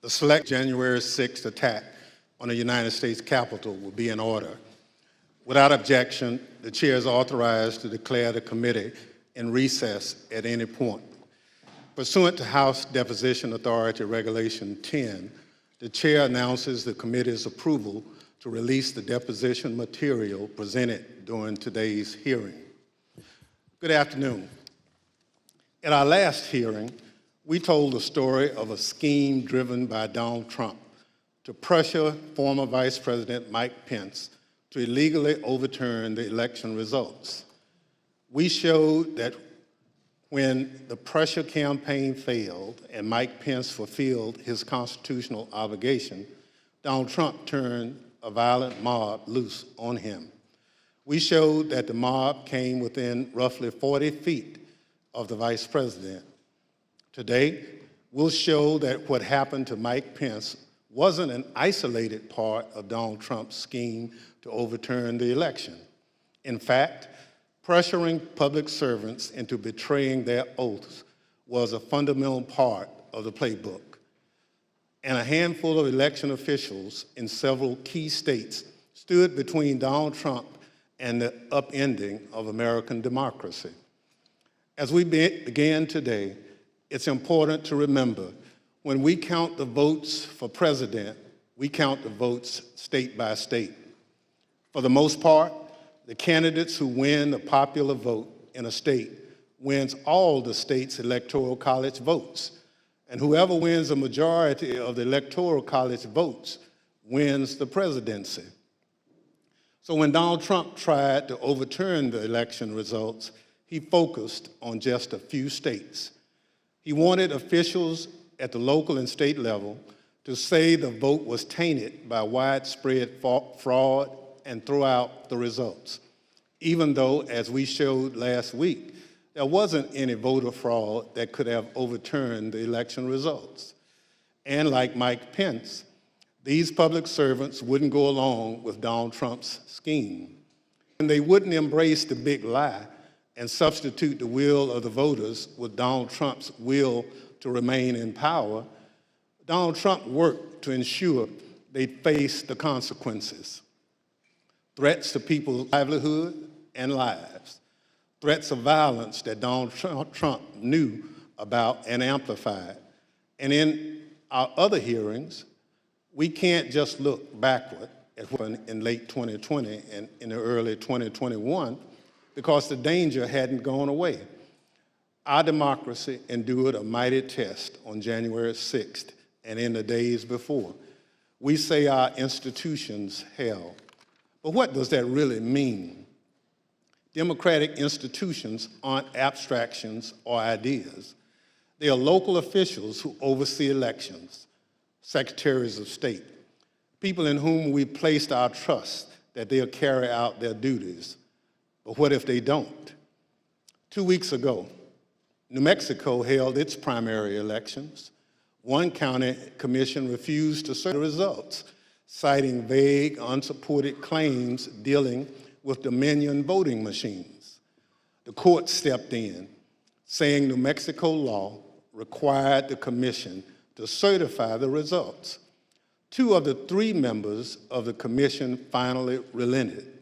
The select January 6th attack on the United States Capitol will be in order. Without objection, the chair is authorized to declare the committee in recess at any point. Pursuant to House Deposition Authority Regulation 10, the chair announces the committee's approval to release the deposition material presented during today's hearing. Good afternoon. At our last hearing, we told the story of a scheme driven by Donald Trump to pressure former Vice President Mike Pence to illegally overturn the election results. We showed that when the pressure campaign failed and Mike Pence fulfilled his constitutional obligation, Donald Trump turned a violent mob loose on him. We showed that the mob came within roughly 40 feet of the Vice President. Today, we'll show that what happened to Mike Pence wasn't an isolated part of Donald Trump's scheme to overturn the election. In fact, pressuring public servants into betraying their oaths was a fundamental part of the playbook. And a handful of election officials in several key states stood between Donald Trump and the upending of American democracy. As we begin today, it's important to remember when we count the votes for president, we count the votes state by state. For the most part, the candidates who win the popular vote in a state wins all the state's electoral college votes. And whoever wins a majority of the electoral college votes wins the presidency. So when Donald Trump tried to overturn the election results, he focused on just a few states. He wanted officials at the local and state level to say the vote was tainted by widespread fraud and throw out the results, even though, as we showed last week, there wasn't any voter fraud that could have overturned the election results. And like Mike Pence, these public servants wouldn't go along with Donald Trump's scheme. And they wouldn't embrace the big lie and substitute the will of the voters with Donald Trump's will to remain in power. Donald Trump worked to ensure they face the consequences. Threats to people's livelihood and lives. Threats of violence that Donald Trump knew about and amplified. And in our other hearings, we can't just look backward at what happened in late 2020 and in the early 2021 because the danger hadn't gone away. Our democracy endured a mighty test on January 6th and in the days before. We say our institutions held. But what does that really mean? Democratic institutions aren't abstractions or ideas. They are local officials who oversee elections, secretaries of state, people in whom we placed our trust that they'll carry out their duties. But what if they don't? 2 weeks ago, New Mexico held its primary elections. One county commission refused to certify the results, citing vague, unsupported claims dealing with Dominion voting machines. The court stepped in, saying New Mexico law required the commission to certify the results. 2 of the 3 members of the commission finally relented.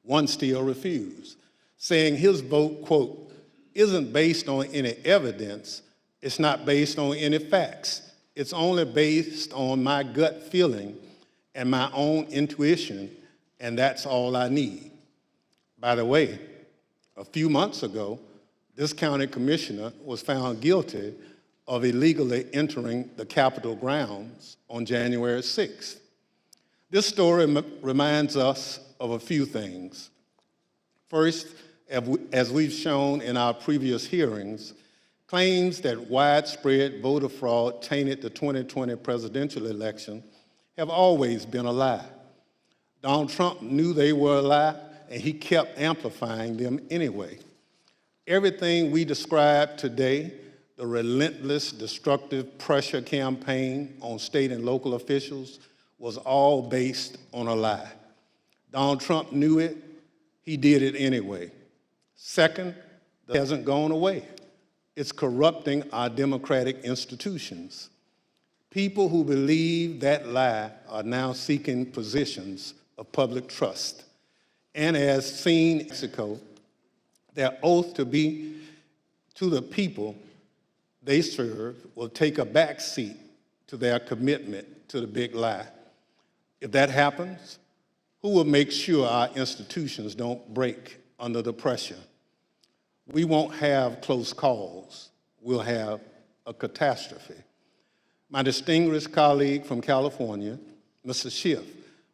One still refused, saying his vote, quote, isn't based on any evidence, it's not based on any facts, it's only based on my gut feeling and my own intuition, and that's all I need. By the way, a few months ago, this county commissioner was found guilty of illegally entering the Capitol grounds on January 6th. This story reminds us of a few things. First, as we've shown in our previous hearings, claims that widespread voter fraud tainted the 2020 presidential election have always been a lie. Donald Trump knew they were a lie, and he kept amplifying them anyway. Everything we described today, the relentless, destructive pressure campaign on state and local officials, was all based on a lie. Donald Trump knew it, he did it anyway. Second, it hasn't gone away. It's corrupting our democratic institutions. People who believe that lie are now seeking positions of public trust. And as seen in Mexico, their oath to be to the people they serve will take a back seat to their commitment to the big lie. If that happens, who will make sure our institutions don't break under the pressure? We won't have close calls. We'll have a catastrophe. My distinguished colleague from California, Mr. Schiff,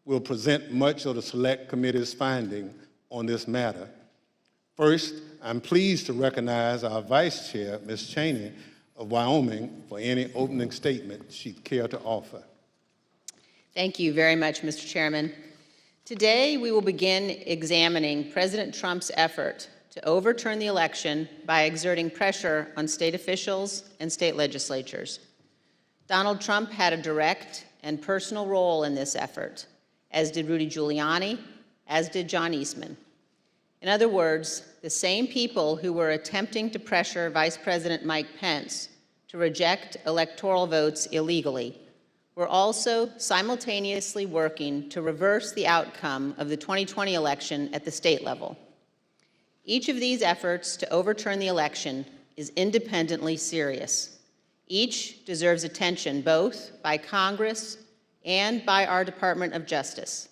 will present much of the Select Committee's finding on this matter. First, I'm pleased to recognize our Vice Chair, Ms. Cheney of Wyoming, for any opening statement she'd care to offer. Thank you very much, Mr. Chairman. Today, we will begin examining President Trump's effort to overturn the election by exerting pressure on state officials and state legislatures. Donald Trump had a direct and personal role in this effort, as did Rudy Giuliani, as did John Eastman. In other words, the same people who were attempting to pressure Vice President Mike Pence to reject electoral votes illegally were also simultaneously working to reverse the outcome of the 2020 election at the state level. Each of these efforts to overturn the election is independently serious. Each deserves attention both by Congress and by our Department of Justice.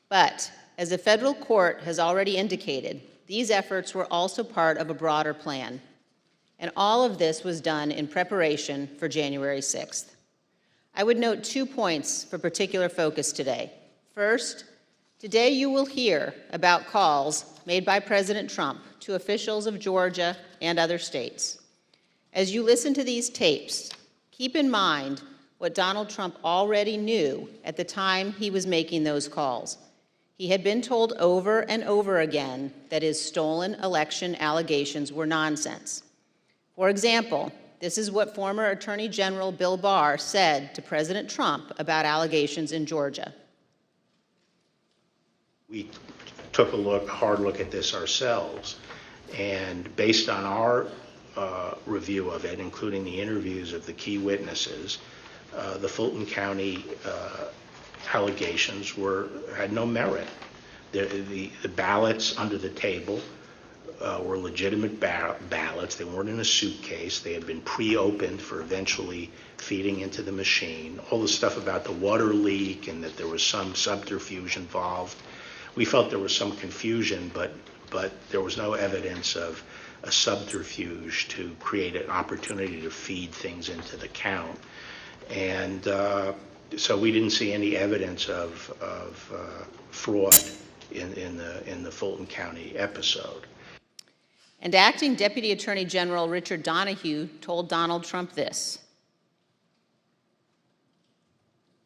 But as a federal court has already indicated, these efforts were also part of a broader plan. And all of this was done in preparation for January 6th. I would note 2 points for particular focus today. First, today you will hear about calls made by President Trump to officials of Georgia and other states. As you listen to these tapes, keep in mind what Donald Trump already knew at the time he was making those calls. He had been told over and over again that his stolen election allegations were nonsense. For example, this is what former Attorney General Bill Barr said to President Trump about allegations in Georgia. We took a hard look at this ourselves, and based on our review of it, including the interviews of the key witnesses, the Fulton County allegations had no merit. The ballots under the table were legitimate ballots. They weren't in a suitcase. They had been pre-opened for eventually feeding into the machine. All the stuff about the water leak and that there was some subterfuge involved. We felt there was some confusion, but there was no evidence of a subterfuge to create an opportunity to feed things into the count. And so we didn't see any evidence of fraud in the Fulton County episode. And Acting Deputy Attorney General Richard Donahue told Donald Trump this.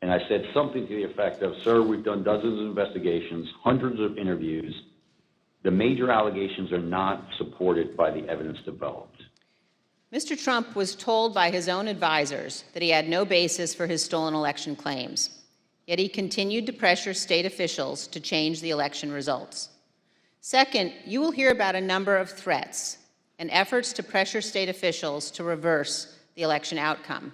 And I said something to the effect of, sir, we've done dozens of investigations, hundreds of interviews. The major allegations are not supported by the evidence developed. Mr. Trump was told by his own advisors that he had no basis for his stolen election claims, yet he continued to pressure state officials to change the election results. Second, you will hear about a number of threats and efforts to pressure state officials to reverse the election outcome.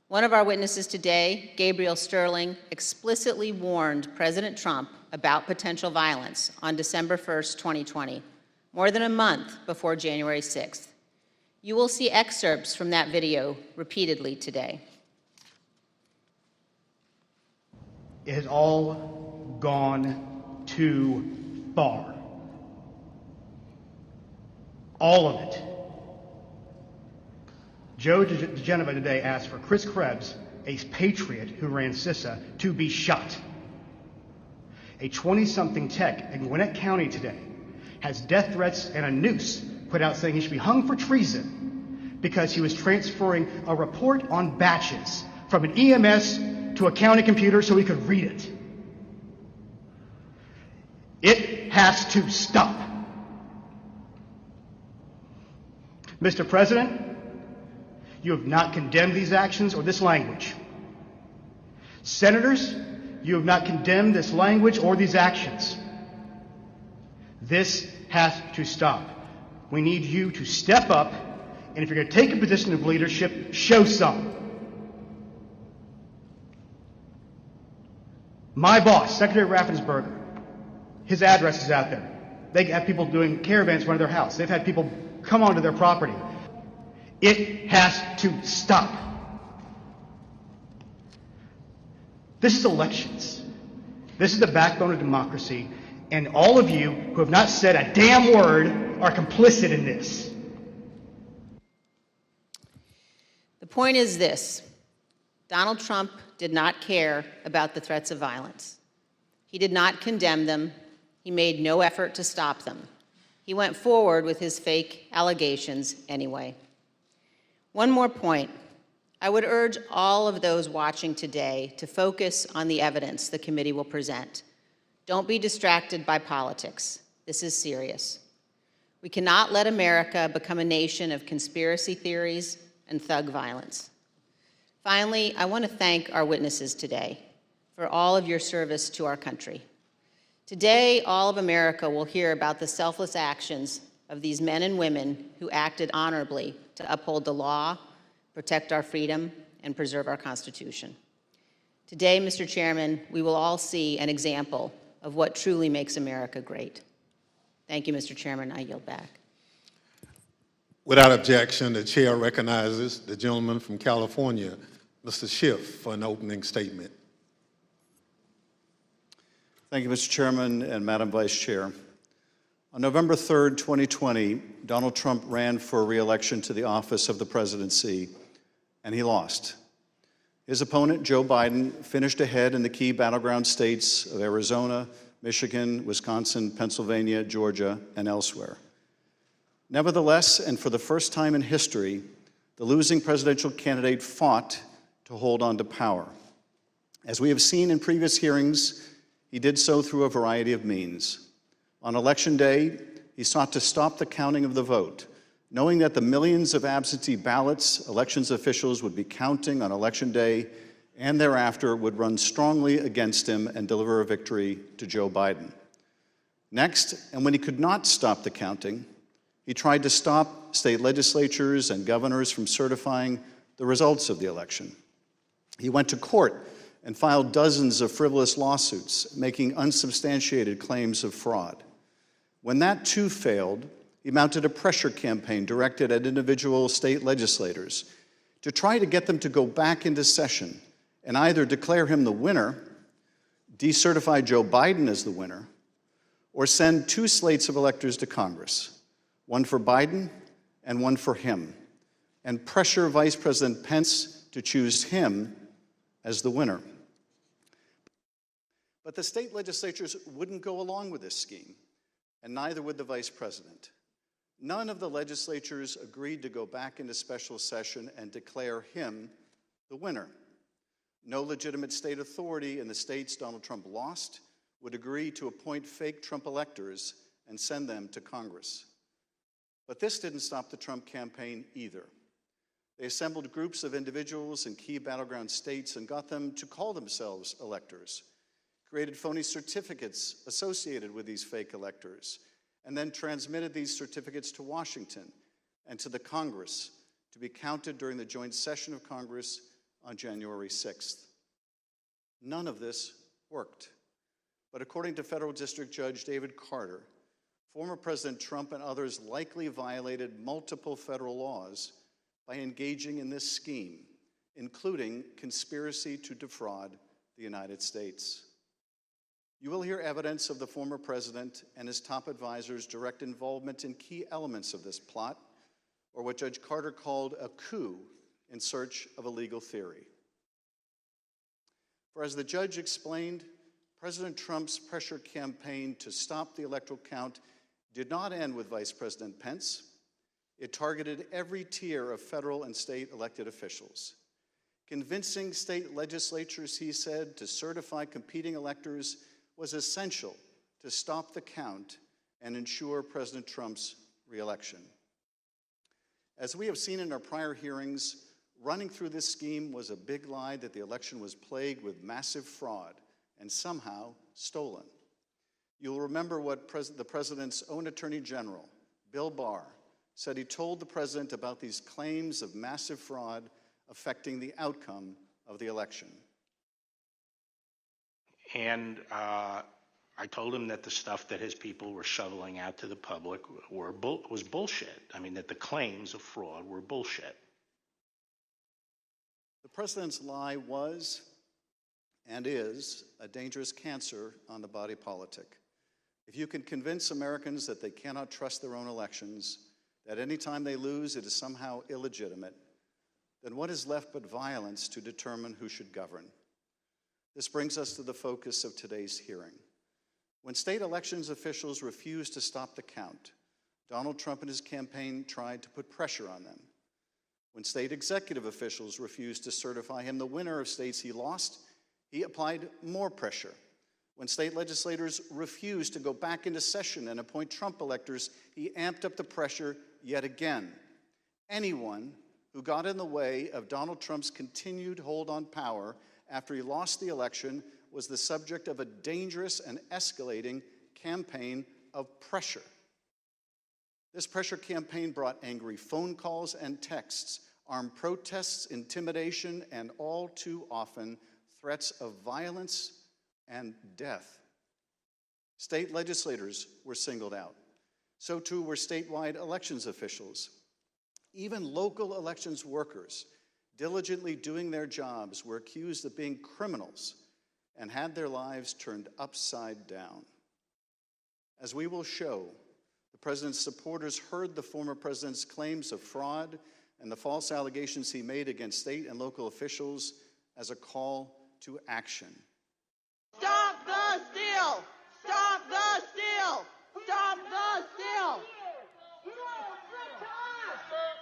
One of our witnesses today, Gabriel Sterling, explicitly warned President Trump about potential violence on December 1st, 2020, more than a month before January 6th. You will see excerpts from that video repeatedly today. It has all gone too far. All of it. Joe DeGenova today asked for Chris Krebs, a patriot who ran CISA, to be shot. A 20-something tech in Gwinnett County today has death threats and a noose put out saying he should be hung for treason because he was transferring a report on batches from an EMS to a county computer so he could read it. It has to stop. Mr. President, you have not condemned these actions or this language. Senators, you have not condemned this language or these actions. This has to stop. We need you to step up, and if you're going to take a position of leadership, show some. My boss, Secretary Raffensperger, his address is out there. They have people doing caravans in front of their house. They've had people come onto their property. It has to stop. This is elections. This is the backbone of democracy, and all of you who have not said a damn word are complicit in this. The point is this: Donald Trump did not care about the threats of violence. He did not condemn them. He made no effort to stop them. He went forward with his fake allegations anyway. One more point. I would urge all of those watching today to focus on the evidence the committee will present. Don't be distracted by politics. This is serious. We cannot let America become a nation of conspiracy theories and thug violence. Finally, I want to thank our witnesses today for all of your service to our country. Today, all of America will hear about the selfless actions of these men and women who acted honorably to uphold the law, protect our freedom, and preserve our Constitution. Today, Mr. Chairman, we will all see an example of what truly makes America great. Thank you, Mr. Chairman. I yield back. Without objection, the chair recognizes the gentleman from California, Mr. Schiff, for an opening statement. Thank you, Mr. Chairman and Madam Vice Chair. On November 3rd, 2020, Donald Trump ran for re-election to the office of the presidency, and he lost. His opponent, Joe Biden, finished ahead in the key battleground states of Arizona, Michigan, Wisconsin, Pennsylvania, Georgia, and elsewhere. Nevertheless, and for the first time in history, the losing presidential candidate fought to hold on to power. As we have seen in previous hearings, he did so through a variety of means. On Election Day, he sought to stop the counting of the vote, knowing that the millions of absentee ballots elections officials would be counting on Election Day and thereafter would run strongly against him and deliver a victory to Joe Biden. Next, and when he could not stop the counting, he tried to stop state legislatures and governors from certifying the results of the election. He went to court and filed dozens of frivolous lawsuits, making unsubstantiated claims of fraud. When that too failed, he mounted a pressure campaign directed at individual state legislators to try to get them to go back into session and either declare him the winner, decertify Joe Biden as the winner, or send two slates of electors to Congress, one for Biden and one for him, and pressure Vice President Pence to choose him as the winner. But the state legislatures wouldn't go along with this scheme, and neither would the vice president. None of the legislatures agreed to go back into special session and declare him the winner. No legitimate state authority in the states Donald Trump lost would agree to appoint fake Trump electors and send them to Congress. But this didn't stop the Trump campaign either. They assembled groups of individuals in key battleground states and got them to call themselves electors, created phony certificates associated with these fake electors, and then transmitted these certificates to Washington and to the Congress to be counted during the joint session of Congress on January 6th. None of this worked. But according to Federal District Judge David Carter, former President Trump and others likely violated multiple federal laws by engaging in this scheme, including conspiracy to defraud the United States. You will hear evidence of the former president and his top advisors' direct involvement in key elements of this plot, or what Judge Carter called a coup in search of a legal theory. For as the judge explained, President Trump's pressure campaign to stop the electoral count did not end with Vice President Pence. It targeted every tier of federal and state elected officials. Convincing state legislatures, he said, to certify competing electors was essential to stop the count and ensure President Trump's re-election. As we have seen in our prior hearings, running through this scheme was a big lie that the election was plagued with massive fraud and somehow stolen. You'll remember what the president's own Attorney General, Bill Barr, said he told the president about these claims of massive fraud affecting the outcome of the election. And I told him that the stuff that his people were shoveling out to the public was bullshit. I mean, that the claims of fraud were bullshit. The president's lie was and is a dangerous cancer on the body politic. If you can convince Americans that they cannot trust their own elections, that any time they lose it is somehow illegitimate, then what is left but violence to determine who should govern? This brings us to the focus of today's hearing. When state elections officials refused to stop the count, Donald Trump and his campaign tried to put pressure on them. When state executive officials refused to certify him the winner of states he lost, he applied more pressure. When state legislators refused to go back into session and appoint Trump electors, he amped up the pressure yet again. Anyone who got in the way of Donald Trump's continued hold on power after he lost the election was the subject of a dangerous and escalating campaign of pressure. This pressure campaign brought angry phone calls and texts, armed protests, intimidation, and all too often, threats of violence and death. State legislators were singled out. So too were statewide elections officials. Even local elections workers, diligently doing their jobs, were accused of being criminals and had their lives turned upside down. As we will show, the president's supporters heard the former president's claims of fraud and the false allegations he made against state and local officials as a call to action. Stop the steal! Stop the steal! Stop the steal!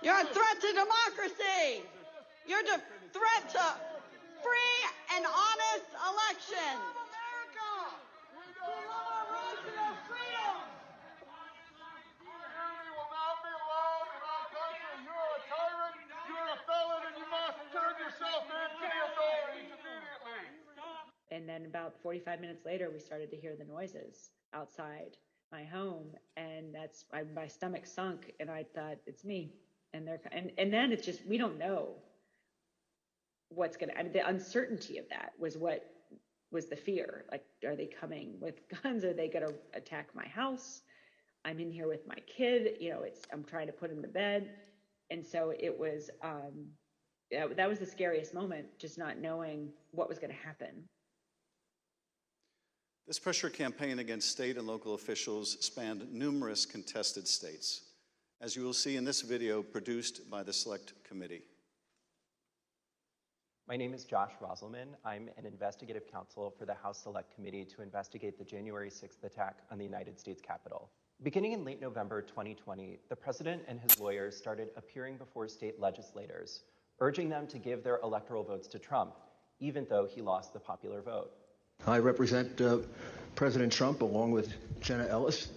You're a threat to democracy! You're a threat to free and honest elections! America! We love our rights and our freedom! Tyranny will not be allowed in our country. You're a tyrant, you're a felon, and you must turn yourself in to the authorities immediately. And then about 45 minutes later, we started to hear the noises outside my home, and my stomach sunk, and I thought, it's me. And then it's just, we don't know what's gonna. I mean, the uncertainty of that was what was the fear. Like, are they coming with guns? Are they gonna attack my house? I'm in here with my kid. You know, I'm trying to put him to bed, and so it was. That was the scariest moment, just not knowing what was going to happen. This pressure campaign against state and local officials spanned numerous contested states, as you will see in this video produced by the Select Committee. My name is Josh Roselman. I'm an investigative counsel for the House Select Committee to investigate the January 6th attack on the United States Capitol. Beginning in late November 2020, the president and his lawyers started appearing before state legislators, urging them to give their electoral votes to Trump, even though he lost the popular vote. I represent President Trump along with Jenna Ellis,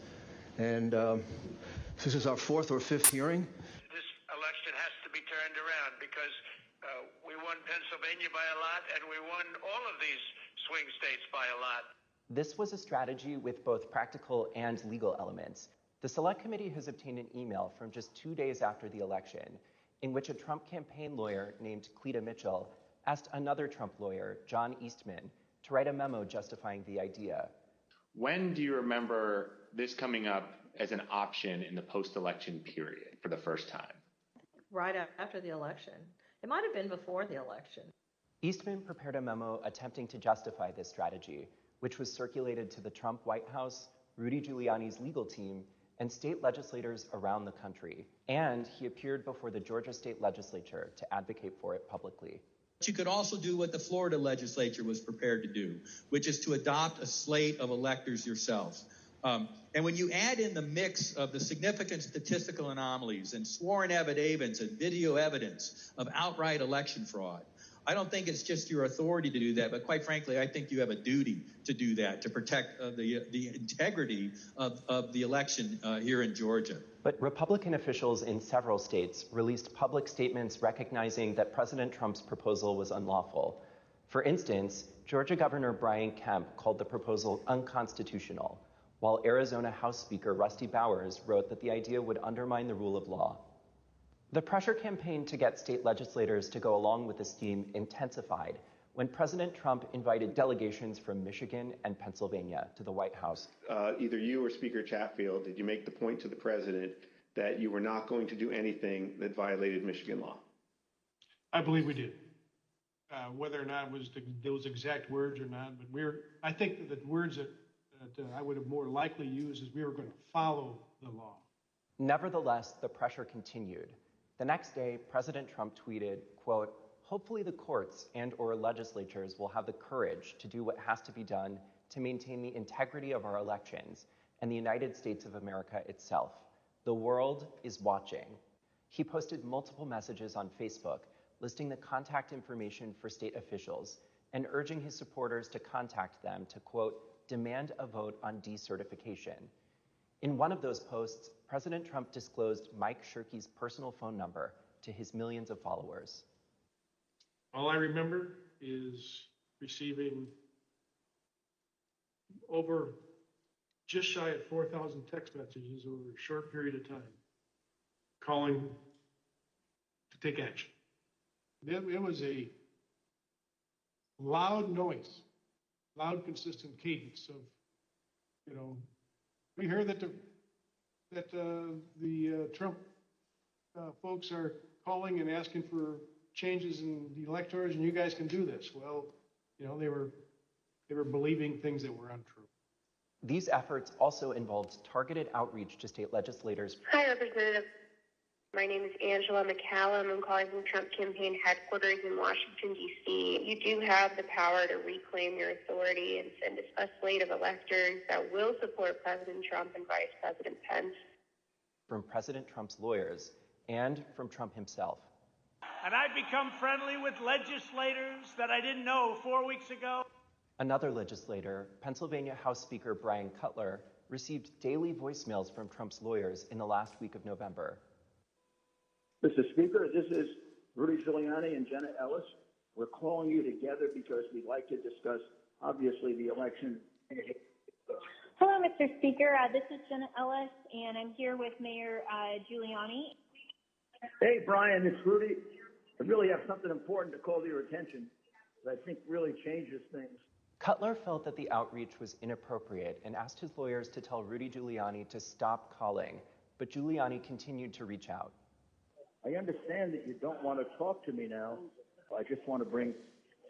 and this is our fourth or fifth hearing. This election has to be turned around because we won Pennsylvania by a lot, and we won all of these swing states by a lot. This was a strategy with both practical and legal elements. The Select Committee has obtained an email from just 2 days after the election in which a Trump campaign lawyer named Cleta Mitchell asked another Trump lawyer, John Eastman, to write a memo justifying the idea. When do you remember this coming up as an option in the post-election period for the first time? Right after the election. It might have been before the election. Eastman prepared a memo attempting to justify this strategy, which was circulated to the Trump White House, Rudy Giuliani's legal team, and state legislators around the country. And he appeared before the Georgia State Legislature to advocate for it publicly. You could also do what the Florida legislature was prepared to do, which is to adopt a slate of electors yourselves. And when you add in the mix of the significant statistical anomalies and sworn affidavits and video evidence of outright election fraud, I don't think it's just your authority to do that, but quite frankly, I think you have a duty to do that, to protect the integrity of the election here in Georgia. But Republican officials in several states released public statements recognizing that President Trump's proposal was unlawful. For instance, Georgia Governor Brian Kemp called the proposal unconstitutional, while Arizona House Speaker Rusty Bowers wrote that the idea would undermine the rule of law. The pressure campaign to get state legislators to go along with the scheme intensified when President Trump invited delegations from Michigan and Pennsylvania to the White House. Either you or Speaker Chatfield, did you make the point to the president that you were not going to do anything that violated Michigan law? I believe we did. Whether or not it was those exact words or not, but I think that the words that I would have more likely used is we were going to follow the law. Nevertheless, the pressure continued. The next day, President Trump tweeted, quote, "Hopefully the courts and/or legislatures will have the courage to do what has to be done to maintain the integrity of our elections and the United States of America itself. The world is watching." He posted multiple messages on Facebook listing the contact information for state officials and urging his supporters to contact them to, quote, "demand a vote on decertification." In one of those posts, President Trump disclosed Mike Shirkey's personal phone number to his millions of followers. All I remember is receiving over just shy of 4,000 text messages over a short period of time, calling to take action. It was a loud noise, loud, consistent cadence of, we heard that the Trump folks are calling and asking for changes in the electors, and you guys can do this. Well, they were believing things that were untrue. These efforts also involved targeted outreach to state legislators. Hi, Representative. My name is Angela McCallum. I'm calling from Trump campaign headquarters in Washington, D.C. You do have the power to reclaim your authority and send a slate of electors that will support President Trump and Vice President Pence. From President Trump's lawyers and from Trump himself. And I've become friendly with legislators that I didn't know 4 weeks ago. Another legislator, Pennsylvania House Speaker Brian Cutler, received daily voicemails from Trump's lawyers in the last week of November. Mr. Speaker, this is Rudy Giuliani and Jenna Ellis. We're calling you together because we'd like to discuss, obviously, the election. Hello, Mr. Speaker. This is Jenna Ellis, and I'm here with Mayor Giuliani. Hey, Brian, it's Rudy. I really have something important to call to your attention that I think really changes things. Cutler felt that the outreach was inappropriate and asked his lawyers to tell Rudy Giuliani to stop calling, but Giuliani continued to reach out. I understand that you don't want to talk to me now. I just want to bring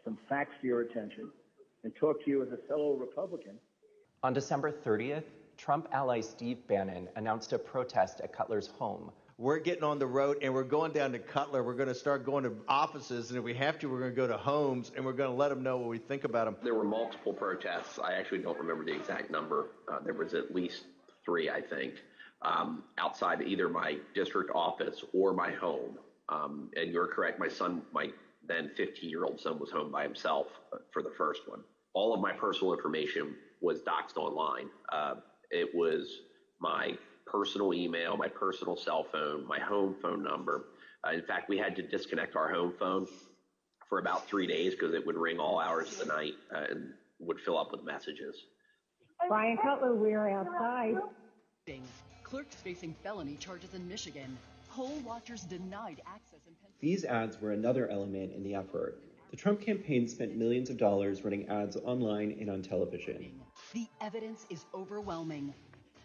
some facts to your attention and talk to you as a fellow Republican. On December 30th, Trump ally Steve Bannon announced a protest at Cutler's home. We're getting on the road and we're going down to Cutler. We're going to start going to offices, and if we have to, we're going to go to homes, and we're going to let them know what we think about them. There were multiple protests. I actually don't remember the exact number. There was at least 3, I think, outside either my district office or my home. And you're correct, my son, my then 15-year-old son, was home by himself for the first one. All of my personal information was doxed online. It was my personal email, my personal cell phone, my home phone number. In fact, we had to disconnect our home phone for about 3 days because it would ring all hours of the night and would fill up with messages. Brian Cutler, we're outside. Clerks facing felony charges in Michigan. Poll watchers denied access in Pennsylvania. These ads were another element in the effort. The Trump campaign spent millions of dollars running ads online and on television. The evidence is overwhelming.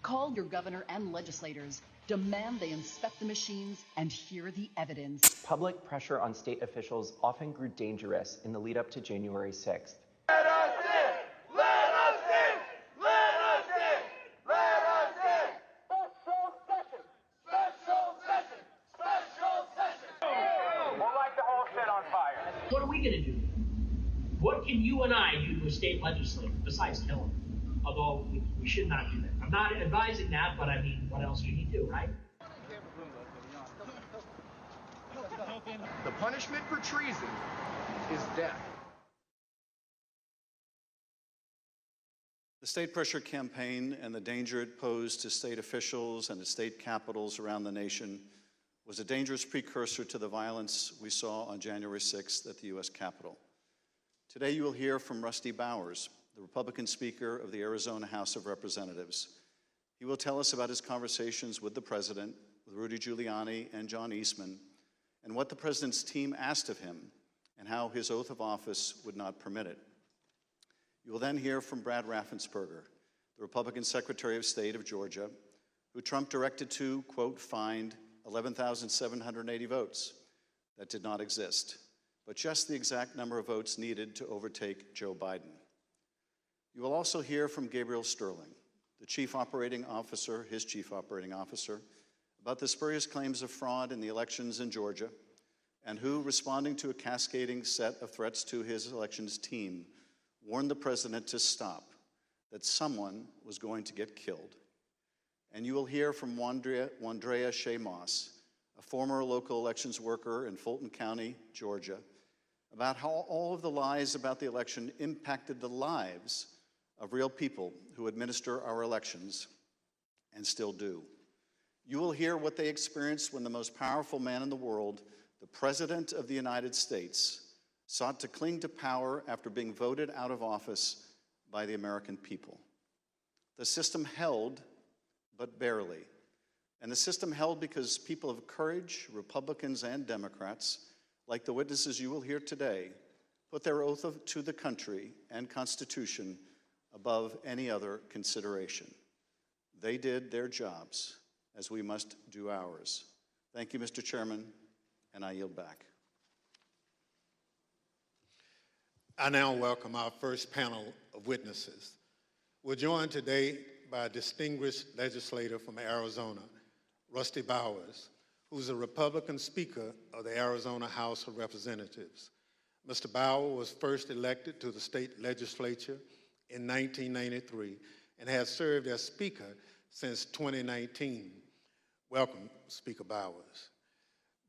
Call your governor and legislators. Demand they inspect the machines and hear the evidence. Public pressure on state officials often grew dangerous in the lead up to January 6th. Let us in! Let us in! Let us in! Let us in! Special session! Special session! Special session! We'll light the whole shit on fire. What are we going to do? What can you and I do to a state legislator besides kill him? Although we should not do that. I'm not advising that, but I mean, what else can you do, right? The punishment for treason is death. The state pressure campaign and the danger it posed to state officials and to state capitals around the nation was a dangerous precursor to the violence we saw on January 6th at the U.S. Capitol. Today you will hear from Rusty Bowers, the Republican Speaker of the Arizona House of Representatives. He will tell us about his conversations with the President, with Rudy Giuliani and John Eastman, and what the President's team asked of him and how his oath of office would not permit it. You will then hear from Brad Raffensperger, the Republican Secretary of State of Georgia, who Trump directed to, quote, find 11,780 votes that did not exist, but just the exact number of votes needed to overtake Joe Biden. You will also hear from Gabriel Sterling, the chief operating officer, his chief operating officer, about the spurious claims of fraud in the elections in Georgia, and who, responding to a cascading set of threats to his elections team, warned the president to stop, that someone was going to get killed. And you will hear from Wandrea Shea Moss, a former local elections worker in Fulton County, Georgia, about how all of the lies about the election impacted the lives of real people who administer our elections and still do. You will hear what they experienced when the most powerful man in the world, the President of the United States, sought to cling to power after being voted out of office by the American people. The system held, but barely. And the system held because people of courage, Republicans and Democrats, like the witnesses you will hear today, put their oath to the country and Constitution above any other consideration. They did their jobs, as we must do ours. Thank you, Mr. Chairman, and I yield back. I now welcome our first panel of witnesses. We're joined today by a distinguished legislator from Arizona, Rusty Bowers, who's a Republican Speaker of the Arizona House of Representatives. Mr. Bowers was first elected to the state legislature in 1993 and has served as Speaker since 2019. Welcome, Speaker Bowers.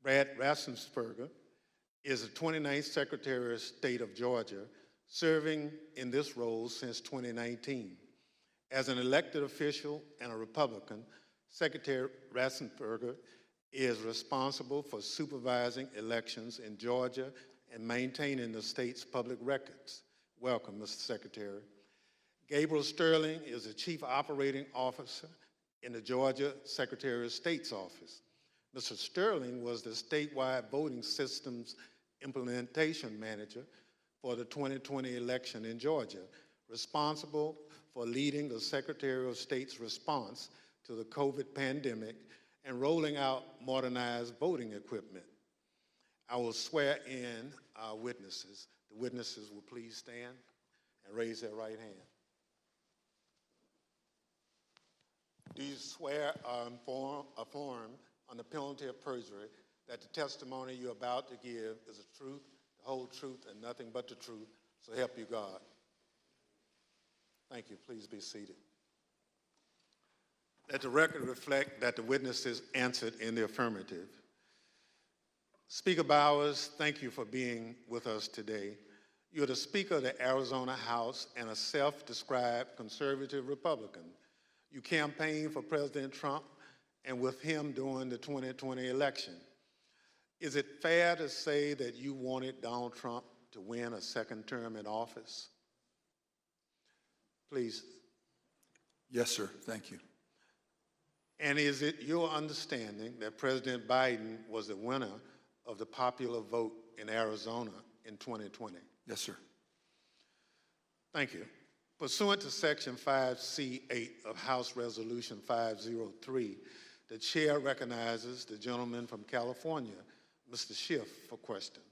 Brad Raffensperger is the 29th Secretary of State of Georgia, serving in this role since 2019. As an elected official and a Republican, Secretary Raffensperger is responsible for supervising elections in Georgia and maintaining the state's public records. Welcome, Mr. Secretary. Gabriel Sterling is the Chief Operating Officer in the Georgia Secretary of State's office. Mr. Sterling was the statewide voting systems implementation manager for the 2020 election in Georgia, responsible for leading the Secretary of State's response to the COVID pandemic and rolling out modernized voting equipment. I will swear in our witnesses. The witnesses will please stand and raise their right hand. Do you swear or affirm on the penalty of perjury that the testimony you're about to give is the truth, the whole truth, and nothing but the truth, so help you God? Thank you. Please be seated. Let the record reflect that the witnesses answered in the affirmative. Speaker Bowers, thank you for being with us today. You're the Speaker of the Arizona House and a self-described conservative Republican. You campaigned for President Trump and with him during the 2020 election. Is it fair to say that you wanted Donald Trump to win a second term in office? Please. Yes, sir. Thank you. And is it your understanding that President Biden was the winner of the popular vote in Arizona in 2020? Yes, sir. Thank you. Pursuant to Section 5C8 of House Resolution 503, the chair recognizes the gentleman from California, Mr. Schiff, for questions.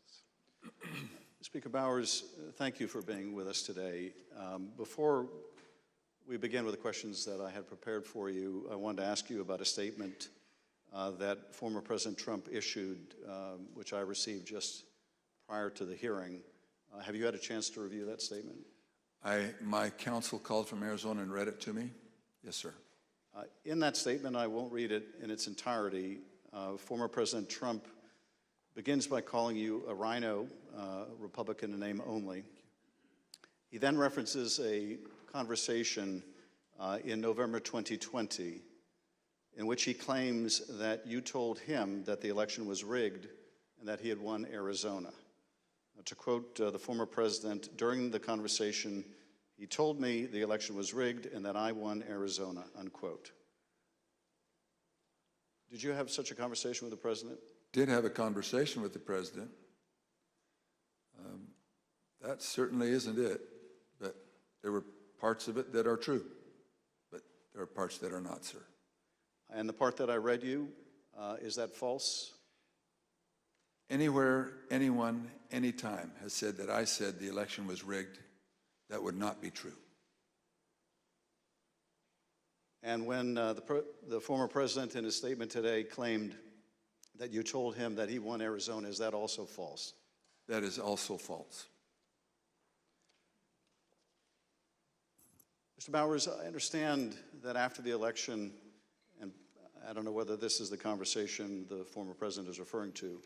Speaker Bowers, thank you for being with us today. Before we begin with the questions that I had prepared for you, I wanted to ask you about a statement that former President Trump issued, which I received just prior to the hearing. Have you had a chance to review that statement? My counsel called from Arizona and read it to me. Yes, sir. In that statement, I won't read it in its entirety. Former President Trump begins by calling you a rhino, Republican in name only. He then references a conversation in November 2020 in which he claims that you told him that the election was rigged and that he had won Arizona. To quote the former president, during the conversation, he told me the election was rigged and that I won Arizona, unquote. Did you have such a conversation with the president? Did have a conversation with the president. That certainly isn't it, but there were parts of it that are true, but there are parts that are not, sir. And the part that I read you, is that false? Anywhere, anyone, anytime has said that I said the election was rigged, that would not be true. And when the former president in his statement today claimed that you told him that he won Arizona, is that also false? That is also false. Mr. Bowers, I understand that after the election, and I don't know whether this is the conversation the former president is referring to,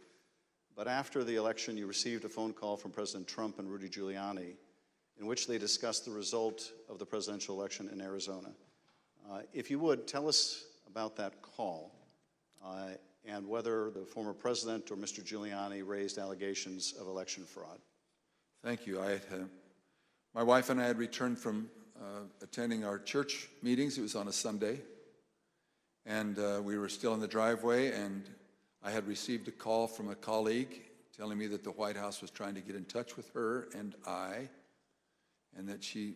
but after the election, you received a phone call from President Trump and Rudy Giuliani in which they discussed the result of the presidential election in Arizona. If you would, tell us about that call and whether the former president or Mr. Giuliani raised allegations of election fraud. Thank you. My wife and I had returned from attending our church meetings. It was on a Sunday, and we were still in the driveway, and I had received a call from a colleague telling me that the White House was trying to get in touch with her and I, and that she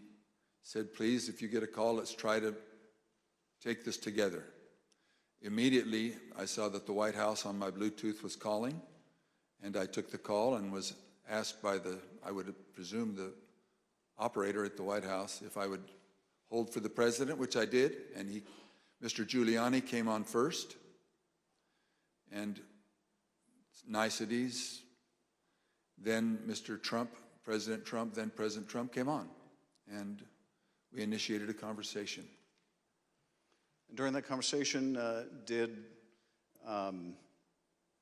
said, please, if you get a call, let's try to take this together. Immediately, I saw that the White House on my Bluetooth was calling, and I took the call and was asked by I would presume the operator at the White House if I would hold for the president, which I did, and Mr. Giuliani came on first, and niceties. Then Mr. Trump, President Trump, then President Trump came on, and we initiated a conversation. During that conversation, did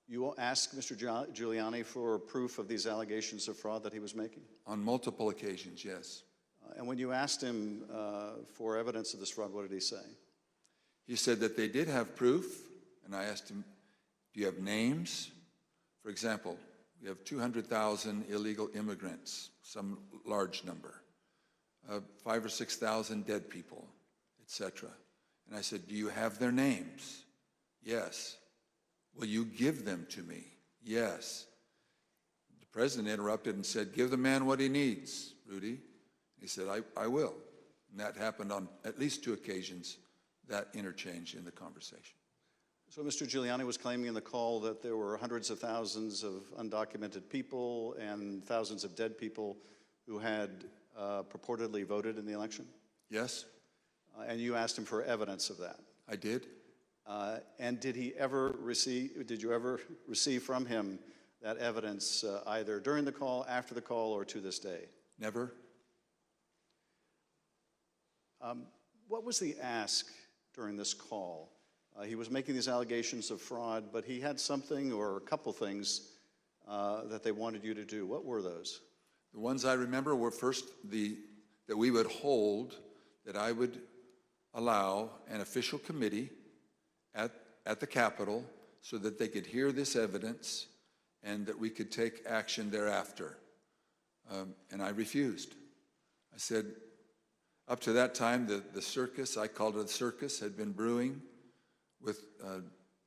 you ask Mr. Giuliani for proof of these allegations of fraud that he was making? On multiple occasions, yes. And when you asked him for evidence of this fraud, what did he say? He said that they did have proof, and I asked him, do you have names? For example, we have 200,000 illegal immigrants, some large number, 5,000 or 6,000 dead people, etc. And I said, do you have their names? Yes. Will you give them to me? Yes. The president interrupted and said, give the man what he needs, Rudy. He said, I will. And that happened on at least 2 occasions, that interchange in the conversation. So Mr. Giuliani was claiming in the call that there were hundreds of thousands of undocumented people and thousands of dead people who had purportedly voted in the election? Yes. And you asked him for evidence of that? I did. And did you ever receive from him that evidence either during the call, after the call, or to this day? Never. What was the ask during this call? He was making these allegations of fraud, but he had something or a couple things that they wanted you to do. What were those? The ones I remember were first that we would hold, that I would allow an official committee at the Capitol so that they could hear this evidence and that we could take action thereafter. And I refused. I said, up to that time, the circus, I called it a circus, had been brewing with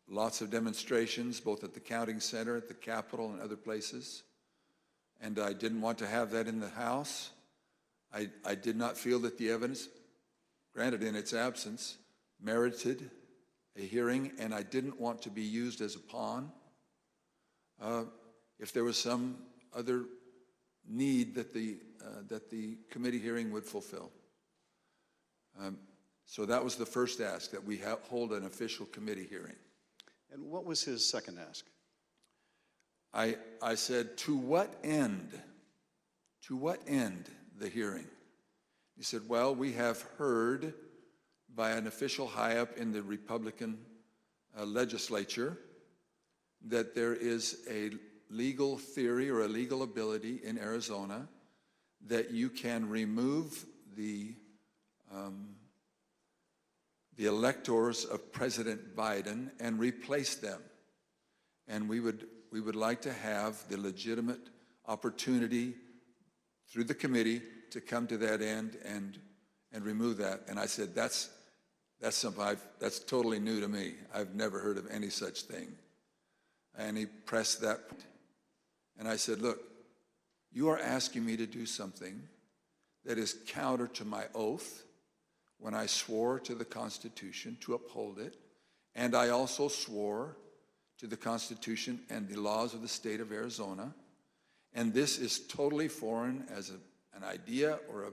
lots of demonstrations, both at the counting center, at the Capitol, and other places. And I didn't want to have that in the House. I did not feel that the evidence, granted in its absence, merited a hearing, and I didn't want to be used as a pawn if there was some other need that the committee hearing would fulfill. So that was the first ask, that we hold an official committee hearing. And what was his second ask? I said, to what end? To what end the hearing? He said, well, we have heard by an official high up in the Republican legislature that there is a legal theory or a legal ability in Arizona that you can remove the electors of President Biden and replace them. And we would like to have the legitimate opportunity through the committee to come to that end and remove that. And I said, that's something that's totally new to me. I've never heard of any such thing. And he pressed that. And I said, look, You are asking me to do something that is counter to my oath when I swore to the Constitution to uphold it, and I also swore to the Constitution and the laws of the state of Arizona, and this is totally foreign as an idea or a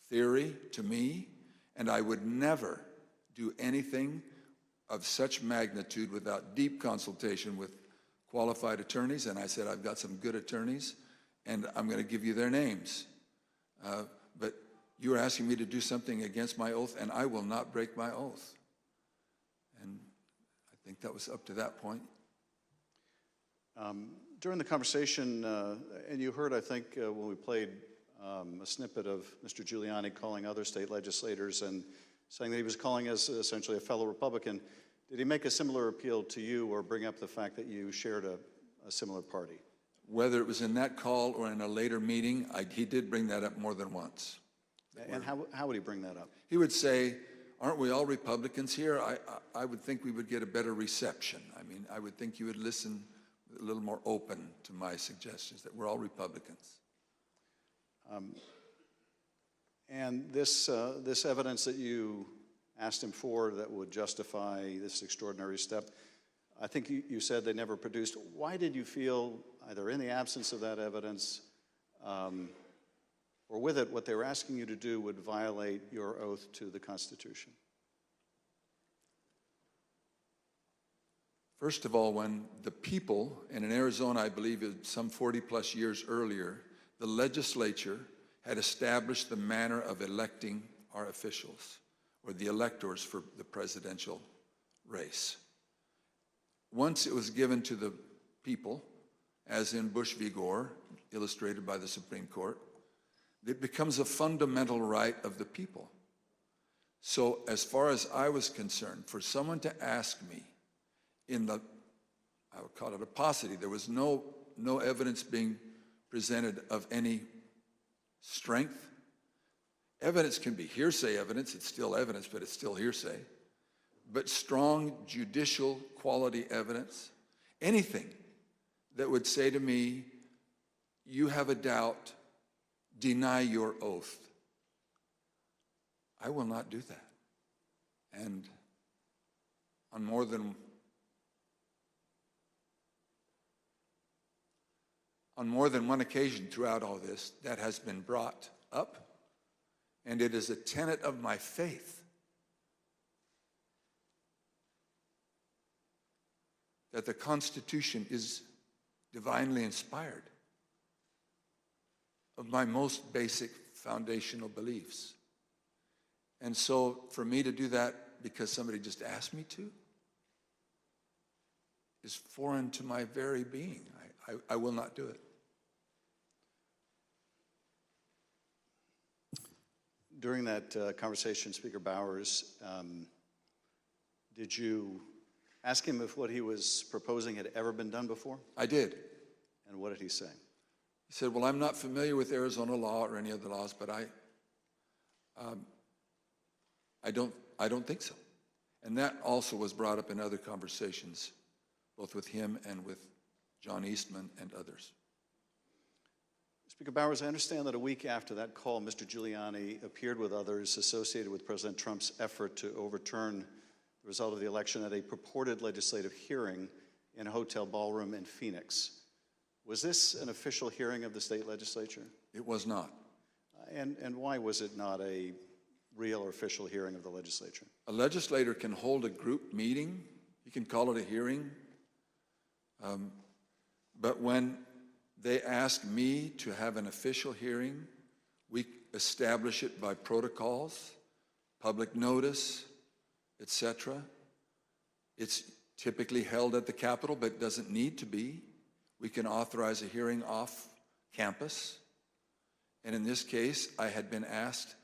theory to me, and I would never do anything of such magnitude without deep consultation with qualified attorneys. And I said, I've got some good attorneys, and I'm going to give you their names. But you are asking me to do something against my oath, and I will not break my oath. And I think that was up to that point. During the conversation, and you heard, I think, when we played a snippet of Mr. Giuliani calling other state legislators and saying that he was calling us essentially a fellow Republican, did he make a similar appeal to you or bring up the fact that you shared a similar party? Whether it was in that call or in a later meeting, he did bring that up more than once. And how would he bring that up? He would say, aren't we all Republicans here? I would think we would get a better reception. I mean, I would think you would listen a little more open to my suggestions, that we're all Republicans. And this evidence that you asked him for that would justify this extraordinary step, I think you said they never produced. Why did you feel, either in the absence of that evidence or with it, what they were asking you to do would violate your oath to the Constitution? First of all, when the people, and in Arizona, I believe some 40 plus years earlier, the legislature had established the manner of electing our officials, or the electors for the presidential race. Once it was given to the people, as in Bush v. Gore, illustrated by the Supreme Court, it becomes a fundamental right of the people. So as far as I was concerned, for someone to ask me in the, I would call it a paucity, there was no evidence being presented of any strength. Evidence can be hearsay evidence, it's still evidence, but it's still hearsay. But strong judicial quality evidence, anything that would say to me, you have a doubt, deny your oath. I will not do that. And on more than one occasion throughout all this, that has been brought up, and it is a tenet of my faith that the Constitution is divinely inspired of my most basic foundational beliefs. And so for me to do that because somebody just asked me to is foreign to my very being. I will not do it. During that conversation, Speaker Bowers, did you ask him if what he was proposing had ever been done before? I did. And what did he say? He said, well, I'm not familiar with Arizona law or any other laws, but I don't think so. And that also was brought up in other conversations, both with him and with John Eastman and others. Speaker Bowers, I understand that a week after that call, Mr. Giuliani appeared with others associated with President Trump's effort to overturn the result of the election at a purported legislative hearing in a hotel ballroom in Phoenix. Was this an official hearing of the state legislature? It was not. And why was it not a real or official hearing of the legislature? A legislator can hold a group meeting. He can call it a hearing. But when they ask me to have an official hearing, we establish it by protocols, public notice, etc. It's typically held at the Capitol, but it doesn't need to be. We can authorize a hearing off campus. And in this case, I had been asked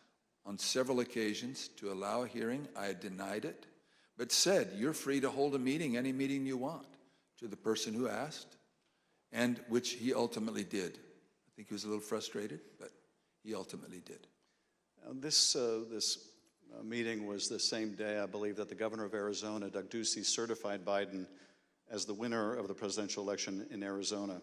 on several occasions to allow a hearing. I had denied it, but said, you're free to hold a meeting, any meeting you want, to the person who asked, and which he ultimately did. I think he was a little frustrated, but he ultimately did. This meeting was the same day, I believe, that the governor of Arizona, Doug Ducey, certified Biden as the winner of the presidential election in Arizona.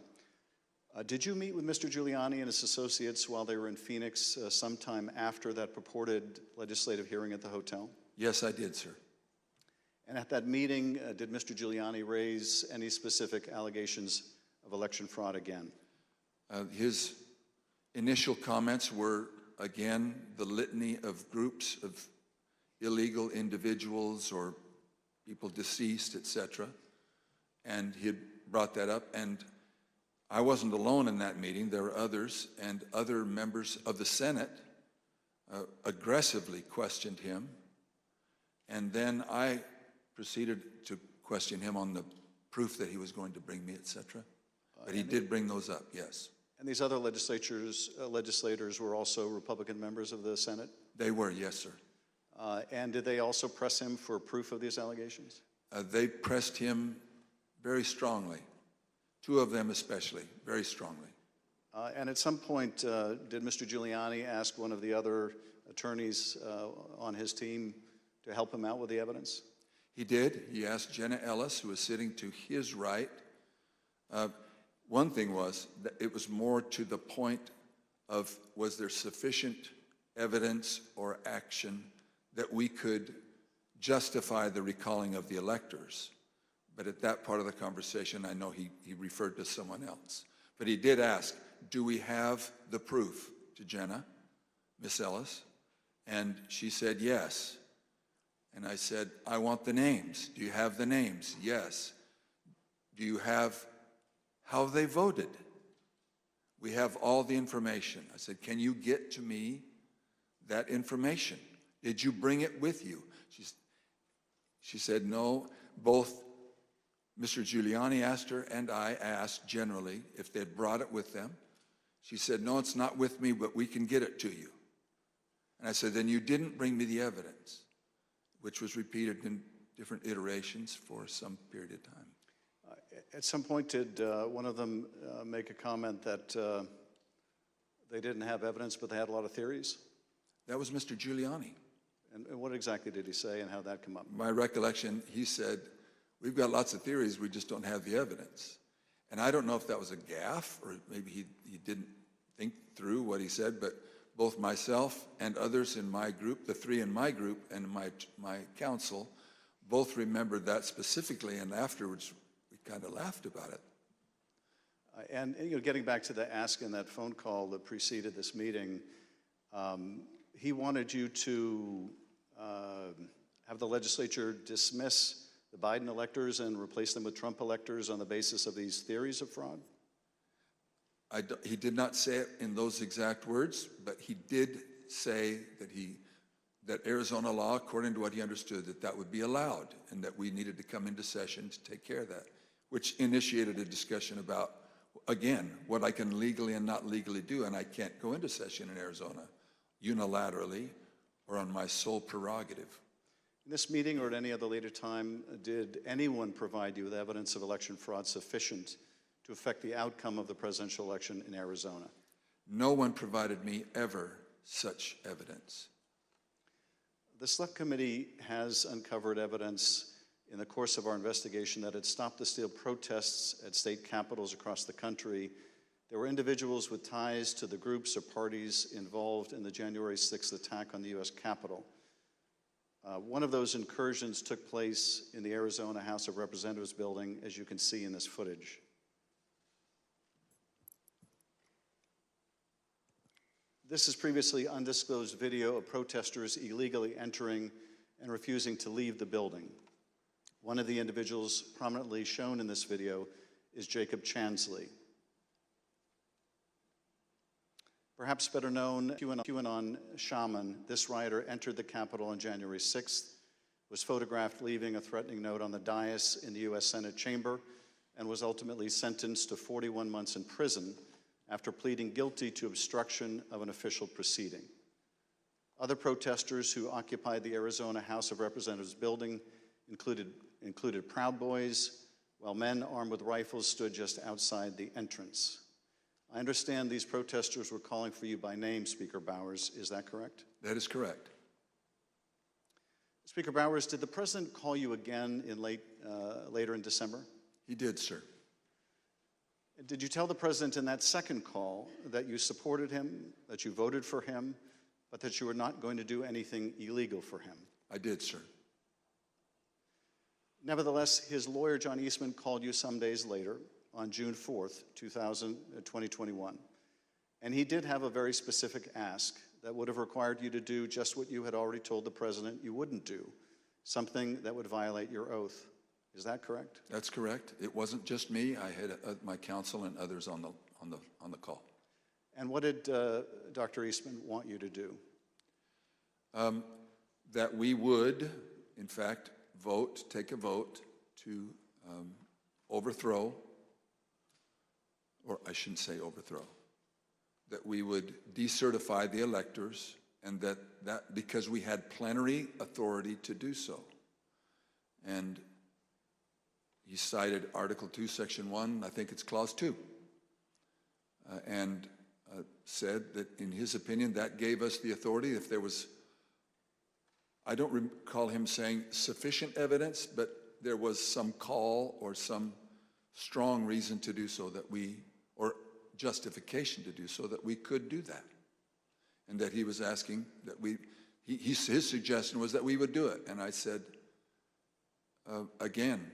Did you meet with Mr. Giuliani and his associates while they were in Phoenix sometime after that purported legislative hearing at the hotel? Yes, I did, sir. And at that meeting, did Mr. Giuliani raise any specific allegations of election fraud again? His initial comments were, again, the litany of groups of illegal individuals or people deceased, etc. And he had brought that up, and I wasn't alone in that meeting. There were others, and other members of the Senate aggressively questioned him. And then I proceeded to question him on the proof that he was going to bring me, etc. But he did bring those up, yes. And these other legislators were also Republican members of the Senate? They were, yes, sir. And did they also press him for proof of these allegations? They pressed him very strongly, two of them especially, very strongly. And at some point, did Mr. Giuliani ask one of the other attorneys on his team to help him out with the evidence? He did. He asked Jenna Ellis, who was sitting to his right. One thing was that it was more to the point of, was there sufficient evidence or action that we could justify the recalling of the electors? But at that part of the conversation, I know he referred to someone else. But he did ask, do we have the proof, to Jenna, Miss Ellis? And she said, yes. And I said, I want the names. Do you have the names? Yes. Do you have how they voted? We have all the information. I said, can you get to me that information? Did you bring it with you? She said, no. Both Mr. Giuliani asked her and I asked generally if they'd brought it with them. She said, no, it's not with me, but we can get it to you. And I said, then you didn't bring me the evidence, which was repeated in different iterations for some period of time. At some point, did one of them make a comment that they didn't have evidence, but they had a lot of theories? That was Mr. Giuliani. And what exactly did he say, and how did that come up? My recollection, he said, we've got lots of theories, we just don't have the evidence. And I don't know if that was a gaffe, or maybe he didn't think through what he said, but both myself and others in my group, the three in my group and my council, both remembered that specifically, and afterwards we kind of laughed about it. And you know, getting back to the ask in that phone call that preceded this meeting, he wanted you to have the legislature dismiss the Biden electors and replace them with Trump electors on the basis of these theories of fraud? He did not say it in those exact words, but he did say that Arizona law, according to what he understood, that would be allowed and that we needed to come into session to take care of that, which initiated a discussion about, again, what I can legally and not legally do, and I can't go into session in Arizona unilaterally or on my sole prerogative. In this meeting or at any other later time, did anyone provide you with evidence of election fraud sufficient to affect the outcome of the presidential election in Arizona? No one provided me ever such evidence. The Select Committee has uncovered evidence in the course of our investigation that had stopped the steal protests at state capitals across the country. There were individuals with ties to the groups or parties involved in the January 6th attack on the U.S. Capitol. One of those incursions took place in the Arizona House of Representatives building, as you can see in this footage. This is previously undisclosed video of protesters illegally entering and refusing to leave the building. One of the individuals prominently shown in this video is Jacob Chansley. Perhaps better known, QAnon shaman, this rioter entered the Capitol on January 6th, was photographed leaving a threatening note on the dais in the U.S. Senate chamber, and was ultimately sentenced to 41 months in prison after pleading guilty to obstruction of an official proceeding. Other protesters who occupied the Arizona House of Representatives building included Proud Boys, while men armed with rifles stood just outside the entrance. I understand these protesters were calling for you by name, Speaker Bowers. Is that correct? That is correct. Speaker Bowers, did the president call you again in later in December? He did, sir. Did you tell the president in that second call that you supported him, that you voted for him, but that you were not going to do anything illegal for him? I did, sir. Nevertheless, his lawyer, John Eastman, called you some days later on June 4th, 2021, and he did have a very specific ask that would have required you to do just what you had already told the president you wouldn't do, something that would violate your oath. Is that correct? That's correct. It wasn't just me. I had my counsel and others on the call. And what did Dr. Eastman want you to do? That we would, in fact, take a vote to overthrow, or I shouldn't say overthrow, that we would decertify the electors, and that because we had plenary authority to do so. And he cited Article 2, Section 1, I think it's Clause 2, and said that in his opinion that gave us the authority if there was, I don't recall him saying sufficient evidence, but there was some call or some strong reason to do so that we, or justification to do so that we could do that. And that he was asking that his suggestion was that we would do it. And I said, again,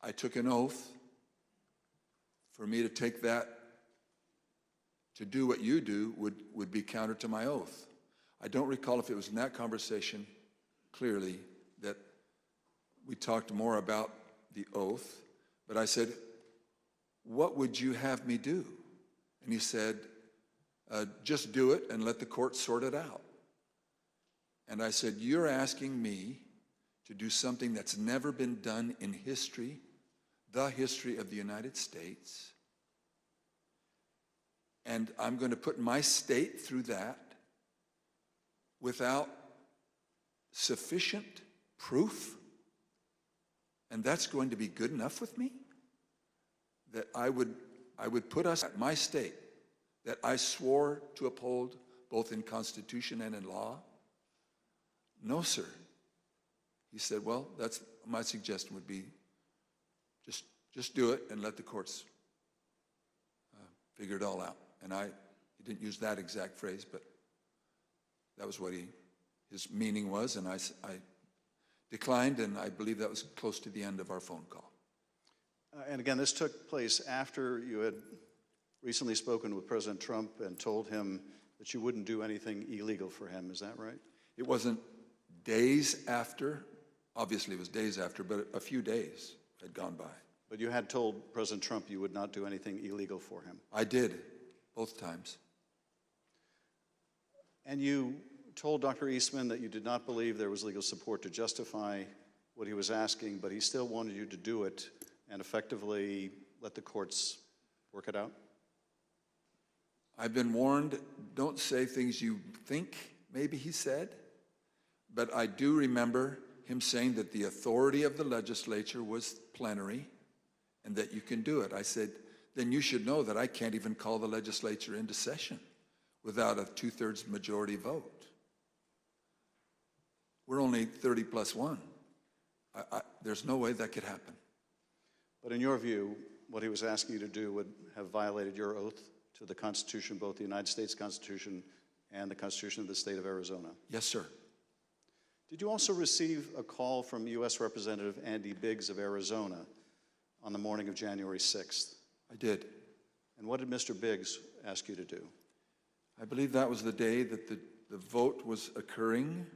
I took an oath. For me to take that, to do what you do, would be counter to my oath. I don't recall if it was in that conversation, clearly, that we talked more about the oath, but I said, what would you have me do? And he said, just do it and let the court sort it out. And I said, you're asking me to do something that's never been done in history, the history of the United States, and I'm going to put my state through that without sufficient proof, and that's going to be good enough with me? That I would put us at my state, that I swore to uphold both in Constitution and in law? No, sir. He said, well, that's my suggestion would be just do it and let the courts figure it all out. And he didn't use that exact phrase, but that was what his meaning was, and I declined, and I believe that was close to the end of our phone call. And again, this took place after you had recently spoken with President Trump and told him that you wouldn't do anything illegal for him. Is that right? It wasn't days after. Obviously, it was days after, but a few days had gone by. But you had told President Trump you would not do anything illegal for him. I did, both times. And you told Dr. Eastman that you did not believe there was legal support to justify what he was asking, but he still wanted you to do it and effectively let the courts work it out? I've been warned, don't say things you think, maybe he said, but I do remember him saying that the authority of the legislature was plenary and that you can do it. I said, then you should know that I can't even call the legislature into session without a 2/3 majority vote. We're only 30 plus 1. There's no way that could happen. But in your view, what he was asking you to do would have violated your oath to the Constitution, both the United States Constitution and the Constitution of the state of Arizona? Yes, sir. Did you also receive a call from U.S. Representative Andy Biggs of Arizona on the morning of January 6th? I did. And what did Mr. Biggs ask you to do? I believe that was the day that the vote was occurring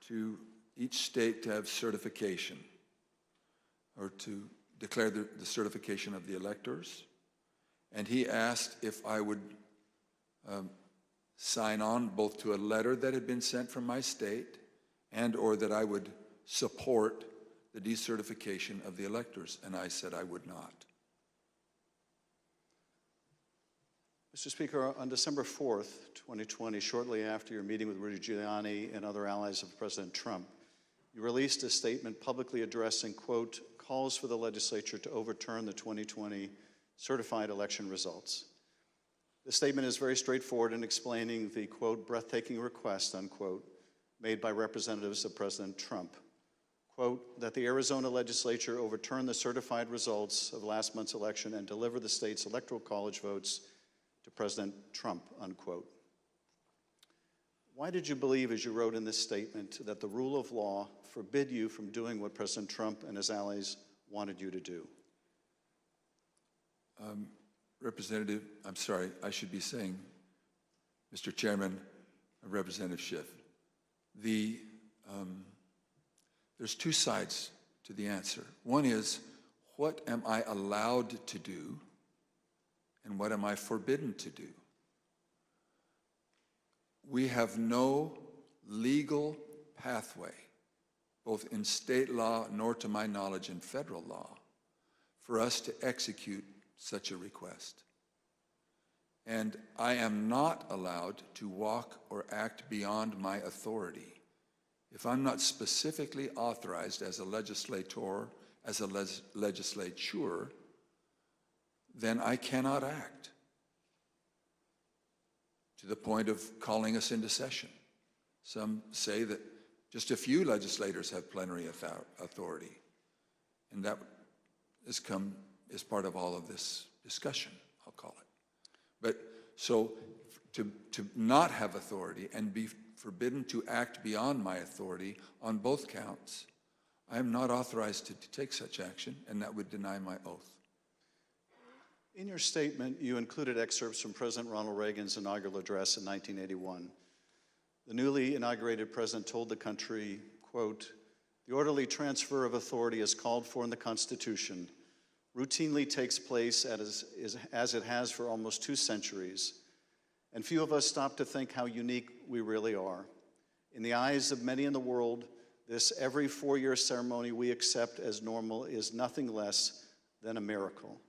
to each state to have certification, or to declare the certification of the electors. And he asked if I would sign on both to a letter that had been sent from my state and or that I would support the decertification of the electors. And I said I would not. Mr. Speaker, on December 4th, 2020, shortly after your meeting with Rudy Giuliani and other allies of President Trump, you released a statement publicly addressing, quote, calls for the legislature to overturn the 2020 certified election results. The statement is very straightforward in explaining the, quote, breathtaking request, unquote, made by representatives of President Trump. quote, that the Arizona legislature overturn the certified results of last month's election and deliver the state's electoral college votes to President Trump, unquote. Why did you believe, as you wrote in this statement, that the rule of law forbid you from doing what President Trump and his allies wanted you to do? Representative, I'm sorry, I should be saying, Mr. Chairman, Representative Schiff, there's two sides to the answer. One is, what am I allowed to do, and what am I forbidden to do? We have no legal pathway, both in state law nor to my knowledge in federal law, for us to execute such a request. And I am not allowed to walk or act beyond my authority. If I'm not specifically authorized as a legislator, as a legislature, then I cannot act to the point of calling us into session. Some say that just a few legislators have plenary authority, and that has come as part of all of this discussion, I'll call it. But so to not have authority and be forbidden to act beyond my authority on both counts, I am not authorized to take such action, and that would deny my oath. In your statement, you included excerpts from President Ronald Reagan's inaugural address in 1981. The newly inaugurated president told the country, quote, "The orderly transfer of authority as called for in the Constitution routinely takes place as it has for almost 2 centuries, and few of us stop to think how unique we really are. In the eyes of many in the world, this every 4-year ceremony we accept as normal is nothing less than a miracle."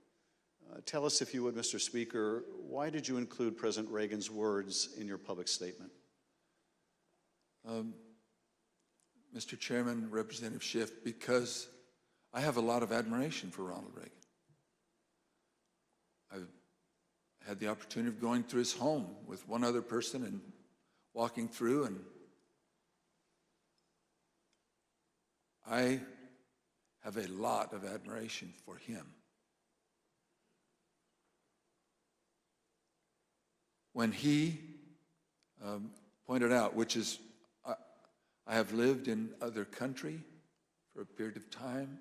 Tell us, if you would, Mr. Speaker, why did you include President Reagan's words in your public statement? Mr. Chairman, Representative Schiff, because I have a lot of admiration for Ronald Reagan. I've had the opportunity of going through his home with one other person and walking through, and I have a lot of admiration for him. When he pointed out, which is, I have lived in other country for a period of time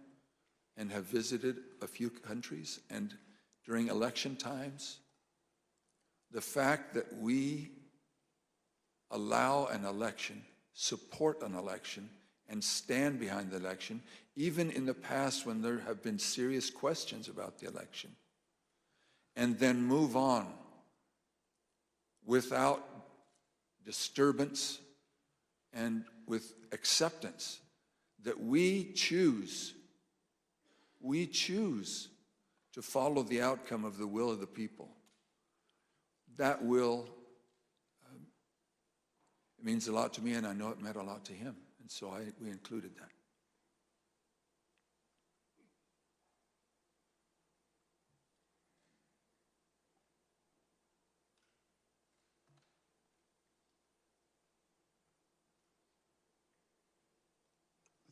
and have visited a few countries, and during election times, the fact that we allow an election, support an election, and stand behind the election, even in the past when there have been serious questions about the election, and then move on without disturbance and with acceptance that we choose to follow the outcome of the will of the people. That will, it means a lot to me, and I know it meant a lot to him, and so we included that.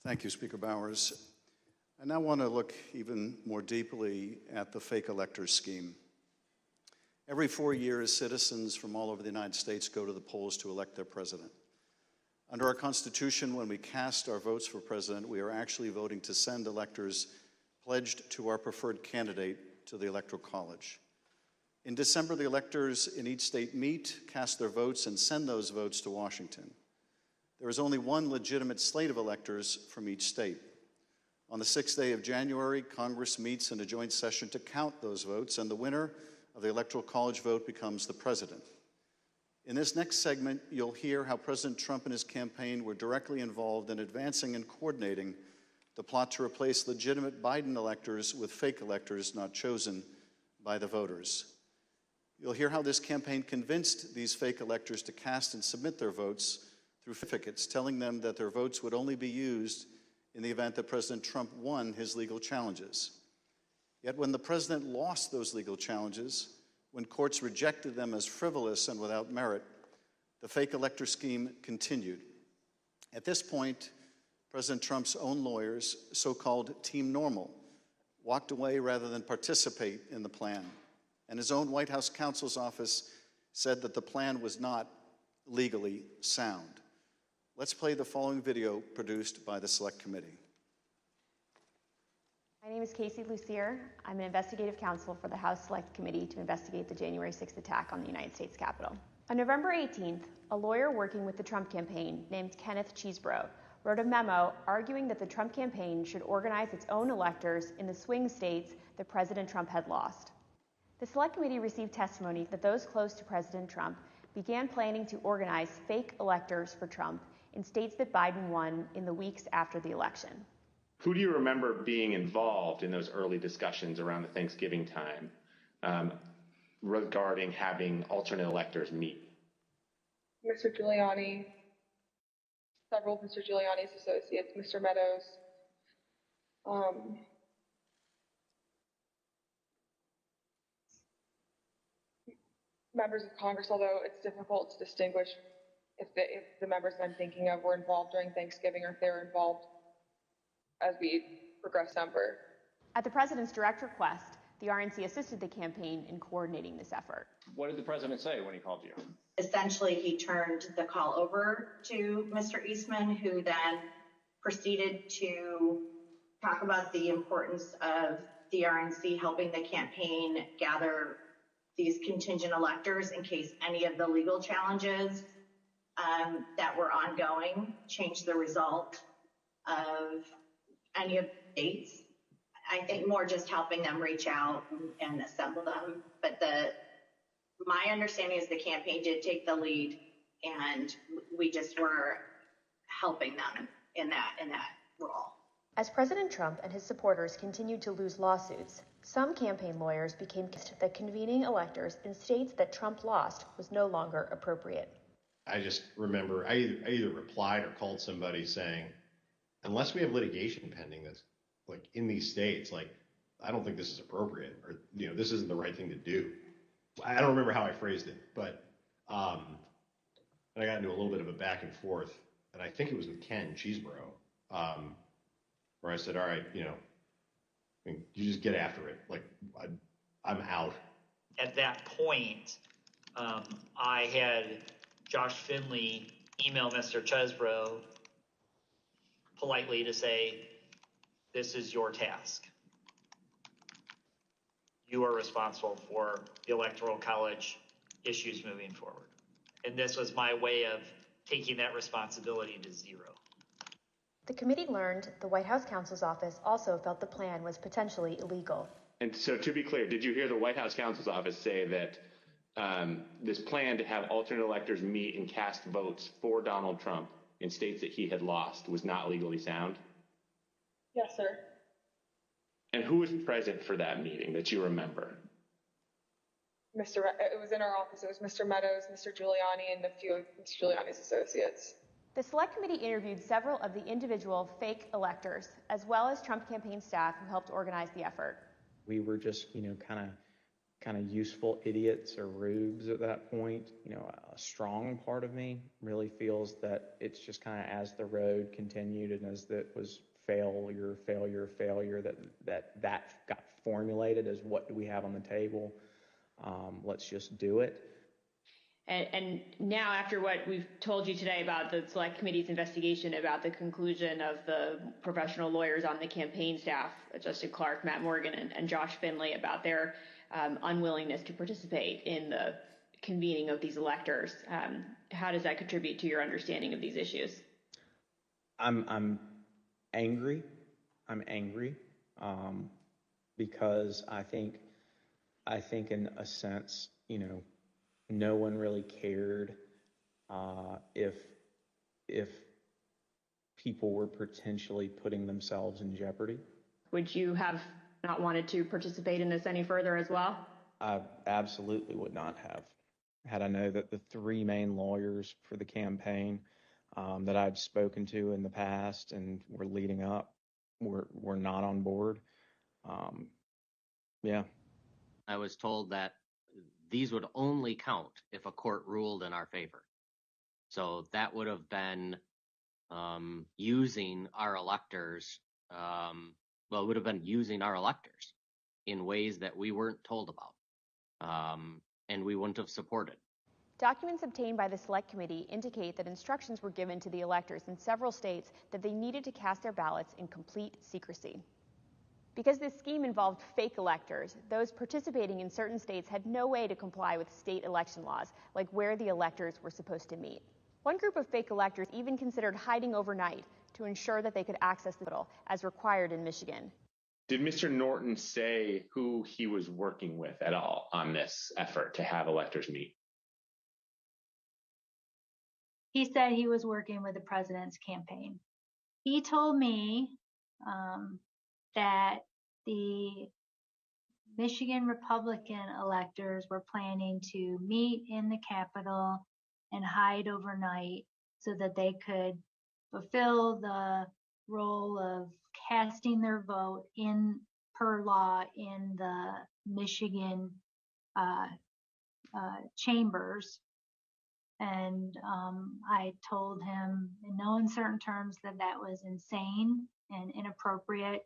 Thank you, Speaker Bowers. I now want to look even more deeply at the fake electors scheme. Every 4 years, citizens from all over the United States go to the polls to elect their president. Under our Constitution, when we cast our votes for president, we are actually voting to send electors pledged to our preferred candidate to the Electoral College. In December, the electors in each state meet, cast their votes, and send those votes to Washington. There is only one legitimate slate of electors from each state. On the 6th day of January, Congress meets in a joint session to count those votes, and the winner of the Electoral College vote becomes the president. In this next segment, you'll hear how President Trump and his campaign were directly involved in advancing and coordinating the plot to replace legitimate Biden electors with fake electors not chosen by the voters. You'll hear how this campaign convinced these fake electors to cast and submit their votes through certificates, telling them that their votes would only be used in the event that President Trump won his legal challenges. Yet when the president lost those legal challenges, when courts rejected them as frivolous and without merit, the fake elector scheme continued. At this point, President Trump's own lawyers, so-called Team Normal, walked away rather than participate in the plan. And his own White House counsel's office said that the plan was not legally sound. Let's play the following video produced by the Select Committee. My name is Casey Lucier. I'm an investigative counsel for the House Select Committee to investigate the January 6th attack on the United States Capitol. On November 18th, a lawyer working with the Trump campaign named Kenneth Cheeseborough wrote a memo arguing that the Trump campaign should organize its own electors in the swing states that President Trump had lost. The Select Committee received testimony that those close to President Trump began planning to organize fake electors for Trump in states that Biden won in the weeks after the election. Who do you remember being involved in those early discussions around the Thanksgiving time regarding having alternate electors meet? Mr. Giuliani, several of Mr. Giuliani's associates, Mr. Meadows, members of Congress, although it's difficult to distinguish if the members that I'm thinking of were involved during Thanksgiving or if they were involved as we progress December. At the president's direct request, the RNC assisted the campaign in coordinating this effort. What did the president say when he called you? Essentially, he turned the call over to Mr. Eastman, who then proceeded to talk about the importance of the RNC helping the campaign gather these contingent electors in case any of the legal challenges that were ongoing changed the result of any of the states. I think more just helping them reach out and assemble them. But my understanding is the campaign did take the lead, and we just were helping them in that role. As President Trump and his supporters continued to lose lawsuits, some campaign lawyers became convinced that convening electors in states that Trump lost was no longer appropriate. I just remember I either replied or called somebody saying, unless we have litigation pending that's like in these states, like I don't think this is appropriate, or this isn't the right thing to do. I don't remember how I phrased it, but and I got into a little bit of a back and forth, and I think it was with Ken Cheeseborough, where I said, all right, you just get after it. Like I'm out. At that point, I had Josh Finley email Mr. Chesbrough politely to say, this is your task. You are responsible for the Electoral College issues moving forward. And this was my way of taking that responsibility to zero. The committee learned the White House counsel's office also felt the plan was potentially illegal. And so to be clear, did you hear the White House counsel's office say that this plan to have alternate electors meet and cast votes for Donald Trump in states that he had lost was not legally sound? Yes, sir. And who was present for that meeting that you remember? It was in our office. It was Mr. Meadows, Mr. Giuliani, and a few of Mr. Giuliani's associates. The Select Committee interviewed several of the individual fake electors, as well as Trump campaign staff who helped organize the effort. We were just, kind of useful idiots or rubes at that point. A strong part of me really feels that it's just kind of as the road continued and as that was failure, that got formulated as what do we have on the table? Let's just do it. And now, after what we've told you today about the Select Committee's investigation about the conclusion of the professional lawyers on the campaign staff, Justin Clark, Matt Morgan, and Josh Finley, about their unwillingness to participate in the convening of these electors, how does that contribute to your understanding of these issues? I'm angry. Because I think in a sense, no one really cared if people were potentially putting themselves in jeopardy. Would you have not wanted to participate in this any further as well? I absolutely would not have. Had I known that the three main lawyers for the campaign that I'd spoken to in the past and were leading up were not on board. Yeah. I was told that these would only count if a court ruled in our favor. So that would have been using our electors, well, it would have been using our electors in ways that we weren't told about, and we wouldn't have supported. Documents obtained by the Select Committee indicate that instructions were given to the electors in several states that they needed to cast their ballots in complete secrecy. Because this scheme involved fake electors, those participating in certain states had no way to comply with state election laws, like where the electors were supposed to meet. One group of fake electors even considered hiding overnight to ensure that they could access the Capitol, as required in Michigan. Did Mr. Norton say who he was working with at all on this effort to have electors meet? He said he was working with the president's campaign. He told me that the Michigan Republican electors were planning to meet in the Capitol and hide overnight so that they could fulfill the role of casting their vote in per law in the Michigan chambers. And I told him in no uncertain terms that that was insane and inappropriate.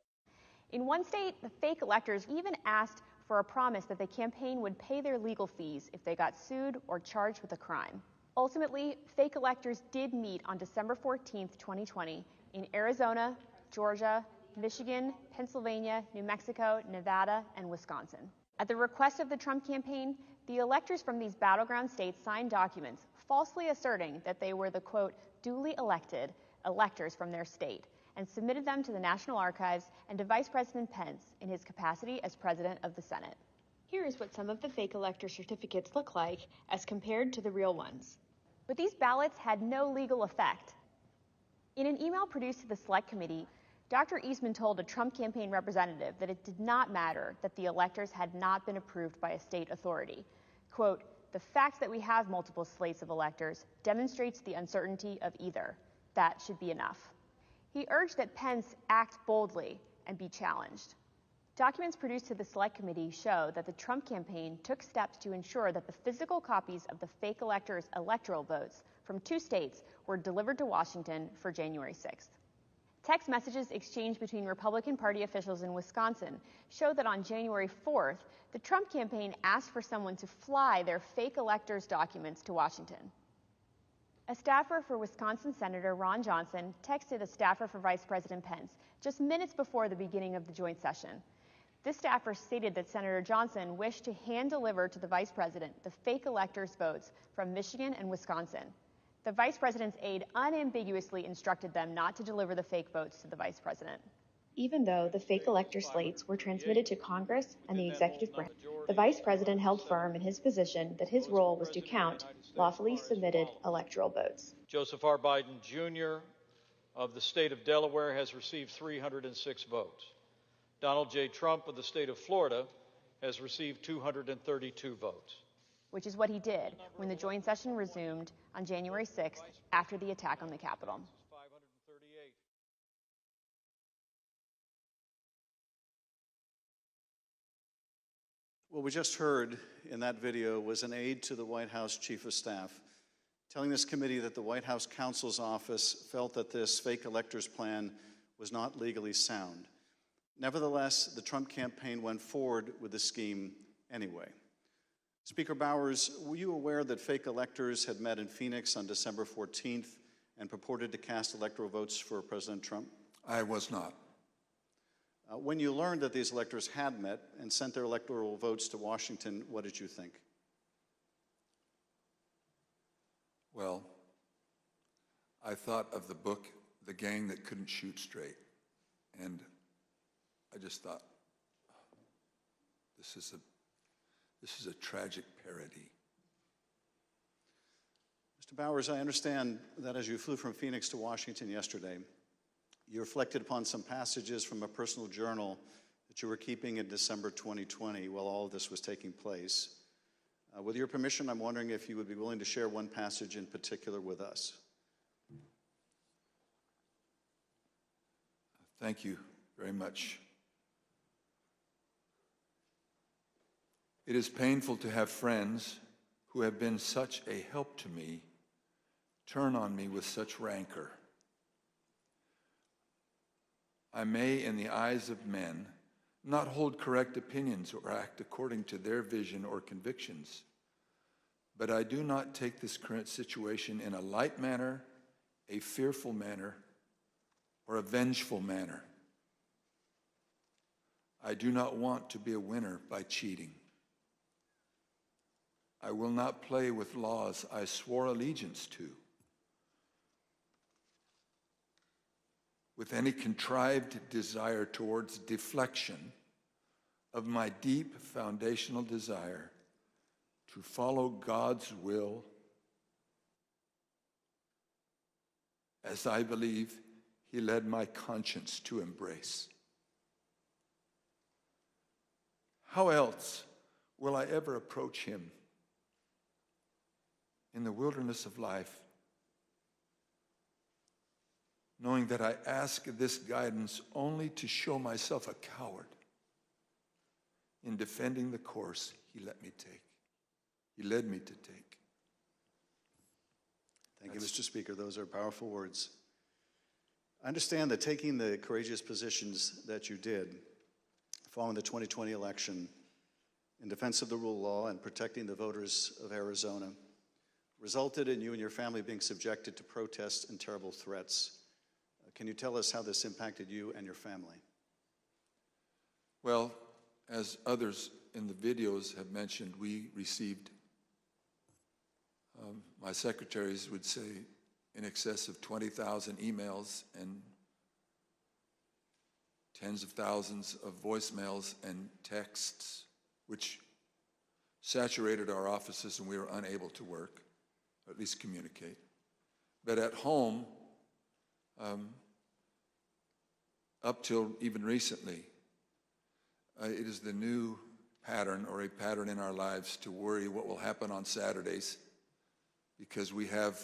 In one state, the fake electors even asked for a promise that the campaign would pay their legal fees if they got sued or charged with a crime. Ultimately, fake electors did meet on December 14, 2020, in Arizona, Georgia, Michigan, Pennsylvania, New Mexico, Nevada, and Wisconsin. At the request of the Trump campaign, the electors from these battleground states signed documents falsely asserting that they were the, quote, duly elected electors from their state, and submitted them to the National Archives and to Vice President Pence in his capacity as President of the Senate. Here is what some of the fake elector certificates look like as compared to the real ones. But these ballots had no legal effect. In an email produced to the Select Committee, Dr. Eastman told a Trump campaign representative that it did not matter that the electors had not been approved by a state authority. Quote, the fact that we have multiple slates of electors demonstrates the uncertainty of either. That should be enough. He urged that Pence act boldly and be challenged. Documents produced to the Select Committee show that the Trump campaign took steps to ensure that the physical copies of the fake electors' electoral votes from 2 states were delivered to Washington for January 6th. Text messages exchanged between Republican Party officials in Wisconsin show that on January 4th, the Trump campaign asked for someone to fly their fake electors' documents to Washington. A staffer for Wisconsin Senator Ron Johnson texted a staffer for Vice President Pence just minutes before the beginning of the joint session. This staffer stated that Senator Johnson wished to hand-deliver to the Vice President the fake electors' votes from Michigan and Wisconsin. The Vice President's aide unambiguously instructed them not to deliver the fake votes to the Vice President. Even though the fake elector slates were transmitted to Congress and the executive branch, the Vice President held firm in his position that his role was to count lawfully submitted electoral votes. Joseph R. Biden, Jr. of the state of Delaware has received 306 votes. Donald J. Trump of the state of Florida has received 232 votes. Which is what he did when the joint session resumed on January 6th after the attack on the Capitol. What we just heard in that video was an aide to the White House Chief of Staff telling this committee that the White House counsel's office felt that this fake electors plan was not legally sound. Nevertheless, the Trump campaign went forward with the scheme anyway. Speaker Bowers, were you aware that fake electors had met in Phoenix on December 14th and purported to cast electoral votes for President Trump? I was not. When you learned that these electors had met and sent their electoral votes to Washington, what did you think? Well, I thought of the book, The Gang That Couldn't Shoot Straight. And I just thought, this is a tragic parody. Mr. Bowers, I understand that as you flew from Phoenix to Washington yesterday, you reflected upon some passages from a personal journal that you were keeping in December 2020 while all of this was taking place. With your permission, I'm wondering if you would be willing to share one passage in particular with us. Thank you very much. It is painful to have friends who have been such a help to me turn on me with such rancor. I may, in the eyes of men, not hold correct opinions or act according to their vision or convictions, but I do not take this current situation in a light manner, a fearful manner, or a vengeful manner. I do not want to be a winner by cheating. I will not play with laws I swore allegiance to with any contrived desire towards deflection of my deep foundational desire to follow God's will as I believe He led my conscience to embrace. How else will I ever approach Him in the wilderness of life, knowing that I ask this guidance only to show myself a coward in defending the course He let me take. He led me to take. Thank you, Mr. Speaker. Those are powerful words. I understand that taking the courageous positions that you did following the 2020 election in defense of the rule of law and protecting the voters of Arizona resulted in you and your family being subjected to protests and terrible threats. Can you tell us how this impacted you and your family? Well, as others in the videos have mentioned, we received, my secretaries would say, in excess of 20,000 emails and tens of thousands of voicemails and texts, which saturated our offices and we were unable to work, or at least communicate. But at home, up till even recently, it is the new pattern or a pattern in our lives to worry what will happen on Saturdays, because we have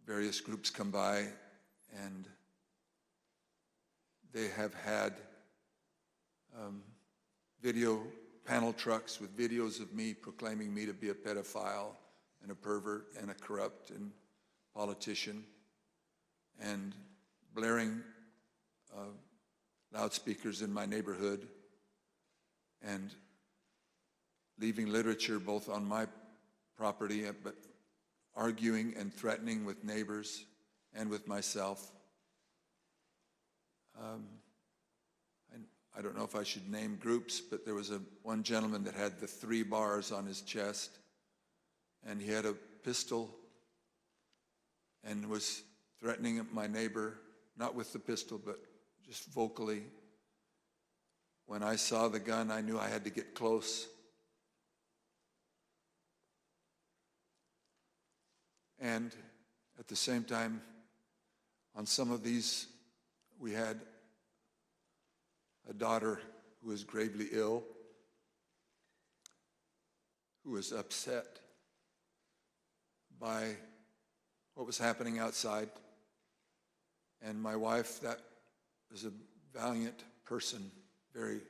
various groups come by and they have had video panel trucks with videos of me proclaiming me to be a pedophile and a pervert and a corrupt and politician, and blaring loudspeakers in my neighborhood and leaving literature both on my property, but arguing and threatening with neighbors and with myself. I don't know if I should name groups, but there was one gentleman that had the 3 bars on his chest, and he had a pistol and was threatening my neighbor, not with the pistol, but just vocally. When I saw the gun, I knew I had to get close. And at the same time, on some of these, we had a daughter who was gravely ill, who was upset by what was happening outside. And my wife, that was a valiant person, very,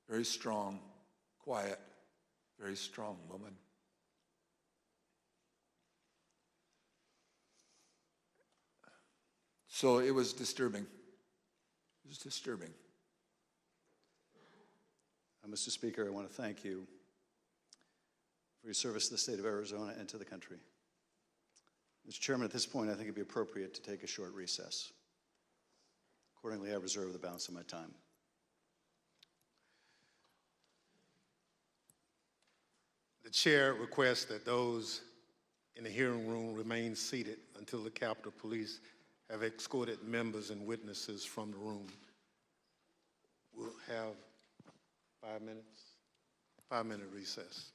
very strong, quiet, very strong woman. So it was disturbing. It was disturbing. Mr. Speaker, I want to thank you for your service to the state of Arizona and to the country. Mr. Chairman, at this point, I think it'd be appropriate to take a short recess. Accordingly, I reserve the balance of my time. The chair requests that those in the hearing room remain seated until the Capitol Police have escorted members and witnesses from the room. We'll have 5 minutes, 5-minute recess.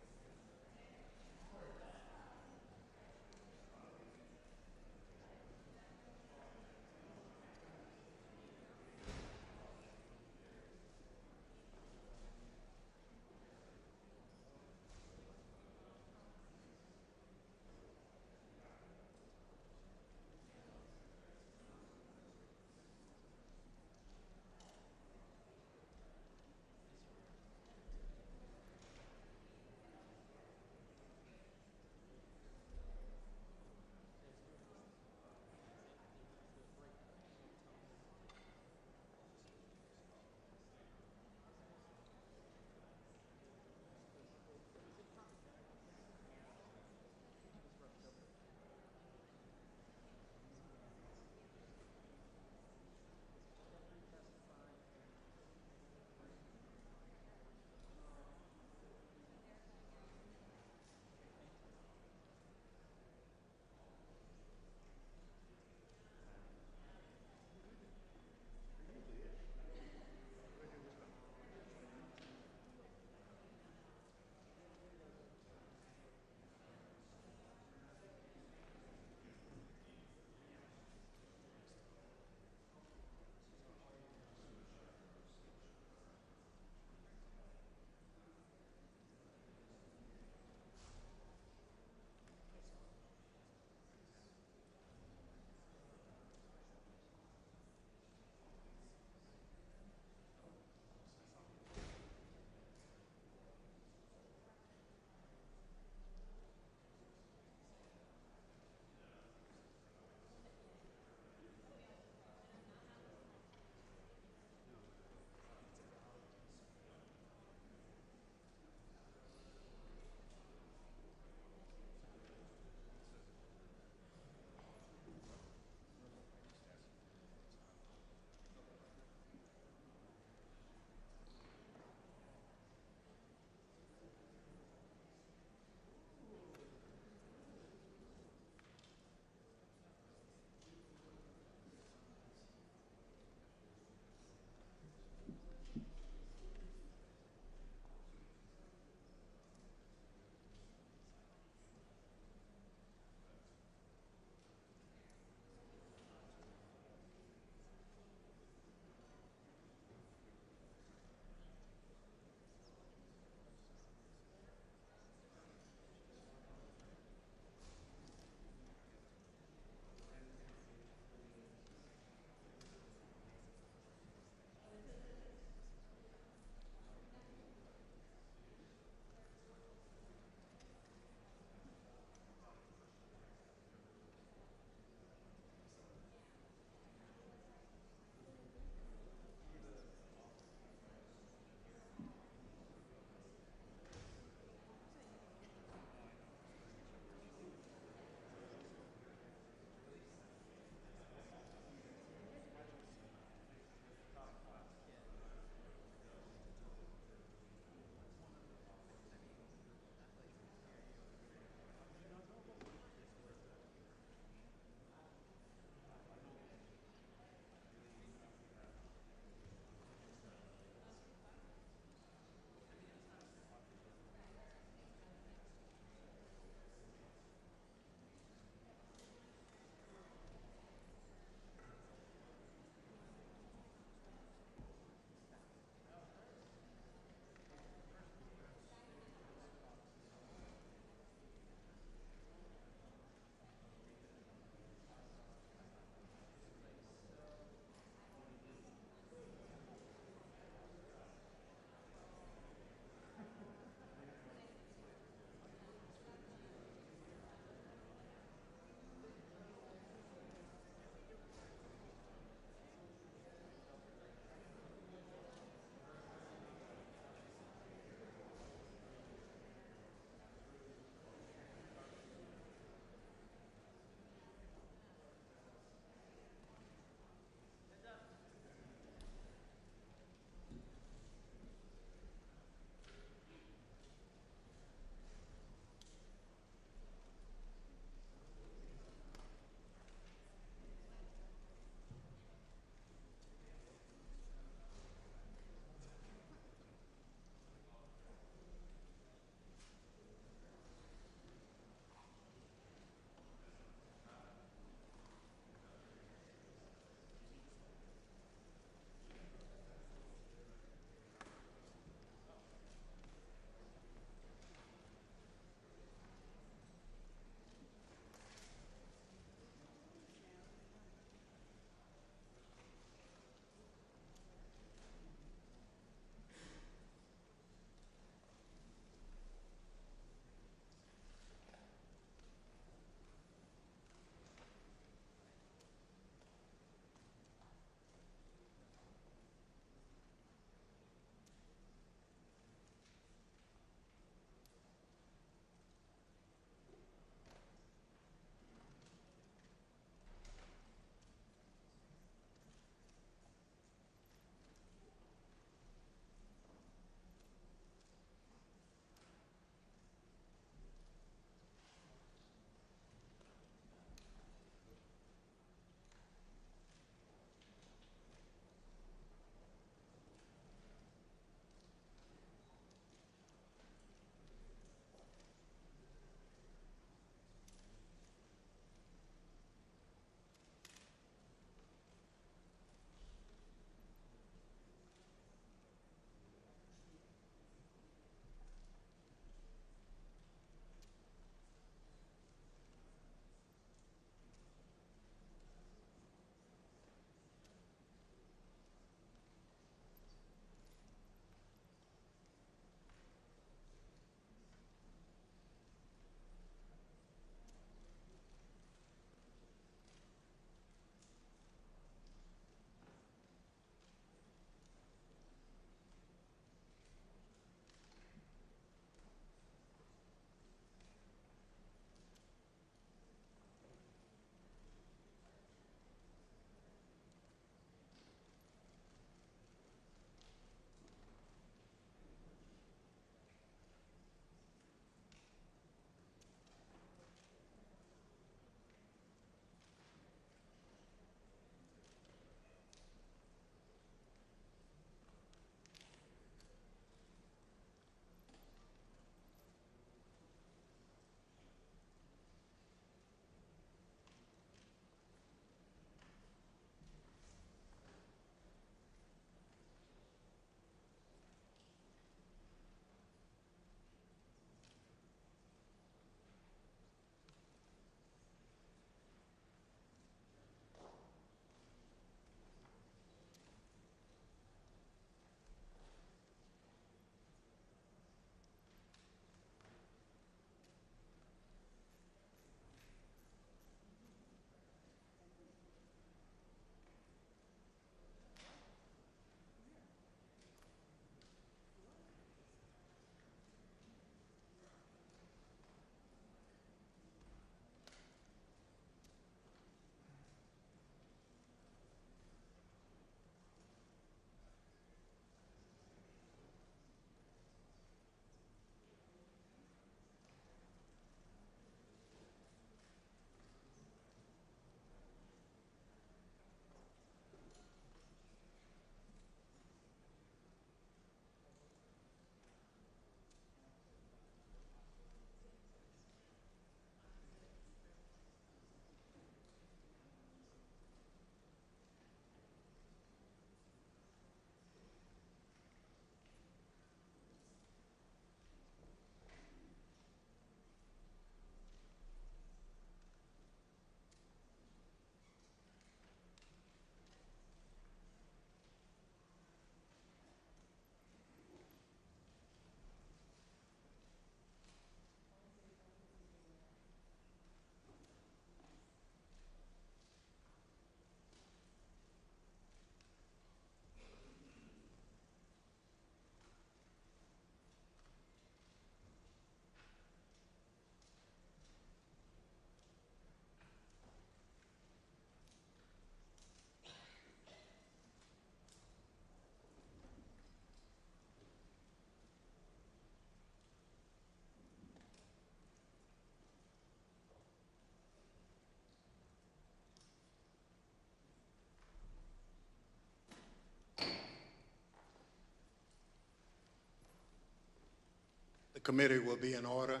The committee will be in order.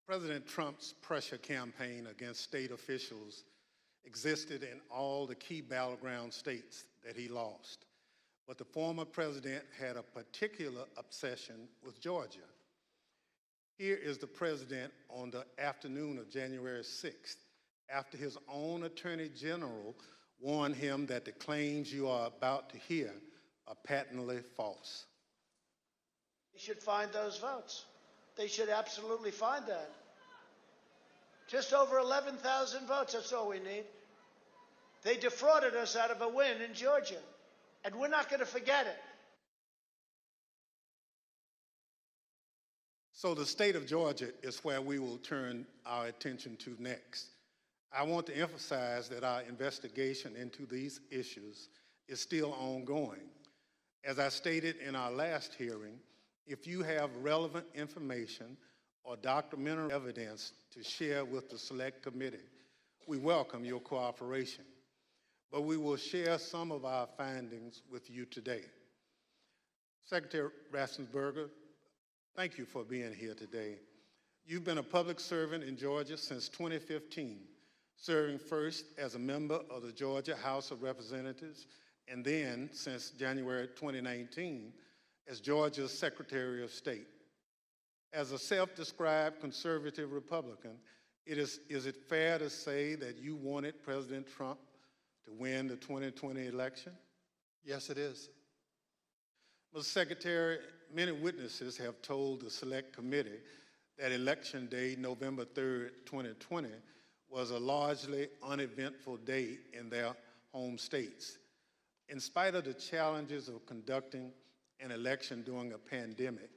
President Trump's pressure campaign against state officials existed in all the key battleground states that he lost. But the former president had a particular obsession with Georgia. Here is the president on the afternoon of January 6th, after his own attorney general warned him that the claims you are about to hear are patently false. They should find those votes. They should absolutely find that. Just over 11,000 votes, that's all we need. They defrauded us out of a win in Georgia, and we're not going to forget it. So the state of Georgia is where we will turn our attention to next. I want to emphasize that our investigation into these issues is still ongoing. As I stated in our last hearing, if you have relevant information or documentary evidence to share with the Select Committee, we welcome your cooperation. But we will share some of our findings with you today. Secretary Raffensperger, thank you for being here today. You've been a public servant in Georgia since 2015, serving first as a member of the Georgia House of Representatives, and then since January 2019 as Georgia's Secretary of State. As a self-described conservative Republican, is it fair to say that you wanted President Trump to win the 2020 election? Yes, it is. Mr. Secretary, many witnesses have told the Select Committee that Election Day, November 3rd, 2020, was a largely uneventful day in their home states. In spite of the challenges of conducting an election during a pandemic,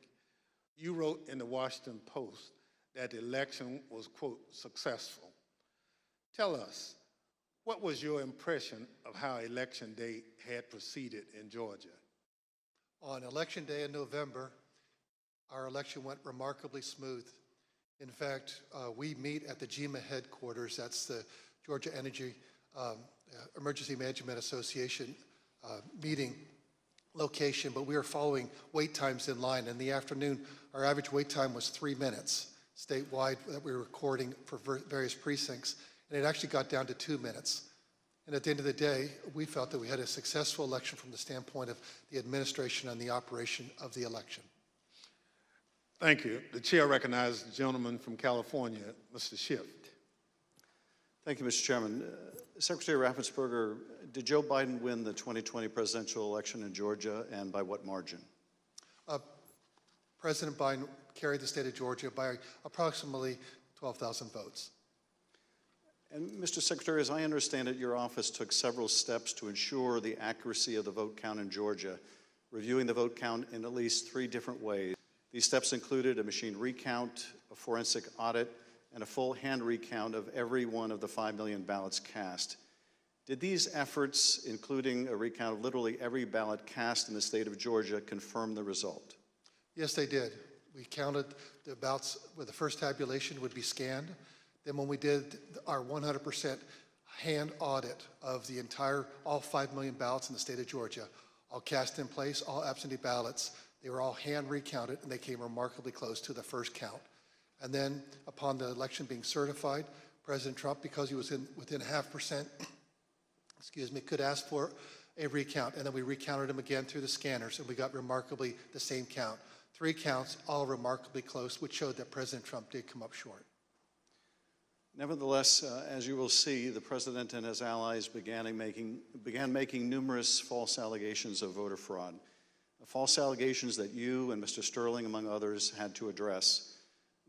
you wrote in the Washington Post that the election was, quote, successful. Tell us, what was your impression of how Election Day had proceeded in Georgia? On Election Day in November, our election went remarkably smooth. In fact, we meet at the GEMA headquarters. That's the Georgia Energy Emergency Management Association meeting location, but we were following wait times in line. In the afternoon, our average wait time was 3 minutes statewide that we were recording for various precincts, and it actually got down to 2 minutes. And at the end of the day, we felt that we had a successful election from the standpoint of the administration and the operation of the election. Thank you. The chair recognizes the gentleman from California, Mr. Schiff. Thank you, Mr. Chairman. Secretary Raffensperger, did Joe Biden win the 2020 presidential election in Georgia, and by what margin? President Biden carried the state of Georgia by approximately 12,000 votes. And Mr. Secretary, as I understand it, your office took several steps to ensure the accuracy of the vote count in Georgia, reviewing the vote count in at least 3 different ways. These steps included a machine recount, a forensic audit, and a full hand recount of every one of the 5 million ballots cast. Did these efforts, including a recount of literally every ballot cast in the state of Georgia, confirm the result? Yes, they did. We counted the ballots where the first tabulation would be scanned. Then when we did our 100% hand audit of the all 5 million ballots in the state of Georgia, all cast in place, all absentee ballots, they were all hand recounted, and they came remarkably close to the first count. And then upon the election being certified, President Trump, because he was within 0.5%, could ask for a recount. And then we recounted them again through the scanners, and we got remarkably the same count. 3 counts, all remarkably close, which showed that President Trump did come up short. Nevertheless, as you will see, the president and his allies began making numerous false allegations of voter fraud. False allegations that you and Mr. Sterling, among others, had to address.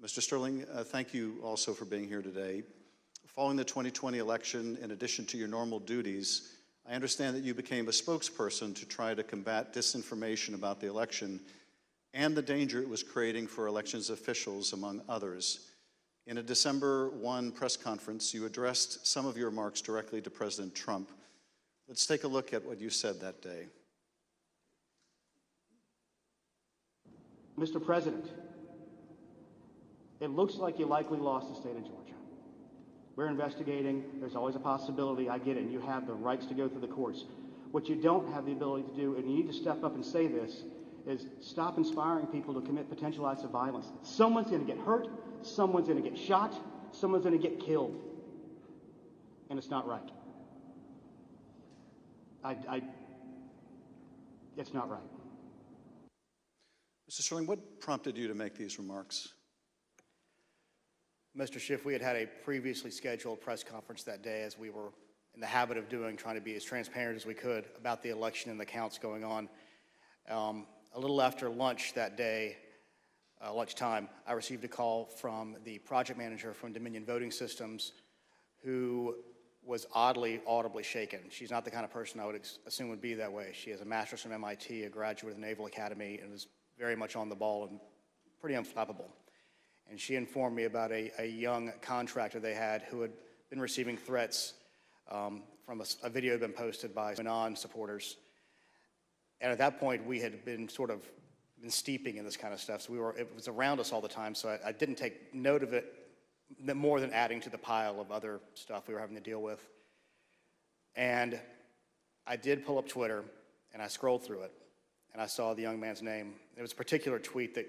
Mr. Sterling, thank you also for being here today. Following the 2020 election, in addition to your normal duties, I understand that you became a spokesperson to try to combat disinformation about the election and the danger it was creating for elections officials, among others. In a December 1 press conference, you addressed some of your remarks directly to President Trump. Let's take a look at what you said that day. Mr. President, it looks like you likely lost the state of Georgia. We're investigating. There's always a possibility. I get it. And you have the rights to go through the courts. What you don't have the ability to do, and you need to step up and say this, is stop inspiring people to commit potential acts of violence. Someone's going to get hurt, someone's going to get shot, someone's going to get killed. And it's not right. It's not right. Mr. Sterling, what prompted you to make these remarks? Mr. Schiff, we had a previously scheduled press conference that day, as we were in the habit of doing, trying to be as transparent as we could about the election and the counts going on. A little after lunch that day, lunchtime, I received a call from the project manager from Dominion Voting Systems, who was oddly, audibly shaken. She's not the kind of person I would assume would be that way. She has a master's from MIT, a graduate of the Naval Academy, and is very much on the ball and pretty unflappable. And she informed me about a young contractor they had who had been receiving threats from a video had been posted by non-supporters. And at that point, we had been sort of been steeping in this kind of stuff, so it was around us all the time, so I didn't take note of it more than adding to the pile of other stuff we were having to deal with. And I did pull up Twitter, and I scrolled through it, and I saw the young man's name. It was a particular tweet that,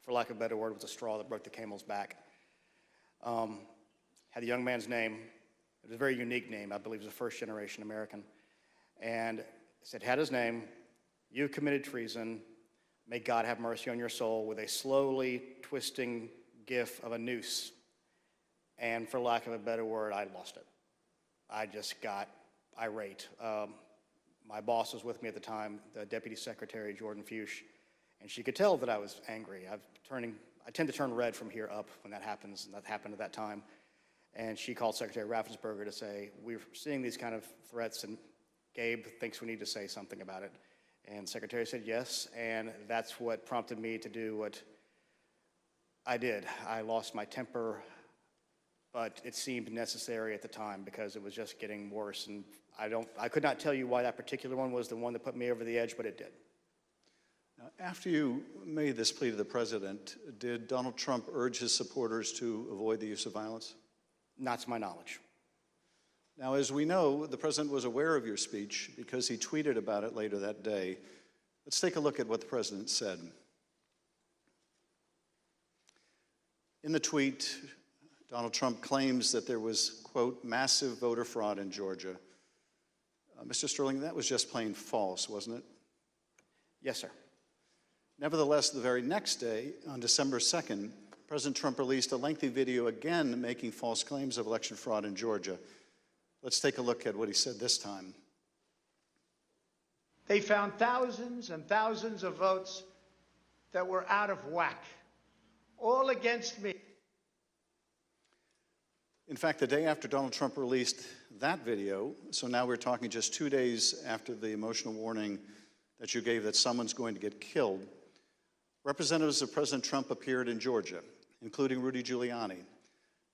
for lack of a better word, was a straw that broke the camel's back. Had the young man's name. It was a very unique name. I believe he was a first-generation American. And it said, had his name, "You committed treason. May God have mercy on your soul," with a slowly twisting gif of a noose. And for lack of a better word, I lost it. I just got irate. My boss was with me at the time, the Deputy Secretary, Jordan Fuchs, and she could tell that I was angry. I tend to turn red from here up when that happens, and that happened at that time. And she called Secretary Raffensperger to say, "We're seeing these kind of threats, and Gabe thinks we need to say something about it." And the Secretary said yes, and that's what prompted me to do what I did. I lost my temper, but it seemed necessary at the time because it was just getting worse. And I could not tell you why that particular one was the one that put me over the edge, but it did. Now, after you made this plea to the president, did Donald Trump urge his supporters to avoid the use of violence? Not to my knowledge. Now, as we know, the president was aware of your speech because he tweeted about it later that day. Let's take a look at what the president said. In the tweet, Donald Trump claims that there was, quote, massive voter fraud in Georgia. Mr. Sterling, that was just plain false, wasn't it? Yes, sir. Nevertheless, the very next day, on December 2nd, President Trump released a lengthy video again making false claims of election fraud in Georgia. Let's take a look at what he said this time. They found thousands and thousands of votes that were out of whack, all against me. In fact, the day after Donald Trump released that video, so now we're talking just 2 days after the emotional warning that you gave that someone's going to get killed, representatives of President Trump appeared in Georgia, including Rudy Giuliani,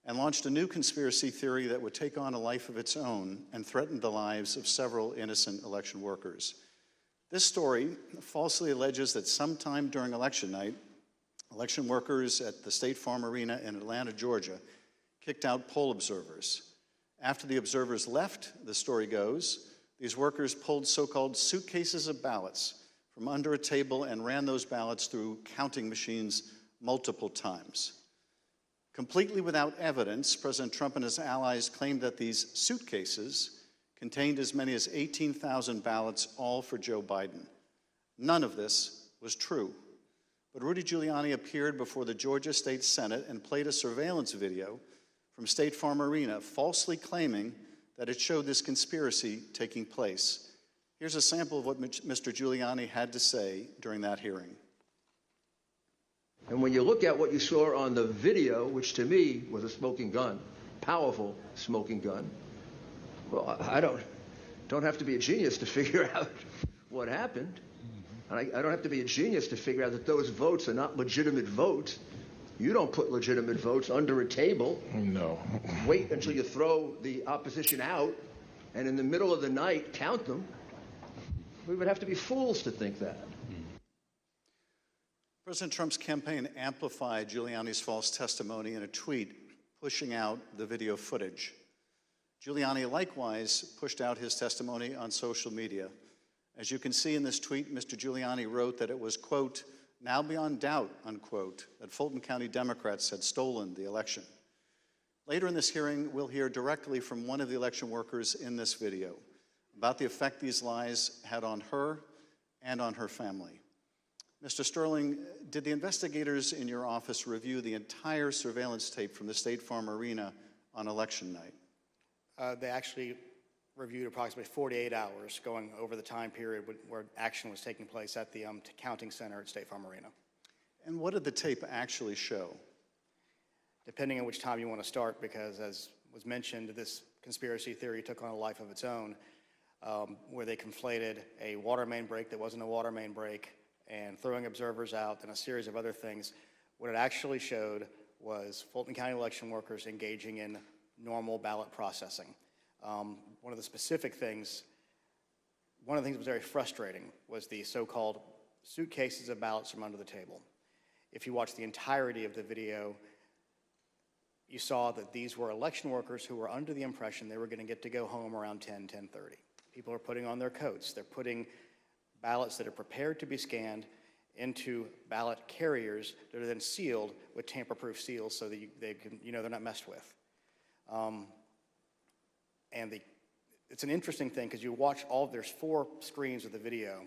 and launched a new conspiracy theory that would take on a life of its own and threaten the lives of several innocent election workers. This story falsely alleges that sometime during election night, election workers at the State Farm Arena in Atlanta, Georgia, kicked out poll observers. After the observers left, the story goes, these workers pulled so-called suitcases of ballots from under a table and ran those ballots through counting machines multiple times. Completely without evidence, President Trump and his allies claimed that these suitcases contained as many as 18,000 ballots, all for Joe Biden. None of this was true. But Rudy Giuliani appeared before the Georgia State Senate and played a surveillance video from State Farm Arena, falsely claiming that it showed this conspiracy taking place. Here's a sample of what Mr. Giuliani had to say during that hearing. And when you look at what you saw on the video, which to me was a smoking gun, powerful smoking gun, well, I don't have to be a genius to figure out what happened. And I don't have to be a genius to figure out that those votes are not legitimate votes. You don't put legitimate votes under a table. No. Wait until you throw the opposition out, and in the middle of the night, count them. We would have to be fools to think that. President Trump's campaign amplified Giuliani's false testimony in a tweet pushing out the video footage. Giuliani likewise pushed out his testimony on social media, As you can see in this tweet, Mr. Giuliani wrote that it was, quote, now beyond doubt, unquote, that Fulton County Democrats had stolen the election. Later in this hearing, we'll hear directly from one of the election workers in this video about the effect these lies had on her and on her family. Mr. Sterling, did the investigators in your office review the entire surveillance tape from the State Farm Arena on election night? They actually reviewed approximately 48 hours going over the time period where action was taking place at the counting center at State Farm Arena. And what did the tape actually show? Depending on which time you want to start, because as was mentioned, this conspiracy theory took on a life of its own, where they conflated a water main break that wasn't a water main break and throwing observers out and a series of other things. What it actually showed was Fulton County election workers engaging in normal ballot processing. One of the things that was very frustrating was the so-called suitcases of ballots from under the table. If you watch the entirety of the video, you saw that these were election workers who were under the impression they were going to get to go home around 10:30. People are putting on their coats. They're putting ballots that are prepared to be scanned into ballot carriers that are then sealed with tamper-proof seals so that they're not messed with. It's an interesting thing because you watch there's 4 screens of the video,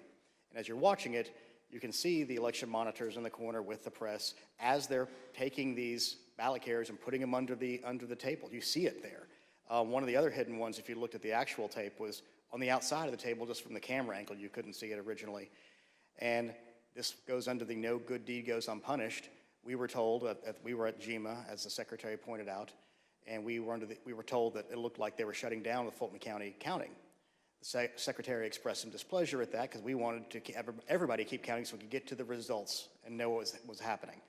and as you're watching it, you can see the election monitors in the corner with the press as they're taking these ballot carriers and putting them under the table. You see it there. One of the other hidden ones, if you looked at the actual tape, was on the outside of the table, just from the camera angle. You couldn't see it originally. And this goes under the no good deed goes unpunished. We were told we were at GEMA, as the secretary pointed out, and we were told that it looked like they were shutting down the Fulton County counting. The secretary expressed some displeasure at that because we wanted to everybody keep counting so we could get to the results and know what was happening.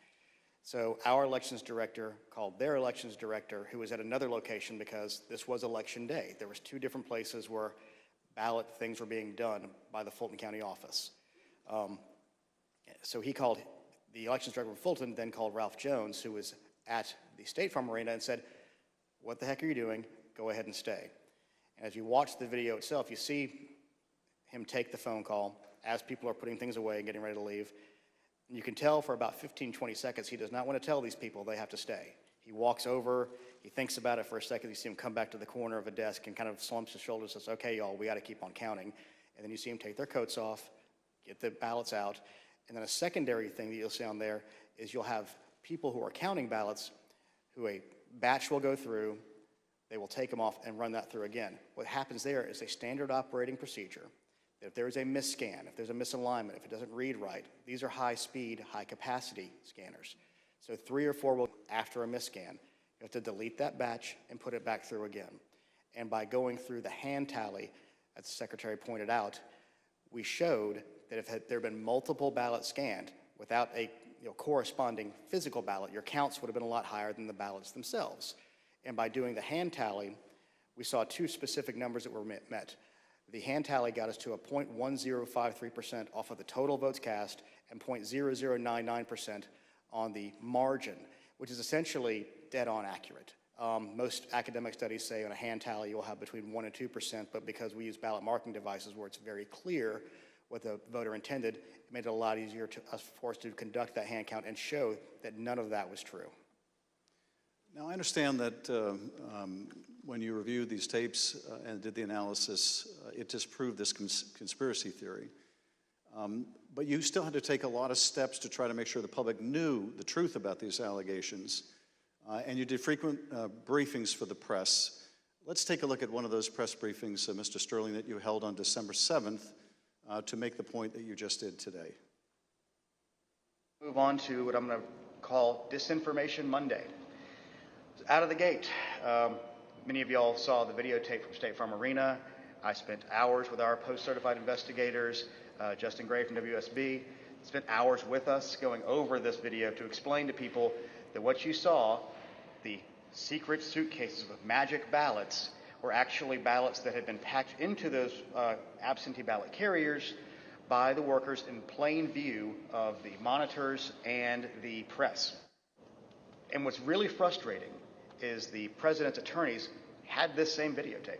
So our elections director called their elections director, who was at another location because this was election day. There was 2 different places where ballot things were being done by the Fulton County office. So he called the elections director of Fulton, then called Ralph Jones, who was at the State Farm Arena, and said, "What the heck are you doing? Go ahead and stay." And as you watch the video itself, you see him take the phone call as people are putting things away and getting ready to leave. And you can tell for about 15-20 seconds he does not want to tell these people they have to stay. He walks over, he thinks about it for a second, you see him come back to the corner of a desk and kind of slumps his shoulders and says, "Okay, y'all, we got to keep on counting." And then you see him take their coats off, get the ballots out, and then a secondary thing that you'll see on there is you'll have people who are counting ballots who a batch will go through, they will take them off and run that through again. What happens there is a standard operating procedure. If there is a misscan, if there's a misalignment, if it doesn't read right, these are high-speed, high-capacity scanners. So 3 or 4 will, after a misscan, you have to delete that batch and put it back through again. And by going through the hand tally, as the secretary pointed out, we showed that if there had been multiple ballots scanned without a corresponding physical ballot, your counts would have been a lot higher than the ballots themselves. And by doing the hand tally, we saw 2 specific numbers that were met. The hand tally got us to a 0.1053% off of the total votes cast and 0.0099% on the margin, which is essentially dead-on accurate. Most academic studies say on a hand tally you'll have between 1% and 2%, but because we use ballot marking devices where it's very clear what the voter intended, it made it a lot easier for us to conduct that hand count and show that none of that was true. Now, I understand that when you reviewed these tapes and did the analysis, it disproved this conspiracy theory. But you still had to take a lot of steps to try to make sure the public knew the truth about these allegations. And you did frequent briefings for the press. Let's take a look at one of those press briefings, Mr. Sterling, that you held on December 7th to make the point that you just did today. Move on to what I'm going to call Disinformation Monday. Out of the gate, many of y'all saw the videotape from State Farm Arena. I spent hours with our post-certified investigators, Justin Gray from WSB, spent hours with us going over this video to explain to people that what you saw, the secret suitcases with magic ballots, were actually ballots that had been packed into those absentee ballot carriers by the workers in plain view of the monitors and the press. And what's really frustrating is the president's attorneys had this same videotape.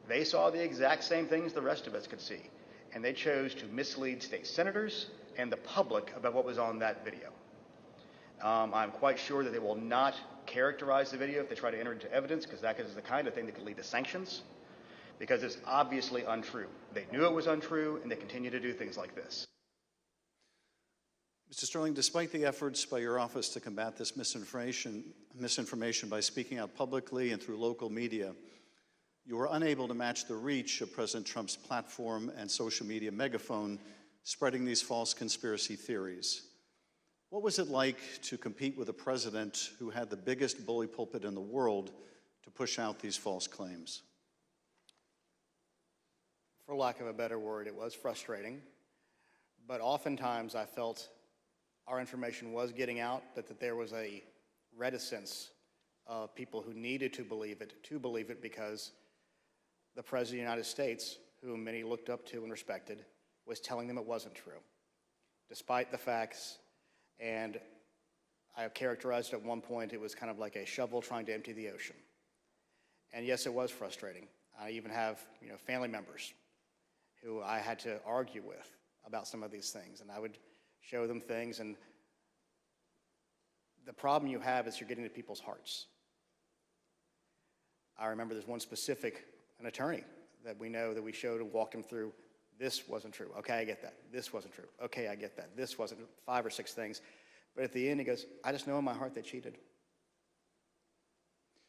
They saw the exact same things the rest of us could see. and they chose to mislead state senators and the public about what was on that video. I'm quite sure that they will not characterize the video if they try to enter into evidence, because that is the kind of thing that could lead to sanctions, because it's obviously untrue. They knew it was untrue, and they continue to do things like this. Mr. Sterling, despite the efforts by your office to combat this misinformation by speaking out publicly and through local media, you were unable to match the reach of President Trump's platform and social media megaphone spreading these false conspiracy theories. What was it like to compete with a president who had the biggest bully pulpit in the world to push out these false claims? For lack of a better word, it was frustrating, but oftentimes I felt our information was getting out, but that there was a reticence of people who needed to believe it because the President of the United States, whom many looked up to and respected, was telling them it wasn't true, despite the facts. And I have characterized at one point, it was kind of like a shovel trying to empty the ocean. And yes, it was frustrating. I even have, family members who I had to argue with about some of these things, and I would show them things, and the problem you have is you're getting to people's hearts. I remember there's one specific, an attorney that we know that we showed and walked him through. This wasn't true. Okay, I get that. This wasn't true. Okay, I get that. This wasn't 5 or 6 things. But at the end, he goes, I just know in my heart they cheated.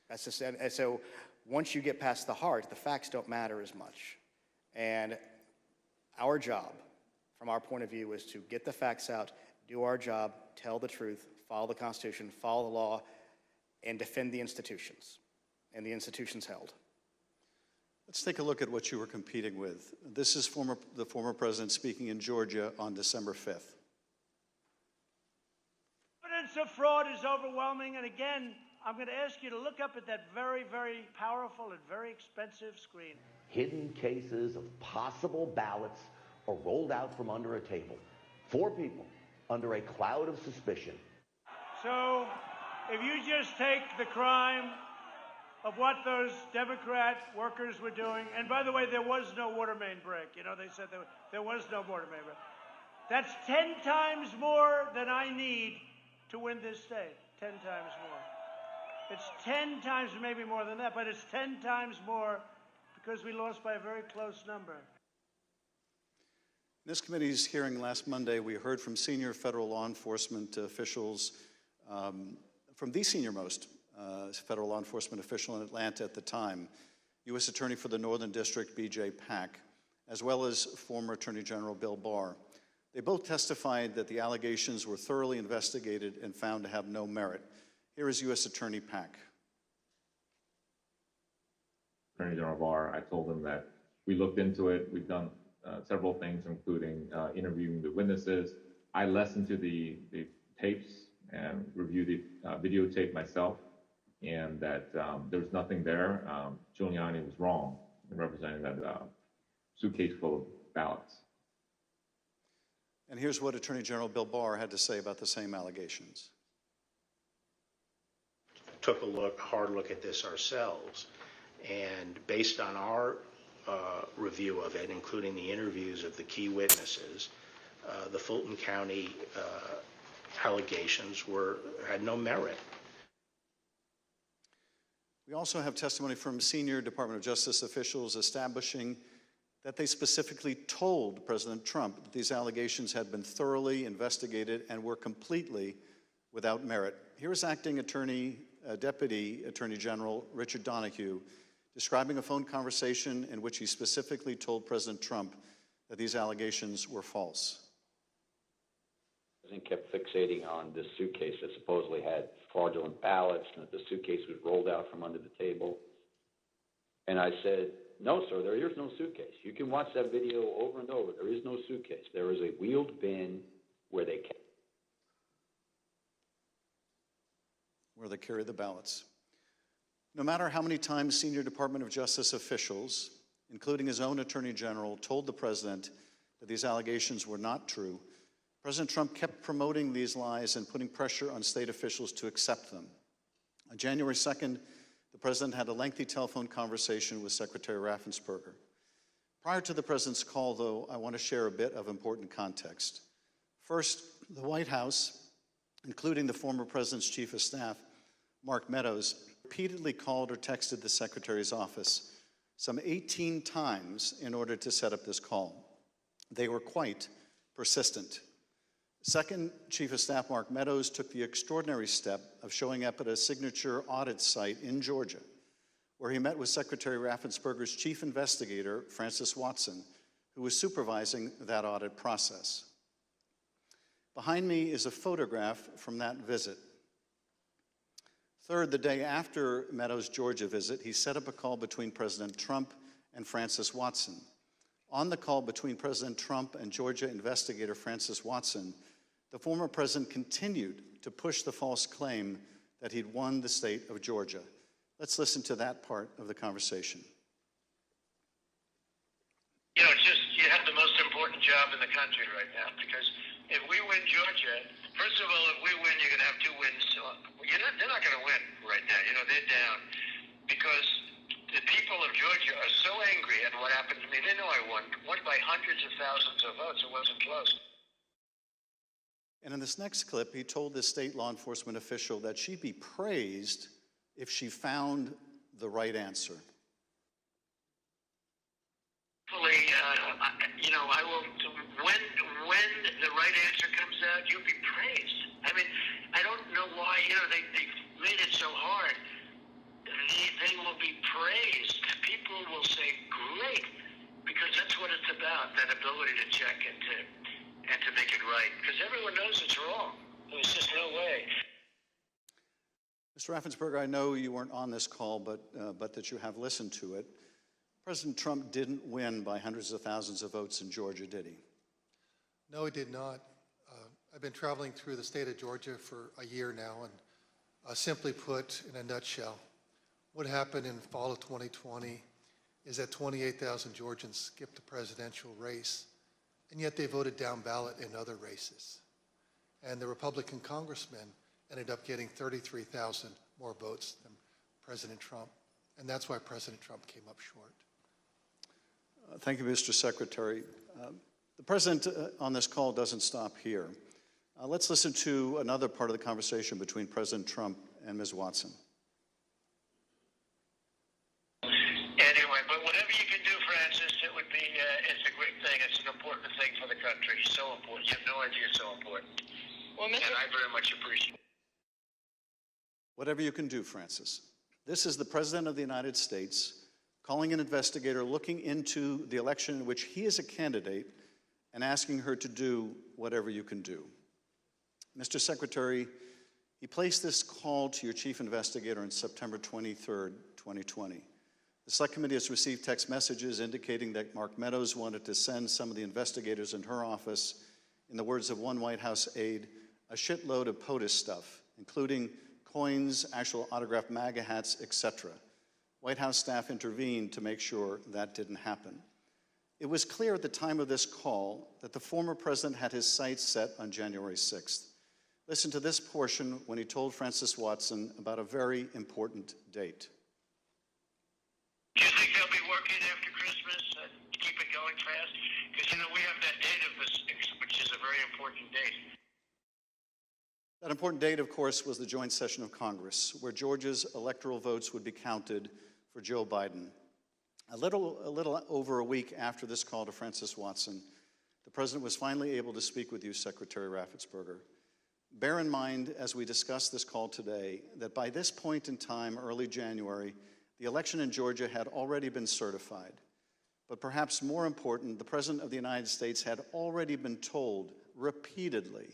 That's just, and so once you get past the heart, the facts don't matter as much. And our job, from our point of view, is to get the facts out, do our job, tell the truth, follow the Constitution, follow the law, and defend the institutions, and the institutions held. Let's take a look at what you were competing with. This is the former president speaking in Georgia on December 5th. Evidence of fraud is overwhelming, and again, I'm going to ask you to look up at that very, very powerful and very expensive screen. Hidden cases of possible ballots are rolled out from under a table. 4 people under a cloud of suspicion. So, if you just take the crime of what those Democrat workers were doing, and by the way, there was no water main break. They said there was no water main break. That's 10 times more than I need to win this state. 10 times more. It's 10 times, maybe more than that, but it's 10 times more because we lost by a very close number. In this committee's hearing last Monday, we heard from senior federal law enforcement officials, from the senior-most federal law enforcement official in Atlanta at the time, U.S. Attorney for the Northern District, B.J. Pack, as well as former Attorney General Bill Barr. They both testified that the allegations were thoroughly investigated and found to have no merit. Here is U.S. Attorney Pack. Attorney General Barr, I told him that we looked into it. We've done several things, including interviewing the witnesses. I listened to the tapes and reviewed the videotape myself, and that there's nothing there. Giuliani was wrong in representing that suitcase full of ballots. And here's what Attorney General Bill Barr had to say about the same allegations. Took a hard look at this ourselves, and based on our review of it, including the interviews of the key witnesses, the Fulton County allegations had no merit. We also have testimony from senior Department of Justice officials establishing that they specifically told President Trump that these allegations had been thoroughly investigated and were completely without merit. Here is Acting Deputy Attorney General Richard Donahue describing a phone conversation in which he specifically told President Trump that these allegations were false. The president kept fixating on this suitcase that supposedly had fraudulent ballots, and that the suitcase was rolled out from under the table. And I said, no, sir, there is no suitcase. You can watch that video over and over. There is no suitcase. There is a wheeled bin where they carry the ballots. No matter how many times senior Department of Justice officials, including his own Attorney General, told the president that these allegations were not true, President Trump kept promoting these lies and putting pressure on state officials to accept them. On January 2nd, the president had a lengthy telephone conversation with Secretary Raffensperger. Prior to the President's call, though, I want to share a bit of important context. First, the White House, including the former President's Chief of Staff, Mark Meadows, repeatedly called or texted the Secretary's office some 18 times in order to set up this call. They were quite persistent. Second, Chief of Staff Mark Meadows took the extraordinary step of showing up at a signature audit site in Georgia, where he met with Secretary Raffensperger's chief investigator, Francis Watson, who was supervising that audit process. Behind me is a photograph from that visit. Third, the day after Meadows' Georgia visit, he set up a call between President Trump and Francis Watson. On the call between President Trump and Georgia investigator Francis Watson, the former president continued to push the false claim that he'd won the state of Georgia. Let's listen to that part of the conversation. You know, it's just, you have the most important job in the country right now, because if we win Georgia, first of all, if we win, you're going to have two wins. They're not going to win right now. You know, they're down because the people of Georgia are so angry at what happened to me. They know I won by hundreds of thousands of votes. It wasn't close. And in this next clip, he told this state law enforcement official that she'd be praised if she found the right answer. Hopefully, you know, I will. When the right answer comes out, you'll be praised. I mean, I don't know why. You know, they've made it so hard. They will be praised. People will say, "Great," because that's what it's about. That ability to check and to make it right. Because everyone knows it's wrong. There's just no way. Mr. Raffensperger, I know you weren't on this call, but that you have listened to it. President Trump didn't win by hundreds of thousands of votes in Georgia, did he? No, he did not. I've been traveling through the state of Georgia for a year now, and simply put, in a nutshell, what happened in fall of 2020 is that 28,000 Georgians skipped the presidential race, and yet they voted down ballot in other races. And the Republican congressmen ended up getting 33,000 more votes than President Trump, and that's why President Trump came up short. Thank you, Mr. Secretary. The President on this call doesn't stop here. Let's listen to another part of the conversation between President Trump and Ms. Watson. Anyway, but whatever you can do, Francis, it would be, it's a great thing. It's an important thing for the country. So important. You have no idea it's so important. Well, and I very much appreciate it. Whatever you can do, Francis. This is the President of the United States calling an investigator looking into the election in which he is a candidate and asking her to do whatever you can do. Mr. Secretary, he placed this call to your chief investigator on September 23rd, 2020. The Select Committee has received text messages indicating that Mark Meadows wanted to send some of the investigators in her office, in the words of one White House aide, a shitload of POTUS stuff, including coins, actual autographed MAGA hats, etc. White House staff intervened to make sure that didn't happen. It was clear at the time of this call that the former president had his sights set on January 6th. Listen to this portion when he told Francis Watson about a very important date. Do you think they'll be working after Christmas to keep it going fast? Because, you know, we have that date of the 6th, which is a very important date. That important date, of course, was the joint session of Congress, where Georgia's electoral votes would be counted for Joe Biden. A little over a week after this call to Francis Watson, the President was finally able to speak with you, Secretary Raffensperger. Bear in mind, as we discuss this call today, that by this point in time, early January, the election in Georgia had already been certified. But perhaps more important, the President of the United States had already been told repeatedly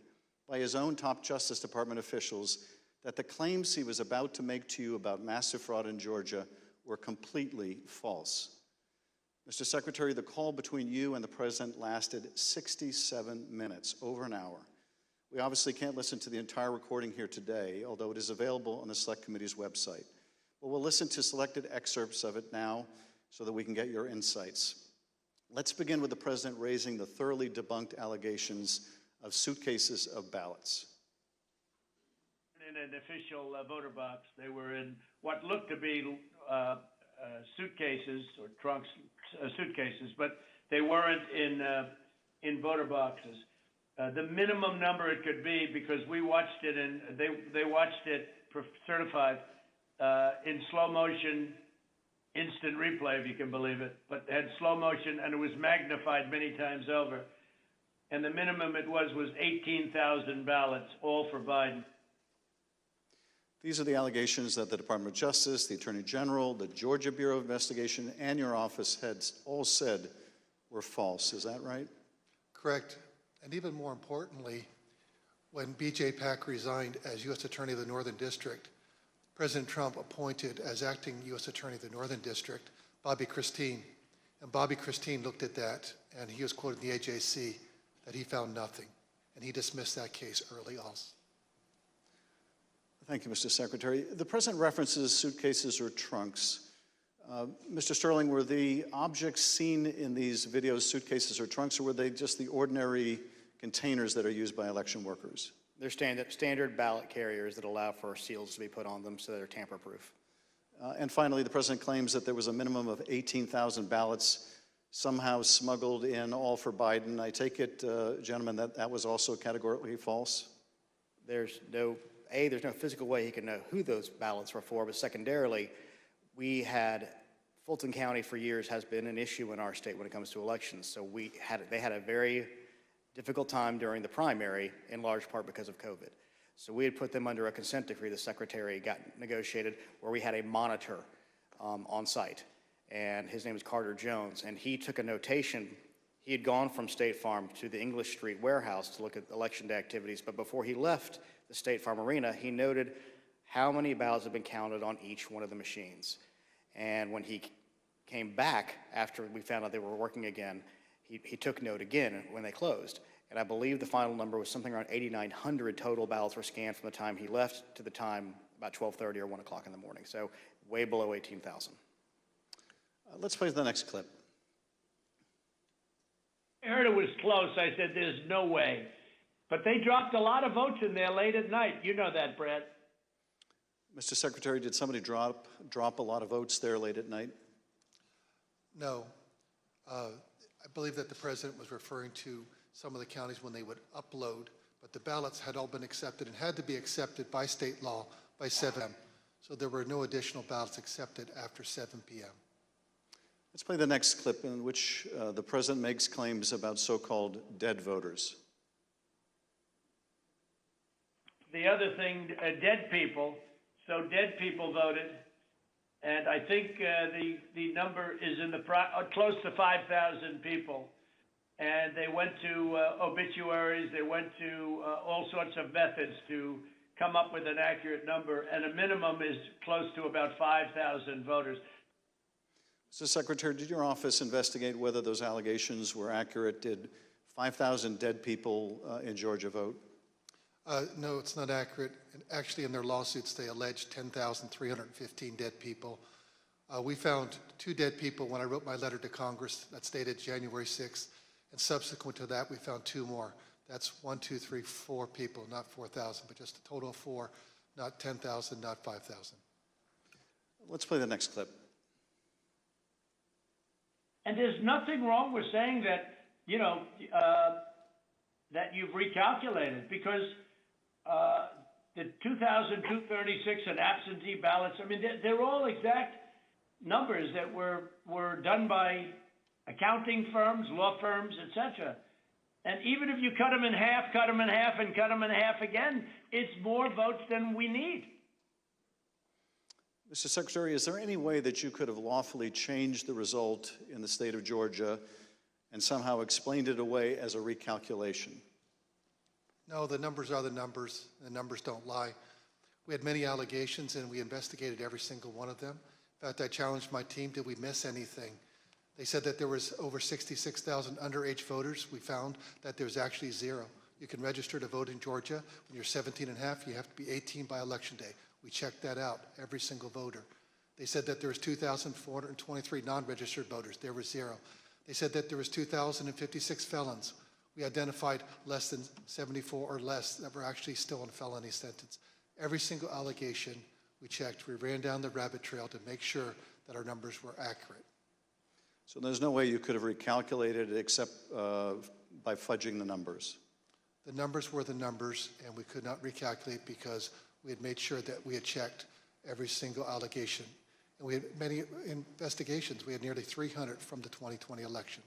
by his own top Justice Department officials that the claims he was about to make to you about massive fraud in Georgia were completely false. Mr. Secretary, the call between you and the President lasted 67 minutes, over an hour. We obviously can't listen to the entire recording here today, although it is available on the Select Committee's website. But we'll listen to selected excerpts of it now so that we can get your insights. Let's begin with the President raising the thoroughly debunked allegations of suitcases of ballots. In an official voter box, they were in what looked to be suitcases or trunks, suitcases, but they weren't in voter boxes. The minimum number it could be, because we watched it and they watched it certified in slow motion, instant replay, if you can believe it, but had slow motion and it was magnified many times over. And the minimum it was 18,000 ballots, all for Biden. These are the allegations that the Department of Justice, the Attorney General, the Georgia Bureau of Investigation, and your office had all said were false. Is that right? Correct. And even more importantly, when B.J. Pack resigned as U.S. Attorney of the Northern District, President Trump appointed as acting U.S. Attorney of the Northern District Bobby Christine. And Bobby Christine looked at that, and he was quoted in the AJC that he found nothing. And he dismissed that case early also. Thank you, Mr. Secretary. The President references suitcases or trunks. Mr. Sterling, were the objects seen in these videos suitcases or trunks, or were they just the ordinary containers that are used by election workers? They're standard ballot carriers that allow for seals to be put on them so they're tamper-proof. And finally, the President claims that there was a minimum of 18,000 ballots somehow smuggled in, all for Biden. I take it, gentlemen, that was also categorically false? There's no physical way he can know who those ballots were for, but secondarily, Fulton County for years has been an issue in our state when it comes to elections. So they had a very difficult time during the primary, in large part because of COVID. So we had put them under a consent decree the Secretary got negotiated, where we had a monitor on site. And his name is Carter Jones, and he took a notation. He had gone from State Farm to the English Street warehouse to look at election day activities, but before he left the State Farm Arena, he noted how many ballots had been counted on each one of the machines. And when he came back after we found out they were working again, he took note again when they closed. And I believe the final number was something around 8,900 total ballots were scanned from the time he left to the time about 12:30 or 1 o'clock in the morning. So way below 18,000. Let's play the next clip. I heard it was close. I said, there's no way. But they dropped a lot of votes in there late at night. You know that, Brad. Mr. Secretary, did somebody drop a lot of votes there late at night? No. I believe that the President was referring to some of the counties when they would upload, but the ballots had all been accepted and had to be accepted by state law by 7 p.m. So there were no additional ballots accepted after 7 p.m. Let's play the next clip in which the President makes claims about so-called dead voters. The other thing, dead people. So dead people voted, and I think the number is in the close to 5,000 people. And they went to obituaries, they went to all sorts of methods to come up with an accurate number, and a minimum is close to about 5,000 voters. Mr. Secretary, did your office investigate whether those allegations were accurate? Did 5,000 dead people in Georgia vote? No, it's not accurate. And actually, in their lawsuits, they allege 10,315 dead people. We found 2 dead people when I wrote my letter to Congress that's dated January 6th. And subsequent to that, we found 2 more. That's 1, 2, 3, 4 people, not 4,000, but just a total of 4, not 10,000, not 5,000. Let's play the next clip. And there's nothing wrong with saying that, that you've recalculated, because the 2,236 and absentee ballots, I mean, they're all exact numbers that were done by accounting firms, law firms, etc. And even if you cut them in half, and cut them in half again, it's more votes than we need. Mr. Secretary, is there any way that you could have lawfully changed the result in the state of Georgia and somehow explained it away as a recalculation? No, the numbers are the numbers. The numbers don't lie. We had many allegations, and we investigated every single one of them. In fact, I challenged my team, did we miss anything? They said that there was over 66,000 underage voters. We found that there's actually 0. You can register to vote in Georgia. When you're 17 and a half, you have to be 18 by election day. We checked that out, every single voter. They said that there was 2,423 non-registered voters. There was 0. They said that there was 2,056 felons. We identified less than 74 or less that were actually still in felony sentence. Every single allegation we checked. We ran down the rabbit trail to make sure that our numbers were accurate. So there's no way you could have recalculated it except by fudging the numbers? The numbers were the numbers, and we could not recalculate because we had made sure that we had checked every single allegation. And we had many investigations. We had nearly 300 from the 2020 election.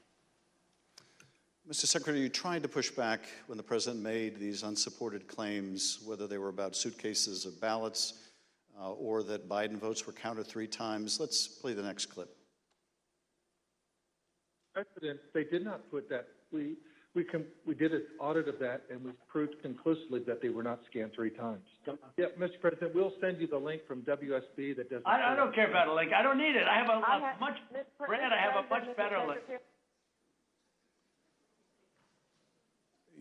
Mr. Secretary, you tried to push back when the president made these unsupported claims, whether they were about suitcases of ballots or that Biden votes were counted 3 times. Let's play the next clip. President, they did not put that. We did an audit of that, and we proved conclusively that they were not scanned 3 times. Yeah, Mr. President, we'll send you the link from WSB that doesn't. I don't care about a link. I don't need it. I have Brad, I have a much better link.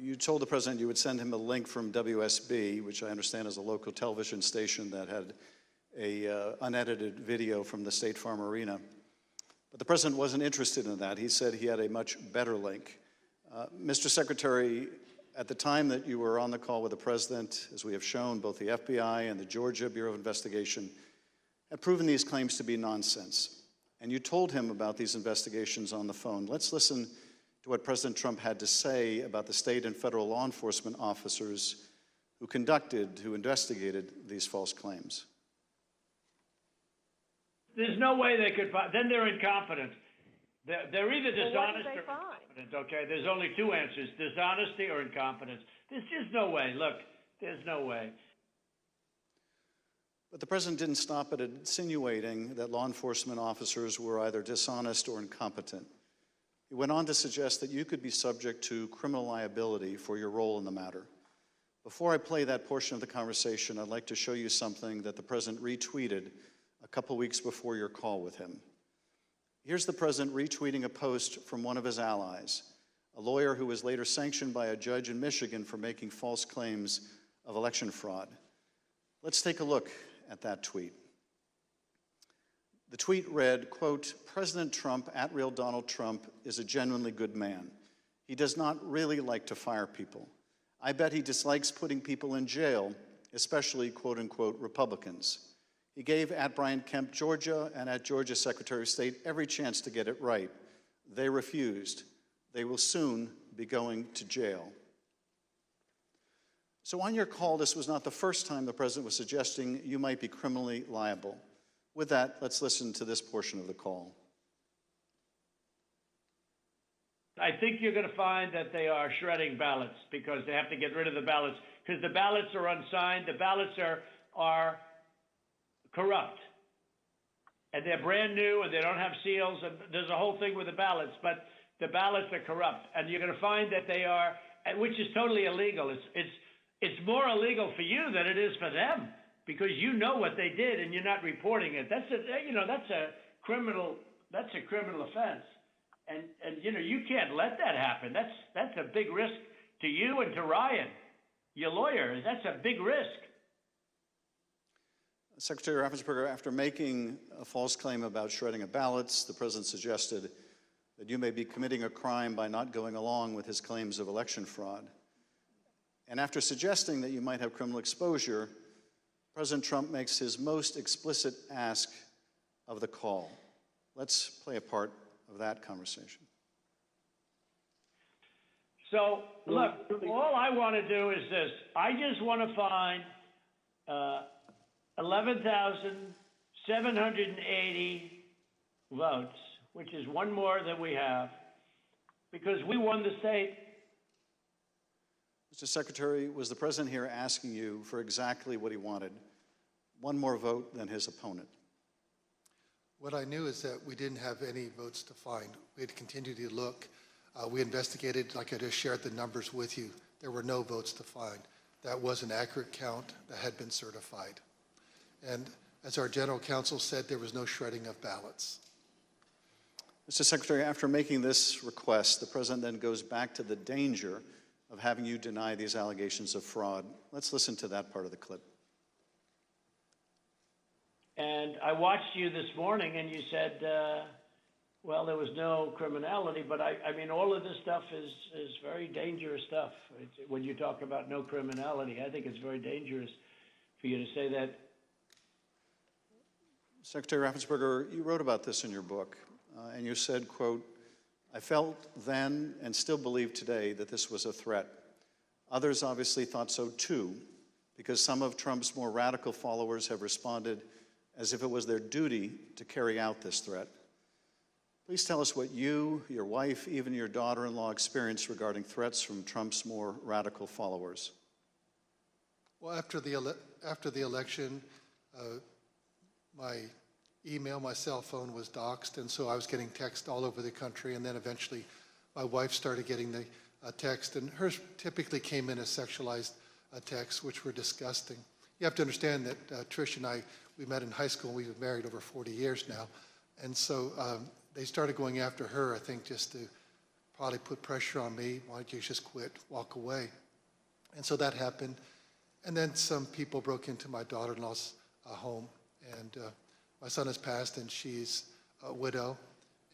You told the president you would send him a link from WSB, which I understand is a local television station that had a unedited video from the State Farm Arena. But the president wasn't interested in that. He said he had a much better link. Mr. Secretary, at the time that you were on the call with the president, as we have shown, both the FBI and the Georgia Bureau of Investigation have proven these claims to be nonsense. And you told him about these investigations on the phone. Let's listen to what President Trump had to say about the state and federal law enforcement officers who investigated these false claims. There's no way they could find. Then they're incompetent. They're either dishonest or incompetent. Okay, there's only 2 answers: dishonesty or incompetence. There's just no way. Look, there's no way. But the president didn't stop at insinuating that law enforcement officers were either dishonest or incompetent. He went on to suggest that you could be subject to criminal liability for your role in the matter. Before I play that portion of the conversation, I'd like to show you something that the president retweeted a couple weeks before your call with him. Here's the president retweeting a post from one of his allies, a lawyer who was later sanctioned by a judge in Michigan for making false claims of election fraud. Let's take a look at that tweet. The tweet read, quote, "President Trump, @real Donald Trump, is a genuinely good man. He does not really like to fire people. I bet he dislikes putting people in jail, especially, quote unquote, Republicans. He gave @Brian Kemp, Georgia, and @Georgia Secretary of State every chance to get it right. They refused. They will soon be going to jail." So on your call, this was not the first time the president was suggesting you might be criminally liable. With that, let's listen to this portion of the call. I think you're going to find that they are shredding ballots because they have to get rid of the ballots because the ballots are unsigned. The ballots are corrupt. And they're brand new and they don't have seals. And there's a whole thing with the ballots, but the ballots are corrupt. And you're going to find that they are, which is totally illegal. It's more illegal for you than it is for them because you know what they did and you're not reporting it. That's a criminal offense. And you can't let that happen. That's a big risk to you and to Ryan, your lawyer. That's a big risk. Secretary Raffensperger, after making a false claim about shredding of ballots, the president suggested that you may be committing a crime by not going along with his claims of election fraud. And after suggesting that you might have criminal exposure, President Trump makes his most explicit ask of the call. Let's play a part of that conversation. So, look, all I want to do is this. I just want to find 11,780 votes, which is one more than we have, because we won the state. Mr. Secretary, was the president here asking you for exactly what he wanted? One more vote than his opponent. What I knew is that we didn't have any votes to find. We had continued to look. We investigated, like I just shared the numbers with you. There were no votes to find. That was an accurate count that had been certified. And as our general counsel said, there was no shredding of ballots. Mr. Secretary, after making this request, the president then goes back to the danger of having you deny these allegations of fraud. Let's listen to that part of the clip. And I watched you this morning and you said, well, there was no criminality, but I mean, all of this stuff is very dangerous stuff. When you talk about no criminality, I think it's very dangerous for you to say that. Secretary Raffensperger, you wrote about this in your book, and you said, quote, "I felt then and still believe today that this was a threat. Others obviously thought so too, because some of Trump's more radical followers have responded as if it was their duty to carry out this threat. Please tell us what you, your wife, even your daughter-in-law experienced regarding threats from Trump's more radical followers." Well, after the election, my email, my cell phone was doxxed, and so I was getting text all over the country, and then eventually my wife started getting the text, and hers typically came in as sexualized texts, which were disgusting. You have to understand that Trish and I, we met in high school, and we've been married over 40 years now, and so they started going after her, I think, just to probably put pressure on me. Why don't you just quit, walk away? And so that happened. And then some people broke into my daughter-in-law's home, and my son has passed, and she's a widow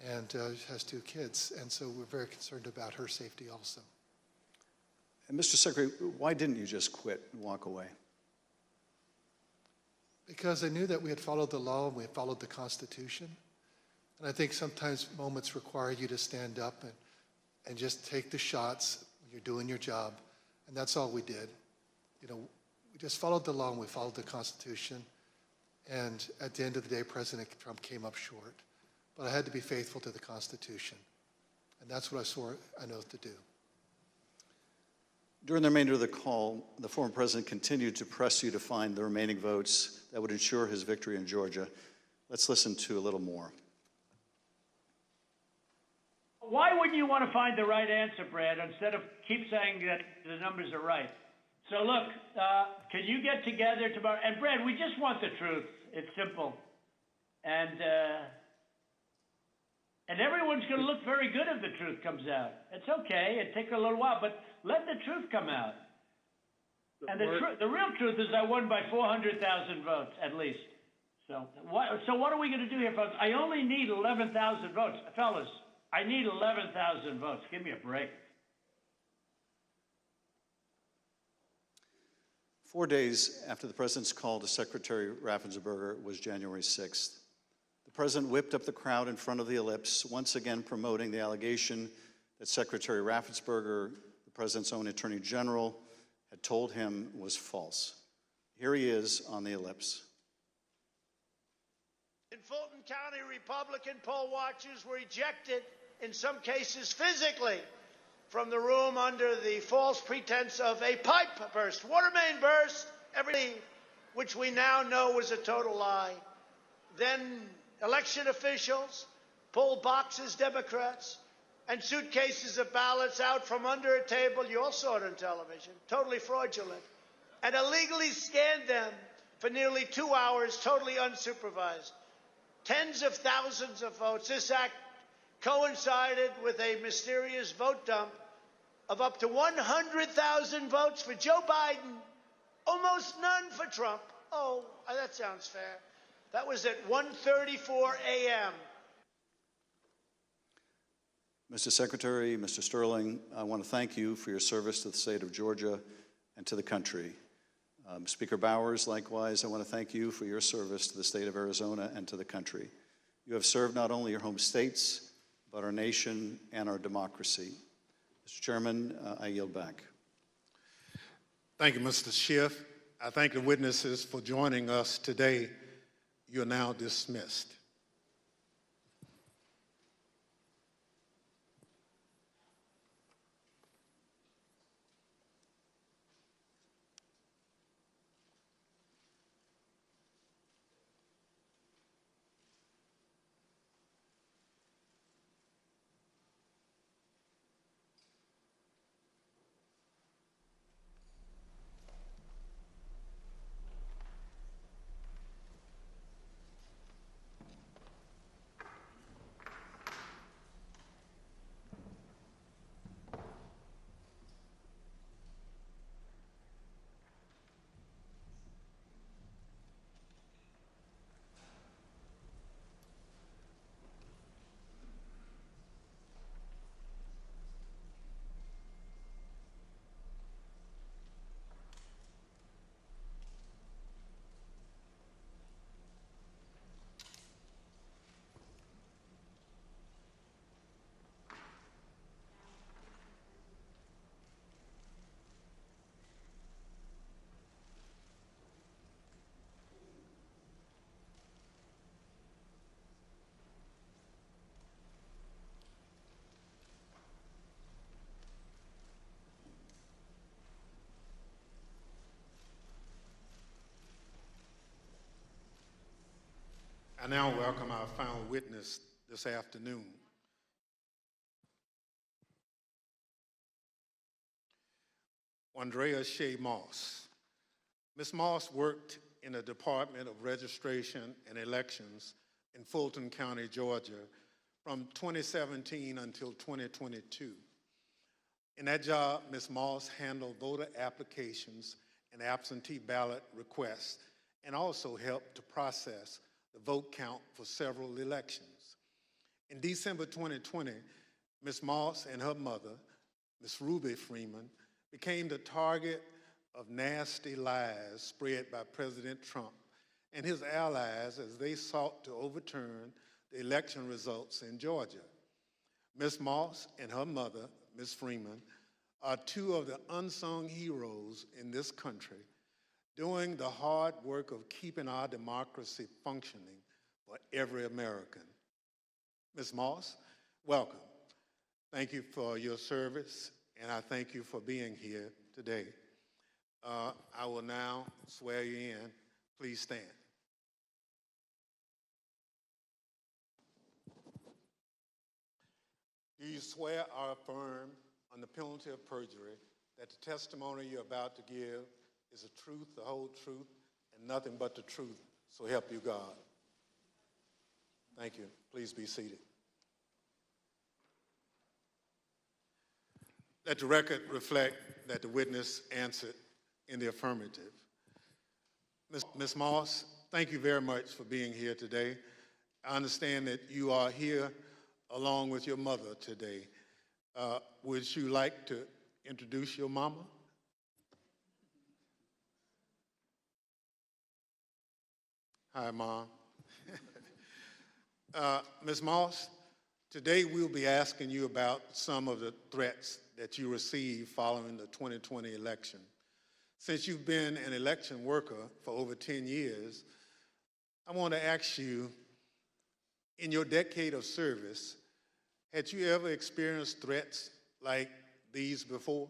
and has 2 kids, and so we're very concerned about her safety also. And Mr. Secretary, why didn't you just quit and walk away? Because I knew that we had followed the law and we had followed the Constitution. And I think sometimes moments require you to stand up and just take the shots when you're doing your job. And that's all we did. You know, we just followed the law and we followed the Constitution. And at the end of the day, President Trump came up short. But I had to be faithful to the Constitution. And that's what I swore an oath to do. During the remainder of the call, the former president continued to press you to find the remaining votes that would ensure his victory in Georgia. Let's listen to a little more. Why wouldn't you want to find the right answer, Brad, instead of keep saying that the numbers are right? So look, can you get together tomorrow? And Brad, we just want the truth. It's simple. And everyone's going to look very good if the truth comes out. It's okay. It takes a little while, but let the truth come out. And the real truth is I won by 400,000 votes, at least. So what are we going to do here, folks? I only need 11,000 votes. Fellas, I need 11,000 votes. Give me a break. 4 days after the president's call to Secretary Raffensperger was January 6th. The president whipped up the crowd in front of the ellipse, once again promoting the allegation that Secretary Raffensperger, the president's own attorney general, had told him was false. Here he is on the ellipse. In Fulton County, Republican poll watchers were ejected, in some cases physically, from the room under the false pretense of a pipe burst, water main burst, which we now know was a total lie. Then election officials pulled boxes, Democrats, and suitcases of ballots out from under a table. You all saw it on television, totally fraudulent, and illegally scanned them for nearly 2 hours, totally unsupervised. Tens of thousands of votes. This act coincided with a mysterious vote dump of up to 100,000 votes for Joe Biden, almost none for Trump. Oh, that sounds fair. That was at 1:34 a.m. Mr. Secretary, Mr. Sterling, I want to thank you for your service to the state of Georgia and to the country. Speaker Bowers, likewise, I want to thank you for your service to the state of Arizona and to the country. You have served not only your home states, but our nation and our democracy. Mr. Chairman, I yield back. Thank you, Mr. Schiff. I thank the witnesses for joining us today. You are now dismissed. I now welcome our final witness this afternoon. Andrea Shea Moss. Ms. Moss worked in the Department of Registration and Elections in Fulton County, Georgia, from 2017 until 2022. In that job, Ms. Moss handled voter applications and absentee ballot requests, and also helped to process the vote count for several elections. In December 2020, Ms. Moss and her mother, Ms. Ruby Freeman, became the target of nasty lies spread by President Trump and his allies as they sought to overturn the election results in Georgia. Ms. Moss and her mother, Ms. Freeman, are two of the unsung heroes in this country, doing the hard work of keeping our democracy functioning for every American. Ms. Moss, welcome. Thank you for your service, and I thank you for being here today. I will now swear you in. Please stand. Do you swear or affirm on the penalty of perjury that the testimony you're about to give is the truth, the whole truth, and nothing but the truth, so help you God? Thank you. Please be seated. Let the record reflect that the witness answered in the affirmative. Ms. Moss, thank you very much for being here today. I understand that you are here along with your mother today. Would you like to introduce your mama? Hi, Mom. Ms. Moss, today we'll be asking you about some of the threats that you received following the 2020 election. Since you've been an election worker for over 10 years, I want to ask you, in your decade of service, had you ever experienced threats like these before?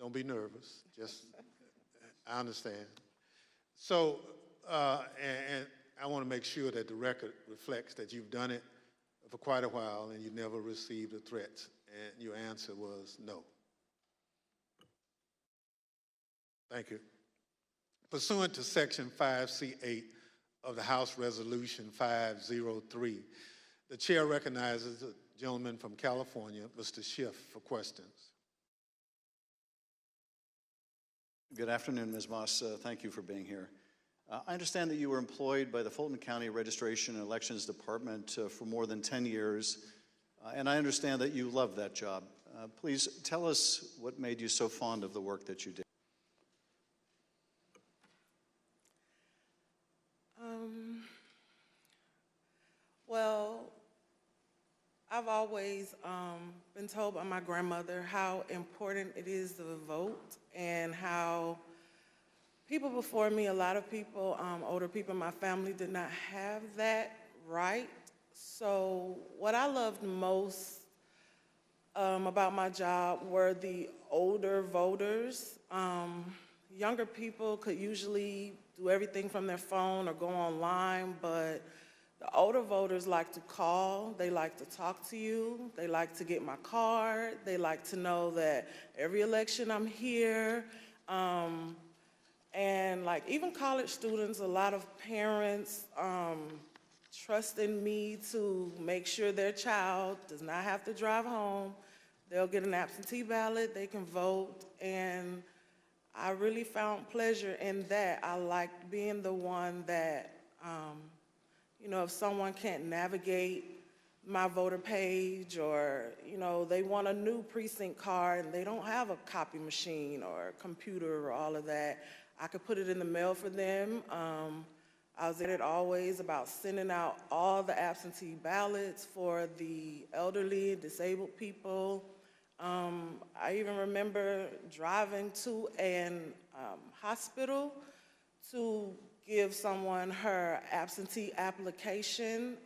Don't be nervous. Just, I understand. So, and I want to make sure that the record reflects that you've done it for quite a while and you never received a threat, and your answer was no. Thank you. Pursuant to Section 5C8 of the House Resolution 503, the chair recognizes the gentleman from California, Mr. Schiff, for questions. Good afternoon, Ms. Moss. Thank you for being here. I understand that you were employed by the Fulton County Registration and Elections Department for more than 10 years, and I understand that you love that job. Please tell us what made you so fond of the work that you did. Well, I've always been told by my grandmother how important it is to vote, and how people before me, a lot of people, older people in my family, did not have that right. So what I loved most about my job were the older voters. Younger people could usually do everything from their phone or go online, but the older voters like to call, they like to talk to you, they like to get my card, they like to know that every election I'm here. And like even college students, a lot of parents trust in me to make sure their child does not have to drive home. They'll get an absentee ballot, they can vote, and I really found pleasure in that. I liked being the one that, you know, if someone can't navigate my voter page, or, you know, they want a new precinct card and they don't have a copy machine or a computer or all of that, I could put it in the mail for them. I was excited always about sending out all the absentee ballots for the elderly, disabled people. I even remember driving to an hospital to give someone her absentee application.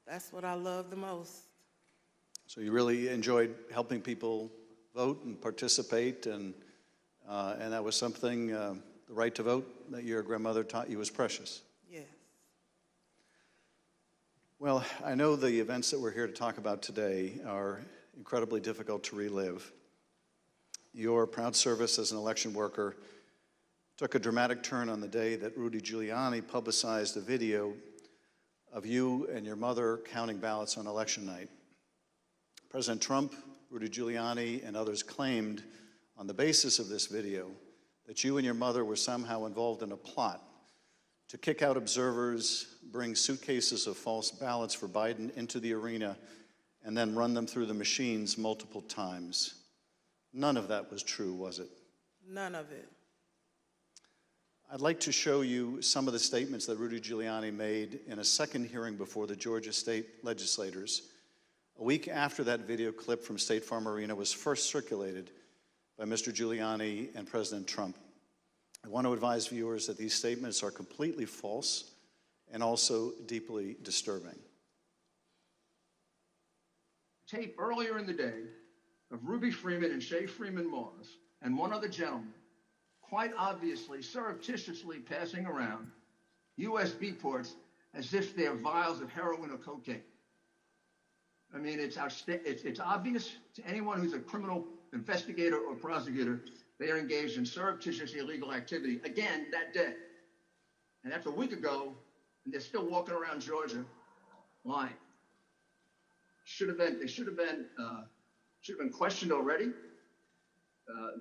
That's what I love the most. So you really enjoyed helping people vote and participate, and that was something, the right to vote, that your grandmother taught you was precious. Yes. Well, I know the events that we're here to talk about today are incredibly difficult to relive. Your proud service as an election worker took a dramatic turn on the day that Rudy Giuliani publicized a video of you and your mother counting ballots on election night. President Trump, Rudy Giuliani, and others claimed on the basis of this video that you and your mother were somehow involved in a plot to kick out observers, bring suitcases of false ballots for Biden into the arena, and then run them through the machines multiple times. None of that was true, was it? None of it. I'd like to show you some of the statements that Rudy Giuliani made in a second hearing before the Georgia state legislators, a week after that video clip from State Farm Arena was first circulated by Mr. Giuliani and President Trump. I want to advise viewers that these statements are completely false and also deeply disturbing. Tape earlier in the day of Ruby Freeman and Shay Freeman Moss and one other gentleman quite obviously surreptitiously passing around USB ports as if they're vials of heroin or cocaine. I mean, it's obvious to anyone who's a criminal investigator or prosecutor they are engaged in surreptitious illegal activity again that day. And that's a week ago, and they're still walking around Georgia lying. They should have been questioned already.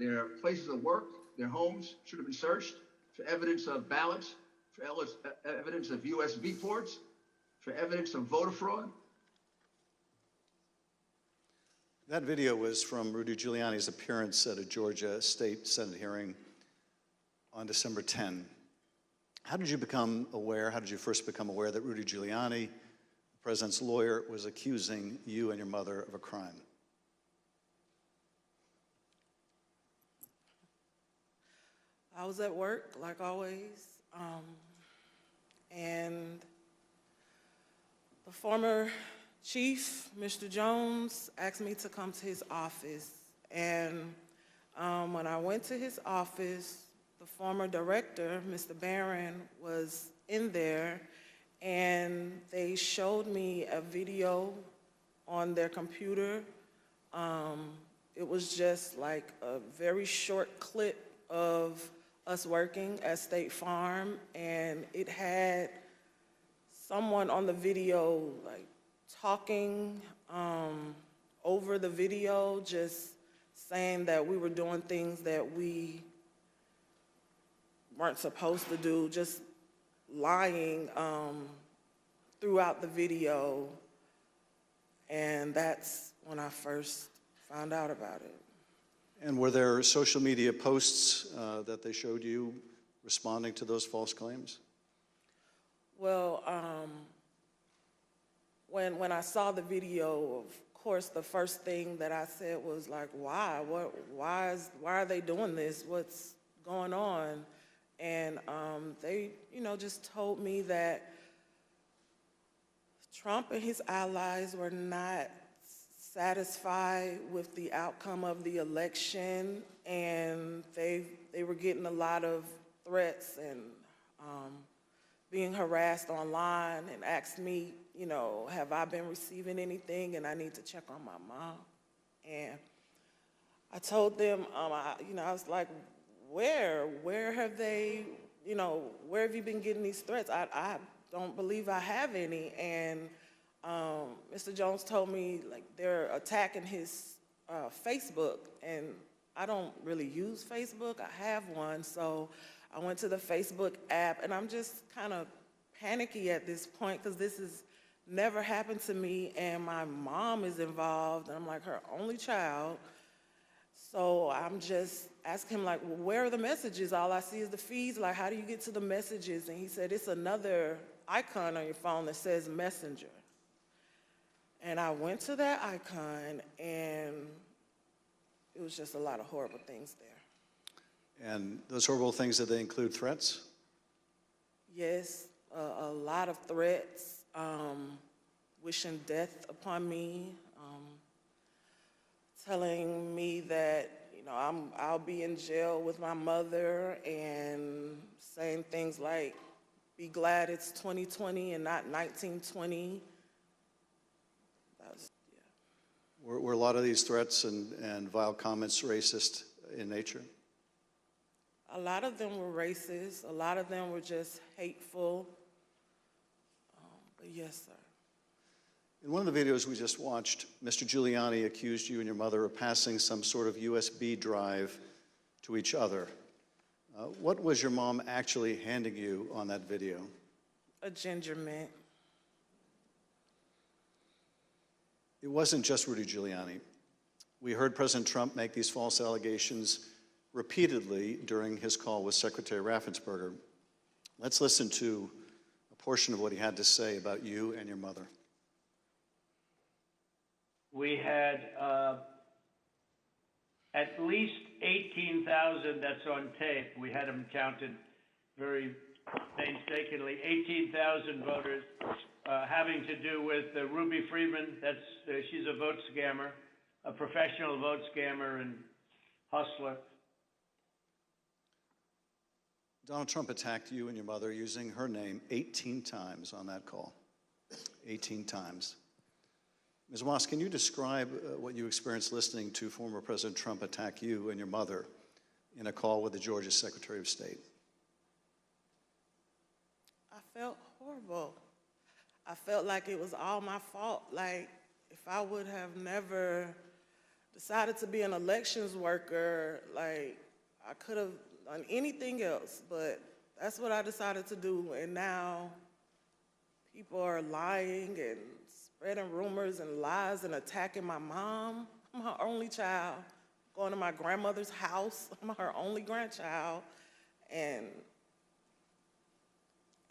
Their places of work, their homes should have been searched for evidence of ballots, for evidence of USB ports, for evidence of voter fraud. That video was from Rudy Giuliani's appearance at a Georgia State Senate hearing on December 10. How did you first become aware that Rudy Giuliani, the president's lawyer, was accusing you and your mother of a crime? I was at work, like always, and the former chief, Mr. Jones, asked me to come to his office. And when I went to his office, the former director, Mr. Barron, was in there, and they showed me a video on their computer. It was just like a very short clip of us working at State Farm, and it had someone on the video like talking over the video, just saying that we were doing things that we weren't supposed to do, just lying throughout the video. And that's when I first found out about it. And were there social media posts that they showed you responding to those false claims? Well, when I saw the video, of course, the first thing that I said was like, why? Why are they doing this? What's going on? And they, just told me that Trump and his allies were not satisfied with the outcome of the election, and they were getting a lot of threats and being harassed online, and asked me, have I been receiving anything, and I need to check on my mom. And I told them, I was like, where have they, where have you been getting these threats? I don't believe I have any. And Mr. Jones told me, like, they're attacking his Facebook, and I don't really use Facebook. I have one, so I went to the Facebook app, and I'm just kind of panicky at this point because this has never happened to me, and my mom is involved, and I'm like her only child. So I'm just asking him, like, well, where are the messages? All I see is the feeds. Like, how do you get to the messages? And he said, it's another icon on your phone that says Messenger. And I went to that icon, and it was just a lot of horrible things there. And those horrible things, did they include threats? Yes, a lot of threats, wishing death upon me, I'll be in jail with my mother and saying things like, be glad it's 2020 and not 1920. Were a lot of these threats and vile comments racist in nature? A lot of them were racist. A lot of them were just hateful. But yes, sir. In one of the videos we just watched, Mr. Giuliani accused you and your mother of passing some sort of USB drive to each other. What was your mom actually handing you on that video? A ginger mint. It wasn't just Rudy Giuliani. We heard President Trump make these false allegations repeatedly during his call with Secretary Raffensperger. Let's listen to a portion of what he had to say about you and your mother. We had at least 18,000, that's on tape. We had them counted very painstakingly, 18,000 voters having to do with Ruby Freeman. She's a vote scammer, a professional vote scammer and hustler. Donald Trump attacked you and your mother using her name 18 times on that call. 18 times. Ms. Moss, can you describe what you experienced listening to former President Trump attack you and your mother in a call with the Georgia Secretary of State? I felt horrible. I felt like it was all my fault. Like, if I would have never decided to be an elections worker, like, I could have done anything else, but that's what I decided to do. And now people are lying and spreading rumors and lies and attacking my mom. I'm her only child. Going to my grandmother's house. I'm her only grandchild. And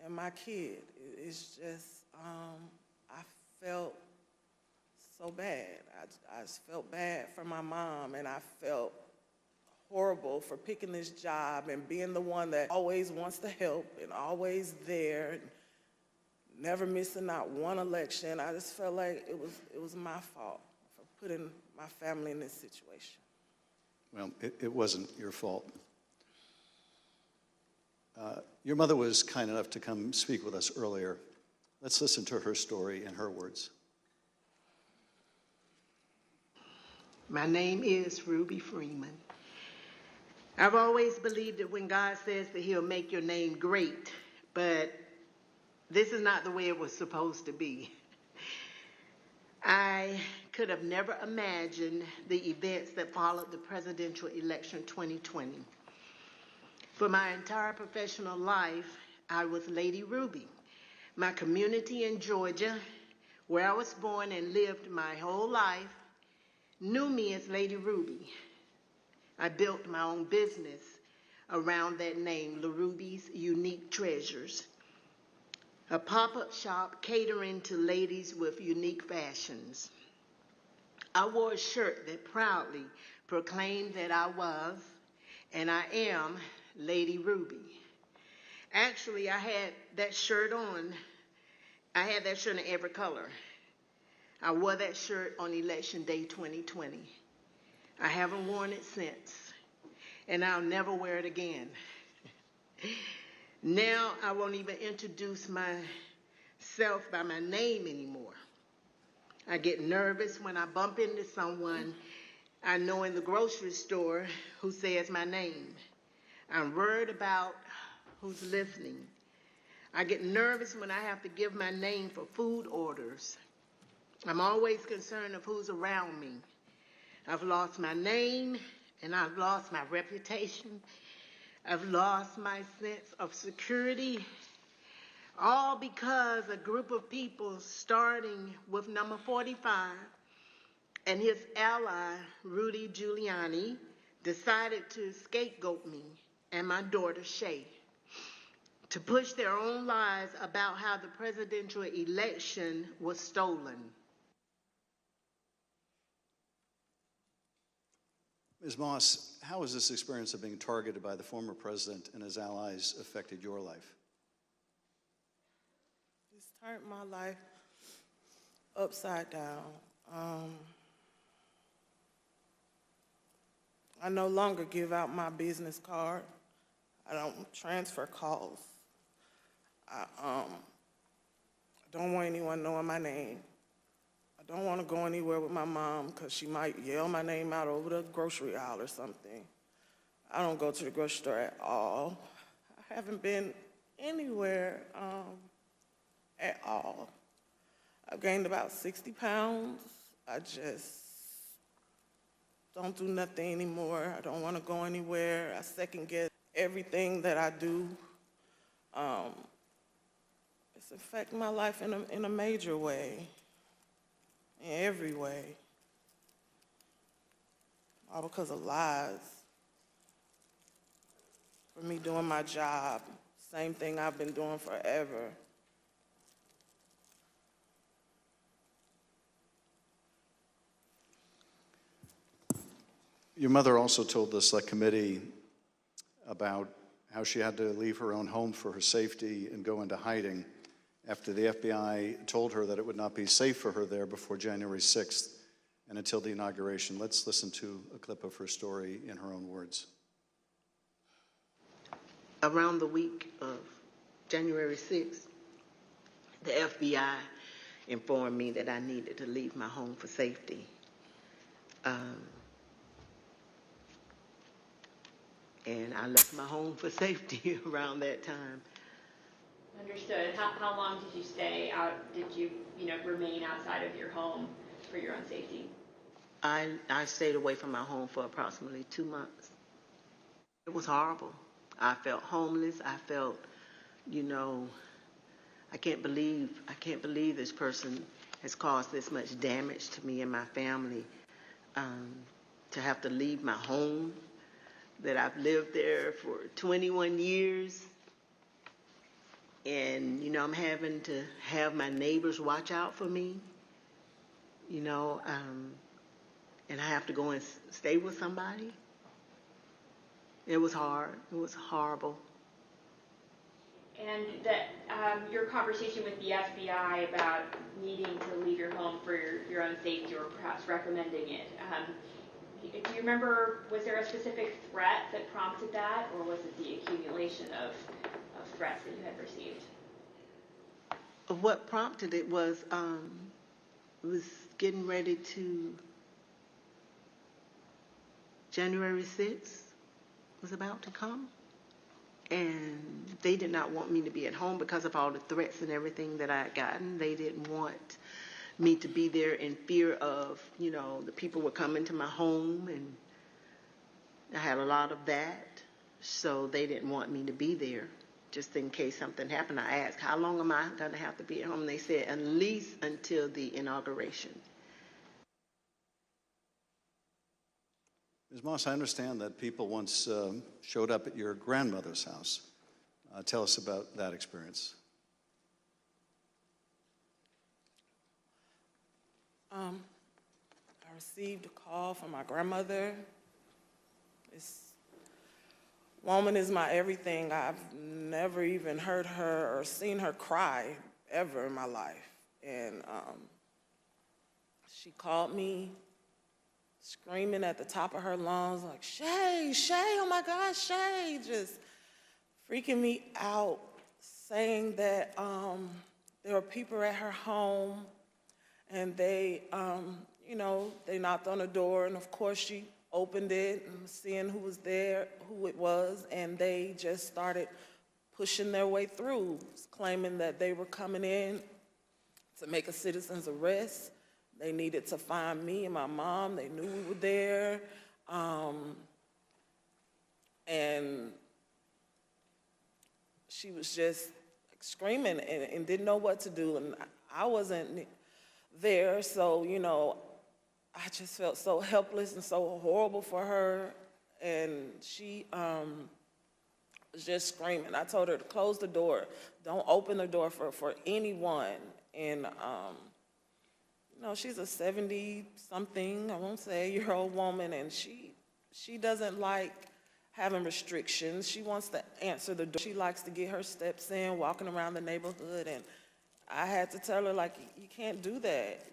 my kid. It's just, I felt so bad. I just felt bad for my mom, and I felt horrible for picking this job and being the one that always wants to help and always there, and never missing not one election. I just felt like it was my fault for putting my family in this situation. Well, it wasn't your fault. Your mother was kind enough to come speak with us earlier. Let's listen to her story in her words. My name is Ruby Freeman. I've always believed that when God says that he'll make your name great, but this is not the way it was supposed to be. I could have never imagined the events that followed the presidential election 2020. For my entire professional life, I was Lady Ruby. My community in Georgia, where I was born and lived my whole life, knew me as Lady Ruby. I built my own business around that name, La Ruby's Unique Treasures, a pop-up shop catering to ladies with unique fashions. I wore a shirt that proudly proclaimed that I was, and I am, Lady Ruby. Actually, I had that shirt on. I had that shirt in every color. I wore that shirt on Election Day 2020. I haven't worn it since, and I'll never wear it again. Now I won't even introduce myself by my name anymore. I get nervous when I bump into someone I know in the grocery store who says my name. I'm worried about who's listening. I get nervous when I have to give my name for food orders. I'm always concerned of who's around me. I've lost my name, and I've lost my reputation. I've lost my sense of security, all because a group of people, starting with number 45 and his ally, Rudy Giuliani, decided to scapegoat me and my daughter, Shay, to push their own lies about how the presidential election was stolen. Ms. Moss, how has this experience of being targeted by the former president and his allies affected your life? It's turned my life upside down. I no longer give out my business card. I don't transfer calls. I don't want anyone knowing my name. I don't want to go anywhere with my mom because she might yell my name out over the grocery aisle or something. I don't go to the grocery store at all. I haven't been anywhere at all. I've gained about 60 pounds. I just don't do nothing anymore. I don't want to go anywhere. I second guess everything that I do. It's affecting my life in a major way, in every way. All because of lies. For me doing my job, same thing I've been doing forever. Your mother also told the select committee about how she had to leave her own home for her safety and go into hiding after the FBI told her that it would not be safe for her there before January 6th and until the inauguration. Let's listen to a clip of her story in her own words. Around the week of January 6th, the FBI informed me that I needed to leave my home for safety. And I left my home for safety around that time. Understood. How long did you stay out? Did you, remain outside of your home for your own safety? I stayed away from my home for approximately 2 months. It was horrible. I felt homeless. I felt, I can't believe this person has caused this much damage to me and my family. To have to leave my home, that I've lived there for 21 years. And, I'm having to have my neighbors watch out for me, and I have to go and stay with somebody. It was hard. It was horrible. And that your conversation with the FBI about needing to leave your home for your own safety or perhaps recommending it, do you remember, was there a specific threat that prompted that, or was it the accumulation of threats that you had received? What prompted it was getting ready to, January 6th was about to come. And they did not want me to be at home because of all the threats and everything that I had gotten. They didn't want me to be there in fear of, the people were coming to my home, and I had a lot of that. So they didn't want me to be there just in case something happened. I asked, how long am I going to have to be at home? And they said, at least until the inauguration. Ms. Moss, I understand that people once showed up at your grandmother's house. Tell us about that experience. I received a call from my grandmother. This woman is my everything. I've never even heard her or seen her cry ever in my life. And she called me screaming at the top of her lungs, like, Shay, oh my God, Shay, just freaking me out, saying that there were people at her home, and they, they knocked on the door, and of course she opened it and seeing who was there, who it was, and they just started pushing their way through, claiming that they were coming in to make a citizen's arrest. They needed to find me and my mom. They knew we were there. And she was just screaming and didn't know what to do. And I wasn't there, so, I just felt so helpless and so horrible for her. And she was just screaming. I told her to close the door. Don't open the door for anyone. And, she's a 70-something, I won't say, year-old woman, and she doesn't like having restrictions. She wants to answer the door. She likes to get her steps in, walking around the neighborhood, and I had to tell her, like, you can't do that.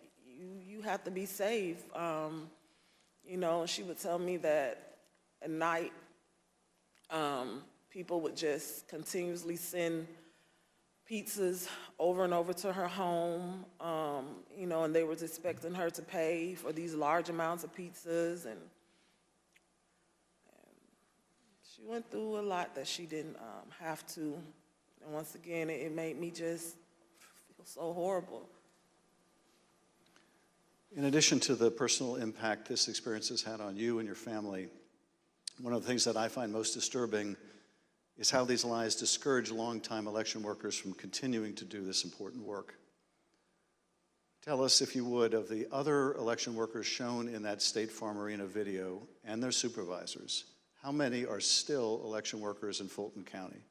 You have to be safe. She would tell me that at night. People would just continuously send pizzas over and over to her home, you know, and they were expecting her to pay for these large amounts of pizzas, and she went through a lot that she didn't have to. And once again, it made me just feel so horrible. In addition to the personal impact this experience has had on you and your family, one of the things that I find most disturbing is how these lies discourage longtime election workers from continuing to do this important work. Tell us, if you would, of the other election workers shown in that State Farm Arena video and their supervisors. How many are still election workers in Fulton County?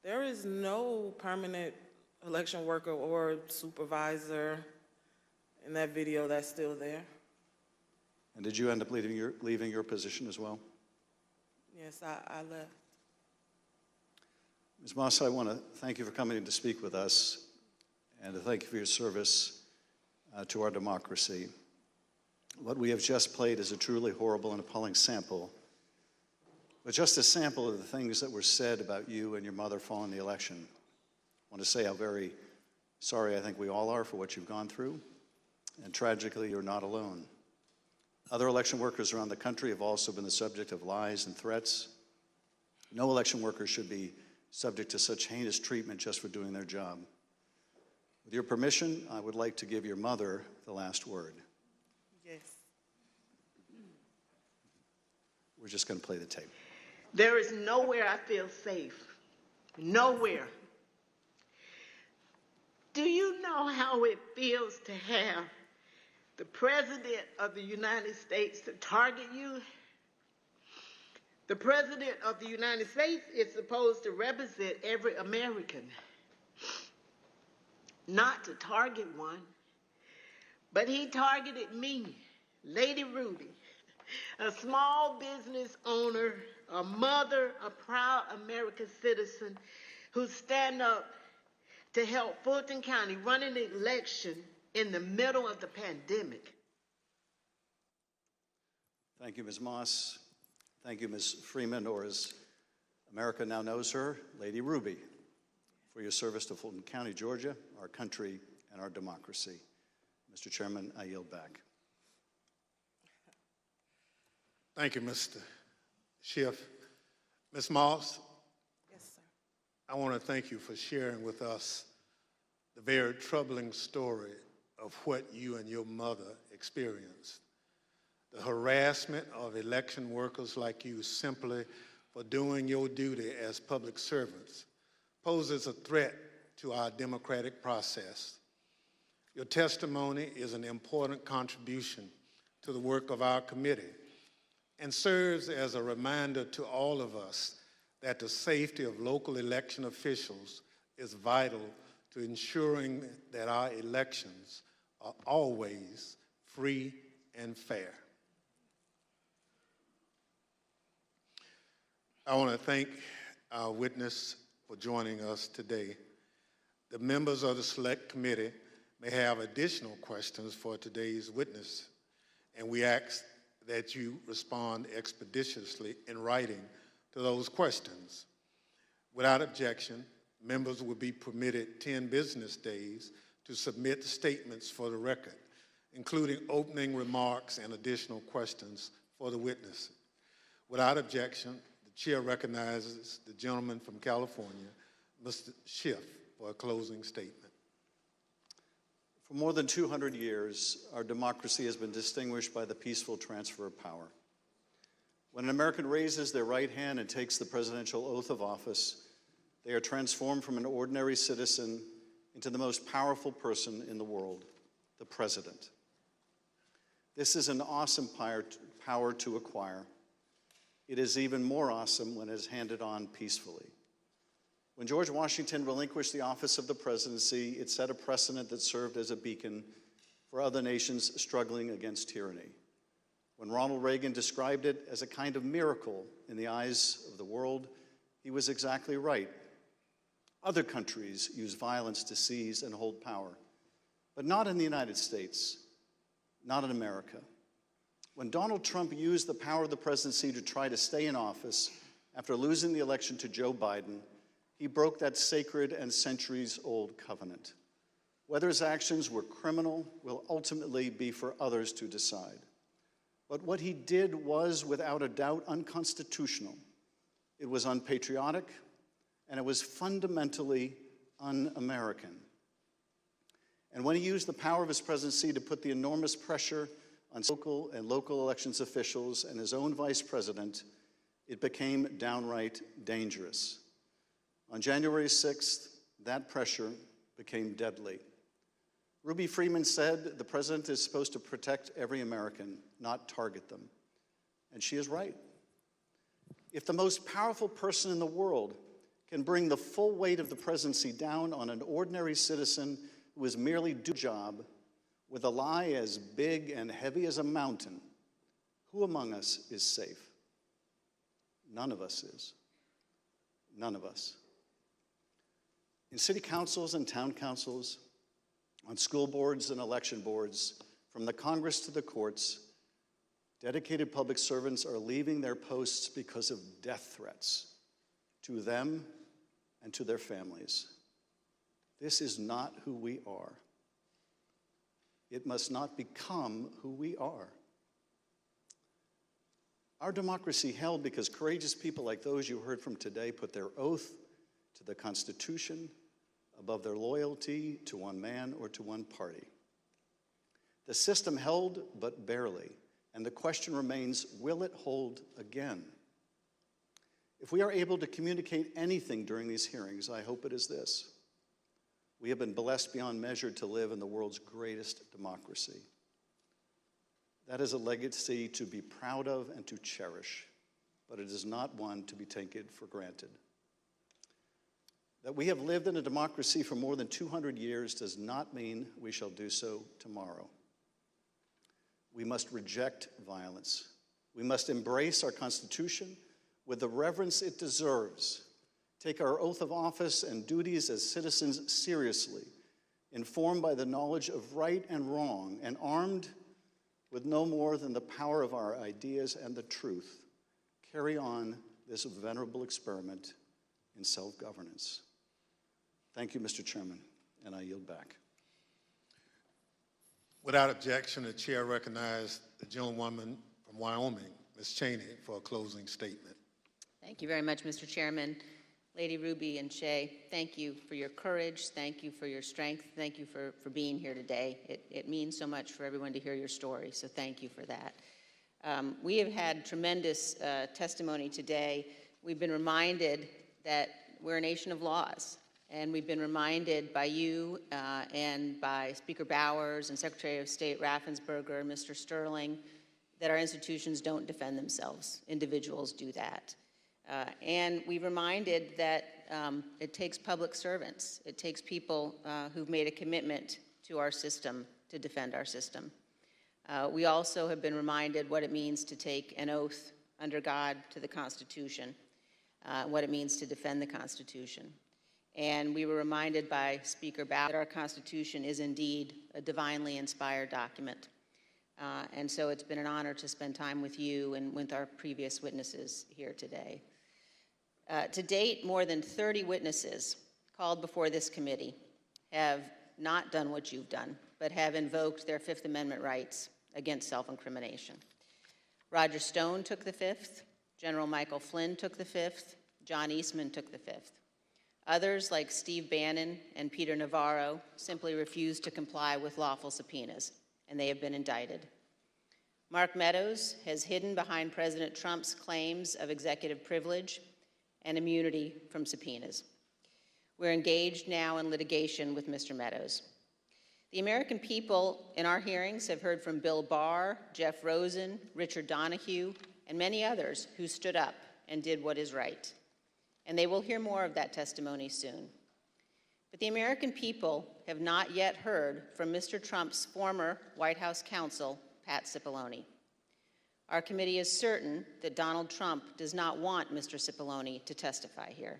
There is no permanent election worker or supervisor in that video that's still there. And did you end up leaving your position as well? Yes, I left. Ms. Moss, I want to thank you for coming in to speak with us and to thank you for your service to our democracy. What we have just played is a truly horrible and appalling sample, but just a sample of the things that were said about you and your mother following the election. I want to say how very sorry I think we all are for what you've gone through, and tragically, you're not alone. Other election workers around the country have also been the subject of lies and threats. No election worker should be subject to such heinous treatment just for doing their job. With your permission, I would like to give your mother the last word. Yes. We're just going to play the tape. There is nowhere I feel safe. Nowhere. Do you know how it feels to have the President of the United States to target you? The President of the United States is supposed to represent every American, not to target one, but he targeted me, Lady Ruby, a small business owner, a mother, a proud American citizen who stand up to help Fulton County run an election in the middle of the pandemic. Thank you, Ms. Moss. Thank you, Ms. Freeman, or as America now knows her, Lady Ruby, for your service to Fulton County, Georgia, our country, and our democracy. Mr. Chairman, I yield back. Thank you, Mr. Schiff. Ms. Moss? Yes, sir. I want to thank you for sharing with us the very troubling story of what you and your mother experienced. The harassment of election workers like you simply for doing your duty as public servants poses a threat to our democratic process. Your testimony is an important contribution to the work of our committee and serves as a reminder to all of us that the safety of local election officials is vital to ensuring that our elections are always free and fair. I want to thank our witness for joining us today. The members of the Select Committee may have additional questions for today's witness, and we ask that you respond expeditiously in writing to those questions. Without objection, members will be permitted 10 business days to submit statements for the record, including opening remarks and additional questions for the witness. Without objection, the chair recognizes the gentleman from California, Mr. Schiff, for a closing statement. For more than 200 years, our democracy has been distinguished by the peaceful transfer of power. When an American raises their right hand and takes the presidential oath of office, they are transformed from an ordinary citizen into the most powerful person in the world, the president. This is an awesome power to acquire. It is even more awesome when it is handed on peacefully. When George Washington relinquished the office of the presidency, it set a precedent that served as a beacon for other nations struggling against tyranny. When Ronald Reagan described it as a kind of miracle in the eyes of the world, he was exactly right. Other countries use violence to seize and hold power, but not in the United States, not in America. When Donald Trump used the power of the presidency to try to stay in office after losing the election to Joe Biden, he broke that sacred and centuries-old covenant. Whether his actions were criminal will ultimately be for others to decide. But what he did was, without a doubt, unconstitutional. It was unpatriotic, and it was fundamentally un-American. And when he used the power of his presidency to put the enormous pressure on local elections officials and his own vice president, it became downright dangerous. On January 6th, that pressure became deadly. Ruby Freeman said the president is supposed to protect every American, not target them. And she is right. If the most powerful person in the world can bring the full weight of the presidency down on an ordinary citizen who is merely doing a job with a lie as big and heavy as a mountain, who among us is safe? None of us is. None of us. In city councils and town councils, on school boards and election boards, from the Congress to the courts, dedicated public servants are leaving their posts because of death threats to them and to their families. This is not who we are. It must not become who we are. Our democracy held because courageous people like those you heard from today put their oath to the Constitution above their loyalty to one man or to one party. The system held, but barely, and the question remains, will it hold again? If we are able to communicate anything during these hearings, I hope it is this: we have been blessed beyond measure to live in the world's greatest democracy. That is a legacy to be proud of and to cherish, but it is not one to be taken for granted. That we have lived in a democracy for more than 200 years does not mean we shall do so tomorrow. We must reject violence. We must embrace our Constitution with the reverence it deserves, take our oath of office and duties as citizens seriously, informed by the knowledge of right and wrong, and armed with no more than the power of our ideas and the truth, carry on this venerable experiment in self-governance. Thank you, Mr. Chairman, and I yield back. Without objection, the chair recognizes the gentlewoman from Wyoming, Ms. Cheney, for a closing statement. Thank you very much, Mr. Chairman. Lady Ruby and Shay, thank you for your courage. Thank you for your strength. Thank you for being here today. It means so much for everyone to hear your story, so thank you for that. We have had tremendous testimony today. We've been reminded that we're a nation of laws, and we've been reminded by you and by Speaker Bowers and Secretary of State Raffensperger and Mr. Sterling that our institutions don't defend themselves. Individuals do that. And we're reminded that it takes public servants. It takes people who've made a commitment to our system to defend our system. We also have been reminded what it means to take an oath under God to the Constitution, what it means to defend the Constitution. And we were reminded by Speaker Bauer that our Constitution is indeed a divinely inspired document. And so it's been an honor to spend time with you and with our previous witnesses here today. To date, more than 30 witnesses called before this committee have not done what you've done, but have invoked their Fifth Amendment rights against self-incrimination. Roger Stone took the Fifth, General Michael Flynn took the Fifth, John Eastman took the Fifth. Others, like Steve Bannon and Peter Navarro, simply refused to comply with lawful subpoenas, and they have been indicted. Mark Meadows has hidden behind President Trump's claims of executive privilege and immunity from subpoenas. We're engaged now in litigation with Mr. Meadows. The American people in our hearings have heard from Bill Barr, Jeff Rosen, Richard Donahue, and many others who stood up and did what is right. And they will hear more of that testimony soon. But the American people have not yet heard from Mr. Trump's former White House counsel, Pat Cipollone. Our committee is certain that Donald Trump does not want Mr. Cipollone to testify here.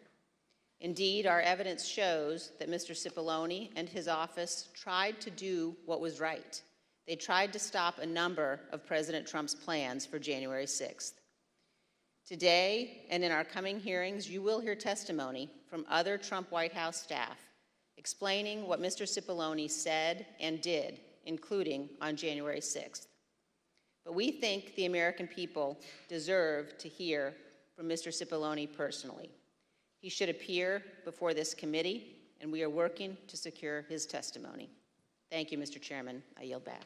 Indeed, our evidence shows that Mr. Cipollone and his office tried to do what was right. They tried to stop a number of President Trump's plans for January 6th. Today and in our coming hearings, you will hear testimony from other Trump White House staff explaining what Mr. Cipollone said and did, including on January 6th. But we think the American people deserve to hear from Mr. Cipollone personally. He should appear before this committee, and we are working to secure his testimony. Thank you, Mr. Chairman. I yield back.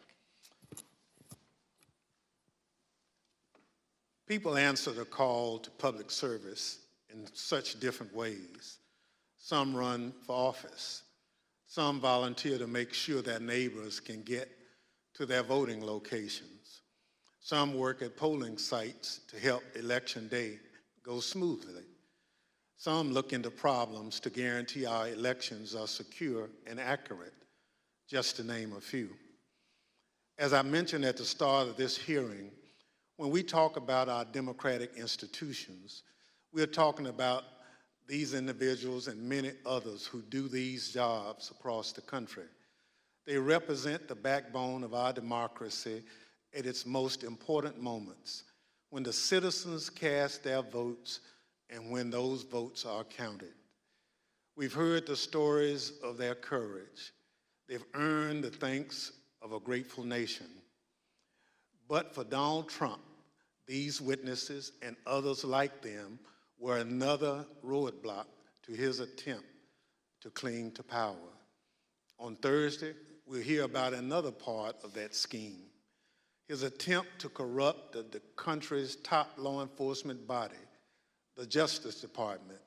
People answer the call to public service in such different ways. Some run for office. Some volunteer to make sure their neighbors can get to their voting locations. Some work at polling sites to help election day go smoothly. Some look into problems to guarantee our elections are secure and accurate, just to name a few. As I mentioned at the start of this hearing, when we talk about our democratic institutions, we're talking about these individuals and many others who do these jobs across the country. They represent the backbone of our democracy at its most important moments, when the citizens cast their votes and when those votes are counted. We've heard the stories of their courage. They've earned the thanks of a grateful nation. But for Donald Trump, these witnesses and others like them were another roadblock to his attempt to cling to power. On Thursday, we'll hear about another part of that scheme, his attempt to corrupt the country's top law enforcement body, the Justice Department,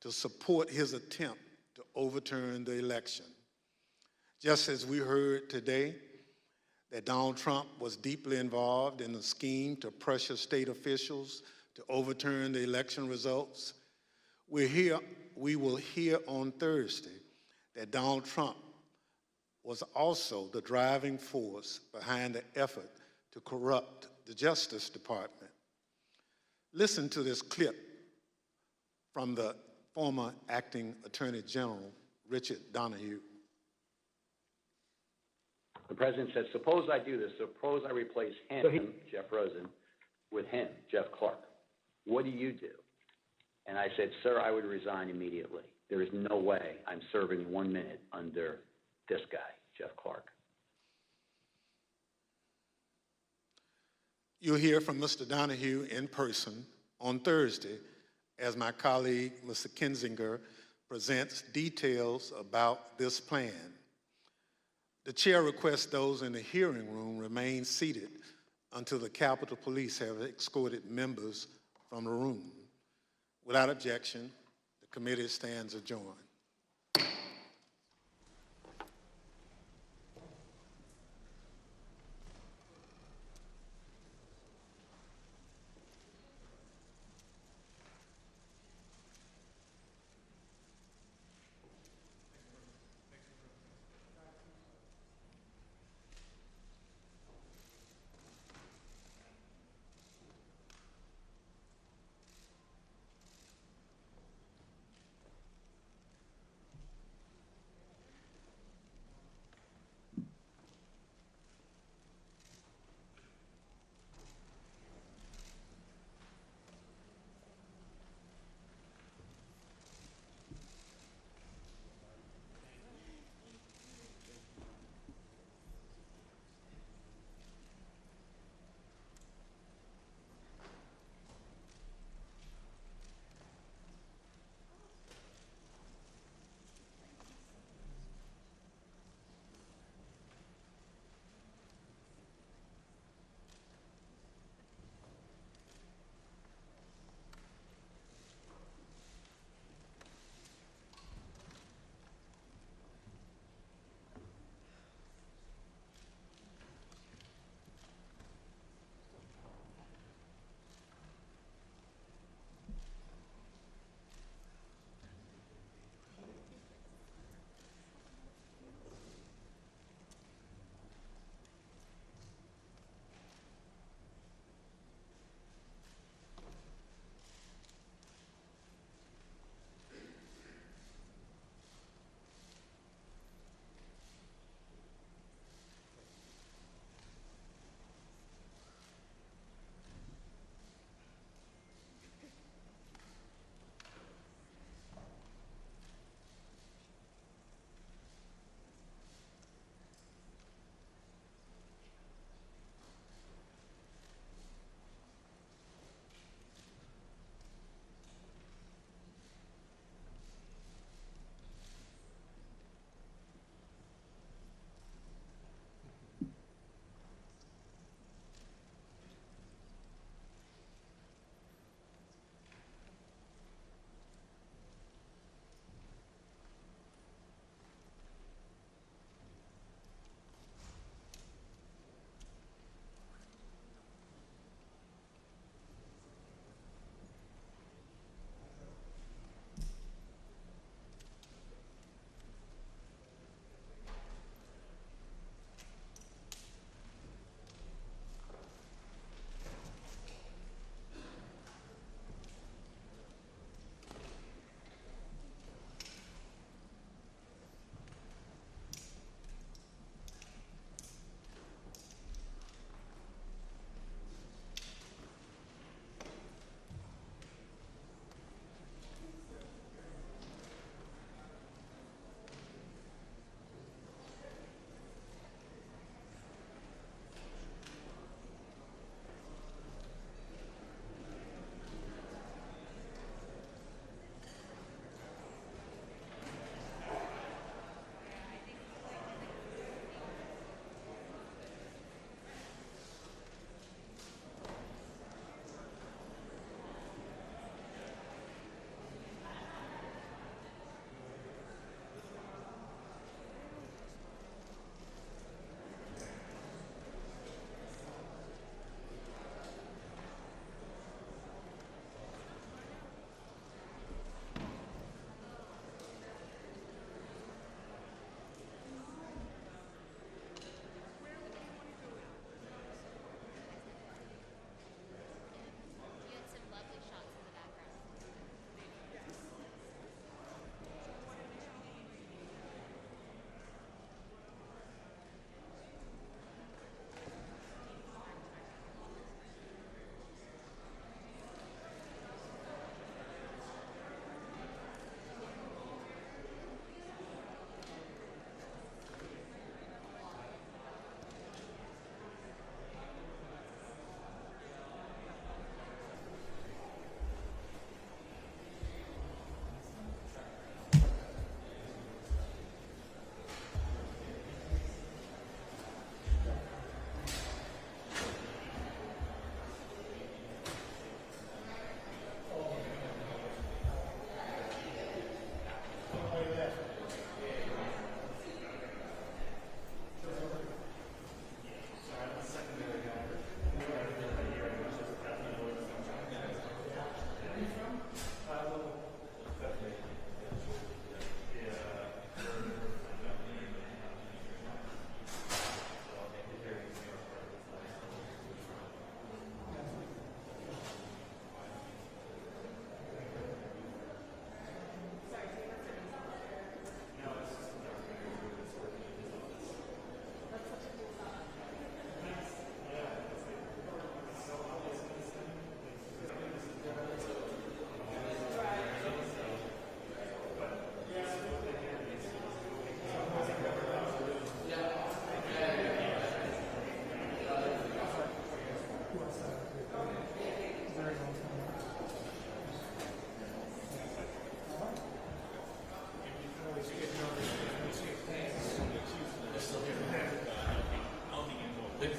to support his attempt to overturn the election. Just as we heard today that Donald Trump was deeply involved in a scheme to pressure state officials to overturn the election results, we will hear on Thursday that Donald Trump was also the driving force behind the effort to corrupt the Justice Department. Listen to this clip from the former acting Attorney General, Richard Donahue. The president said, suppose I do this. Suppose I replace him, Jeff Rosen, with him, Jeff Clark. What do you do? And I said, sir, I would resign immediately. There is no way I'm serving 1 minute under this guy, Jeff Clark. You'll hear from Mr. Donahue in person on Thursday as my colleague, Mr. Kinzinger, presents details about this plan. The chair requests those in the hearing room remain seated until the Capitol Police have escorted members from the room. Without objection, the committee stands adjourned.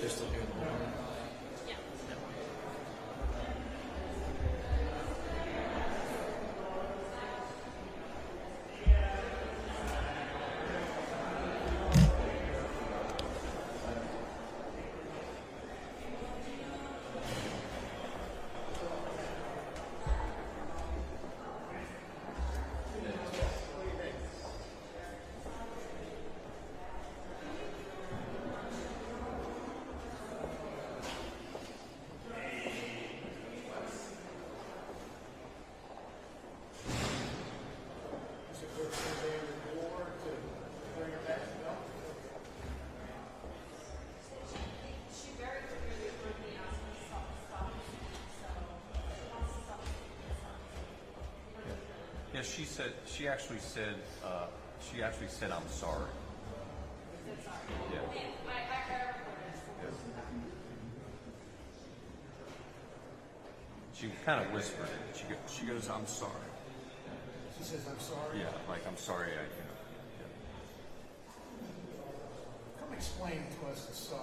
They're still doing the warrant. Yeah, she actually said, I'm sorry. Yeah. She kind of whispered it. She goes, I'm sorry. She says, I'm sorry. Yeah, like, I'm sorry, Come explain to us the sorry.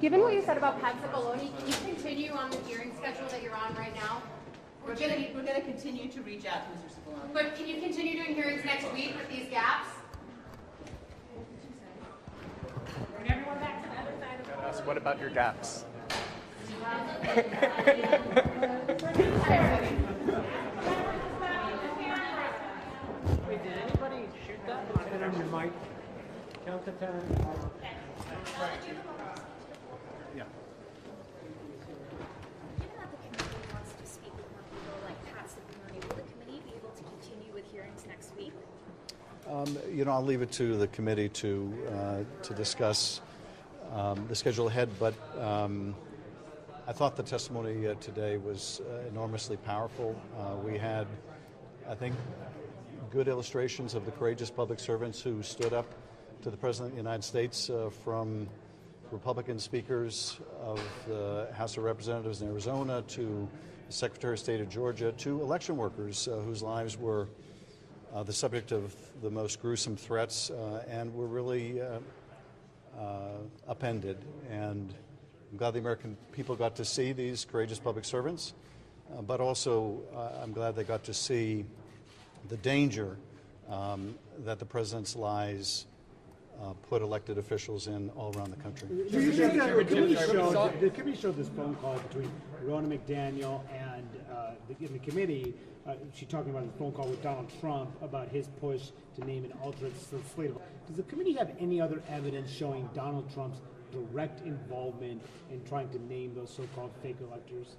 Given what you said about Pat Cipollone, can you continue on the hearing schedule that you're on right now? We're gonna continue to reach out to Mr. Cipollone. But can you continue doing hearings next week with these gaps? Bring everyone back to the other side of the Yes, what about your gaps? Wait, did anybody shoot that? Put it on your mic. Count to 10. Yeah. Given that the committee wants to speak with more people like Pat Cipollone, will the committee be able to continue with hearings next week? I'll leave it to the committee to discuss the schedule ahead, but I thought the testimony today was enormously powerful. We had, I think, good illustrations of the courageous public servants who stood up to the President of the United States, from Republican speakers of the House of Representatives in Arizona to the Secretary of State of Georgia to election workers whose lives were the subject of the most gruesome threats and were really upended. And I'm glad the American people got to see these courageous public servants, but also I'm glad they got to see the danger that the President's lies put elected officials in all around the country. The committee showed this phone call between Ronna McDaniel and in the committee. She's talking about the phone call with Donald Trump about his push to name an alternate slate of. Does the committee have any other evidence showing Donald Trump's direct involvement in trying to name those so-called fake electors?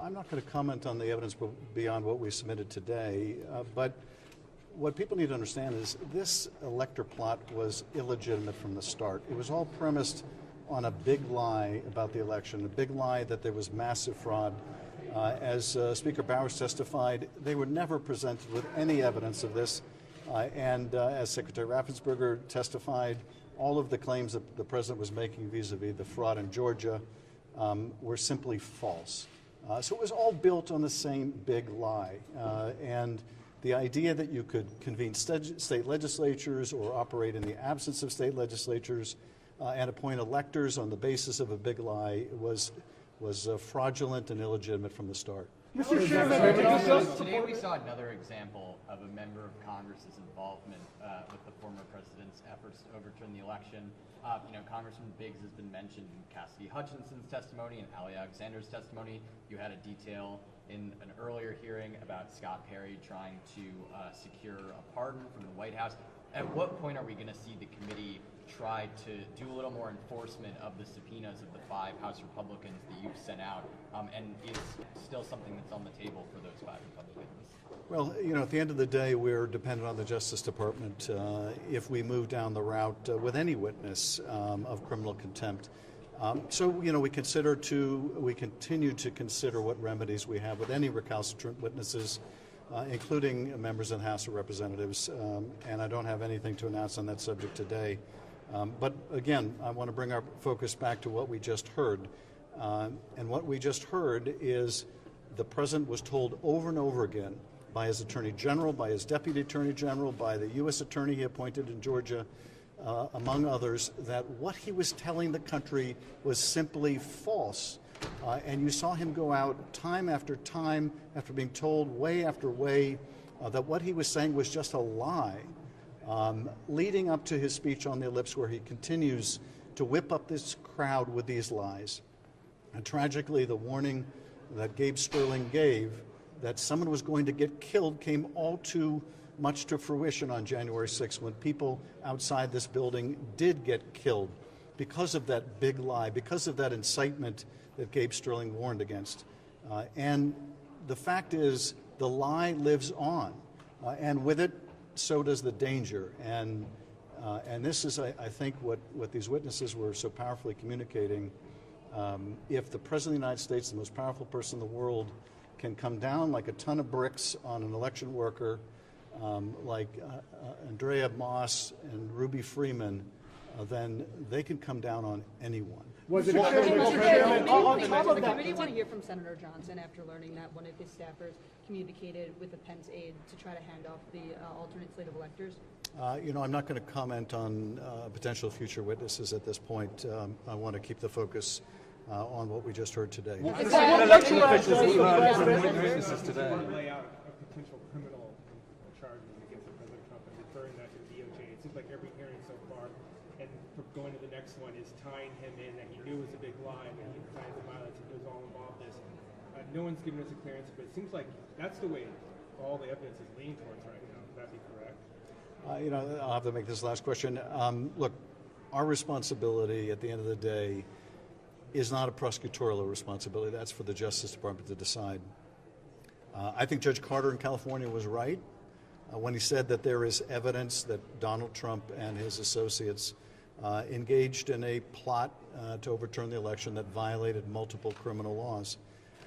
I'm not going to comment on the evidence beyond what we submitted today, but what people need to understand is this elector plot was illegitimate from the start. It was all premised on a big lie about the election, a big lie that there was massive fraud. As Speaker Bowers testified, they were never presented with any evidence of this. And as Secretary Raffensperger testified, all of the claims that the President was making vis-a-vis the fraud in Georgia were simply false. So it was all built on the same big lie. And the idea that you could convene state legislatures or operate in the absence of state legislatures and appoint electors on the basis of a big lie was fraudulent and illegitimate from the start. Mr. Chairman, today we saw another example of a member of Congress's involvement with the former president's efforts to overturn the election. Congressman Biggs has been mentioned in Cassidy Hutchinson's testimony and Ali Alexander's testimony. You had a detail in an earlier hearing about Scott Perry trying to secure a pardon from the White House. At what point are we going to see the committee try to do a little more enforcement of the subpoenas of the 5 House Republicans that you've sent out, and is still something that's on the table for those 5 Republicans? Well, at the end of the day, we're dependent on the Justice Department if we move down the route with any witness of criminal contempt. So we continue to consider what remedies we have with any recalcitrant witnesses, including members of the House of Representatives, and I don't have anything to announce on that subject today. But again, I want to bring our focus back to what we just heard. And what we just heard is the President was told over and over again by his Attorney General, by his Deputy Attorney General, by the U.S. Attorney he appointed in Georgia, among others, that what he was telling the country was simply false. And you saw him go out time after time after being told way after way that what he was saying was just a lie, leading up to his speech on the ellipse where he continues to whip up this crowd with these lies. And tragically, the warning that Gabe Sterling gave that someone was going to get killed came all too much to fruition on January 6th when people outside this building did get killed because of that big lie, because of that incitement that Gabe Sterling warned against. And the fact is, the lie lives on, and with it, so does the danger. And this is, I think, what these witnesses were so powerfully communicating. If the President of the United States, the most powerful person in the world, can come down like a ton of bricks on an election worker, like Andrea Moss and Ruby Freeman, then they can come down on anyone. Was it on top of The that? committee want to hear from Senator Johnson after learning that one of his staffers communicated with a Pence aide to try to hand off the alternate slate of electors? I'm not going to comment on potential future witnesses at this point. I want to keep the focus on what we just heard today. Election officials witnesses today. Lay out a potential criminal charges against President Trump and referring that to the DOJ. It seems like every hearing so far, and going to the next one, is tying him in that he knew it was a big lie, that he signed the violence, and he was all involved in this. No one's given us a clear answer, but it seems like that's the way all the evidence is leaning towards right now. Would that be correct? I'll have to make this last question. Look, our responsibility at the end of the day is not a prosecutorial responsibility. That's for the Justice Department to decide. I think Judge Carter in California was right when he said that there is evidence that Donald Trump and his associates engaged in a plot to overturn the election that violated multiple criminal laws.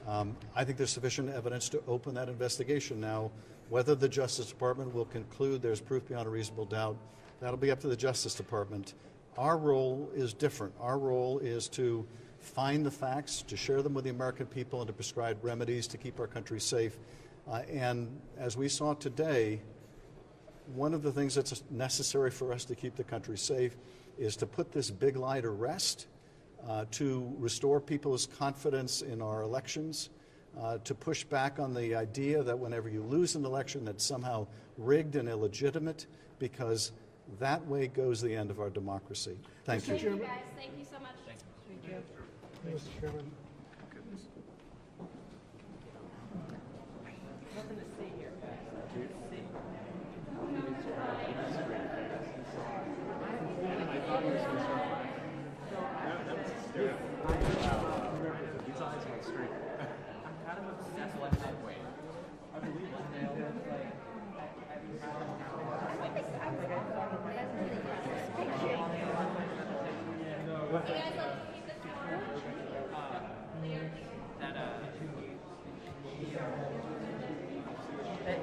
I think there's sufficient evidence to open that investigation. Now, whether the Justice Department will conclude there's proof beyond a reasonable doubt, that'll be up to the Justice Department. Our role is different. Our role is to find the facts, to share them with the American people, and to prescribe remedies to keep our country safe. And as we saw today, one of the things that's necessary for us to keep the country safe is to put this big lie to rest, to restore people's confidence in our elections, to push back on the idea that whenever you lose an election that's somehow rigged and illegitimate, because that way goes the end of our democracy. Thank you. Thank you, guys. Thank you so much. Thank you. Mr. Chairman. Nothing to see here. I'm kind of obsessed with that way. I believe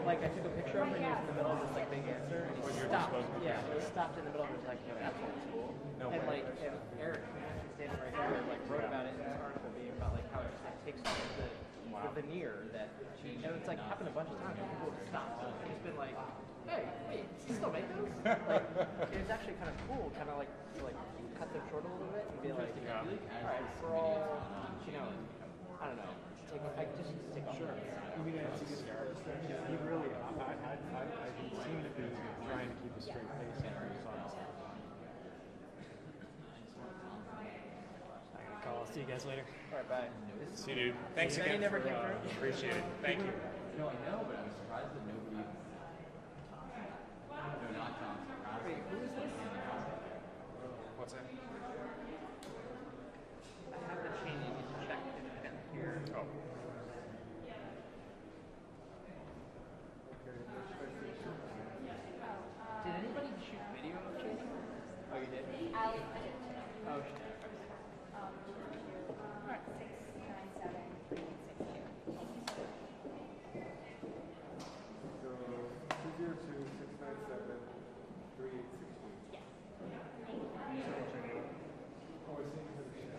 Like, I took a picture of it and he was in the middle of this, like, big answer, and he stopped. Yeah, he stopped in the middle of it, like, that's old school. And, like, and Eric, standing right here, like, wrote about it in this article being about, like, how it just, like, takes off the veneer that, and it's, like, happened a bunch of times, and people have stopped. And it's been like, hey, wait, does he still make those? Like, it's actually kind of cool, kind of like, to, like, cut them short a little bit and be like, all right, we're all, I don't know, take a Sure. You mean that's a good start? You really, I seem to be trying to keep a straight face here. I'll see you guys later. All right, bye. See you, dude. Thanks Any again. never for, came through? Appreciate it. Thank you. No, I know, but I'm surprised that nobody. No, not Johnson. Wait, who is this? What's that? I have the chain you need to check in here. Oh. Did anybody shoot video of Cheney? Oh, you did? I did. Oh, shit. Alright, 697 3862. So, 202-697-3862. Yes. Oh, it's in the chat.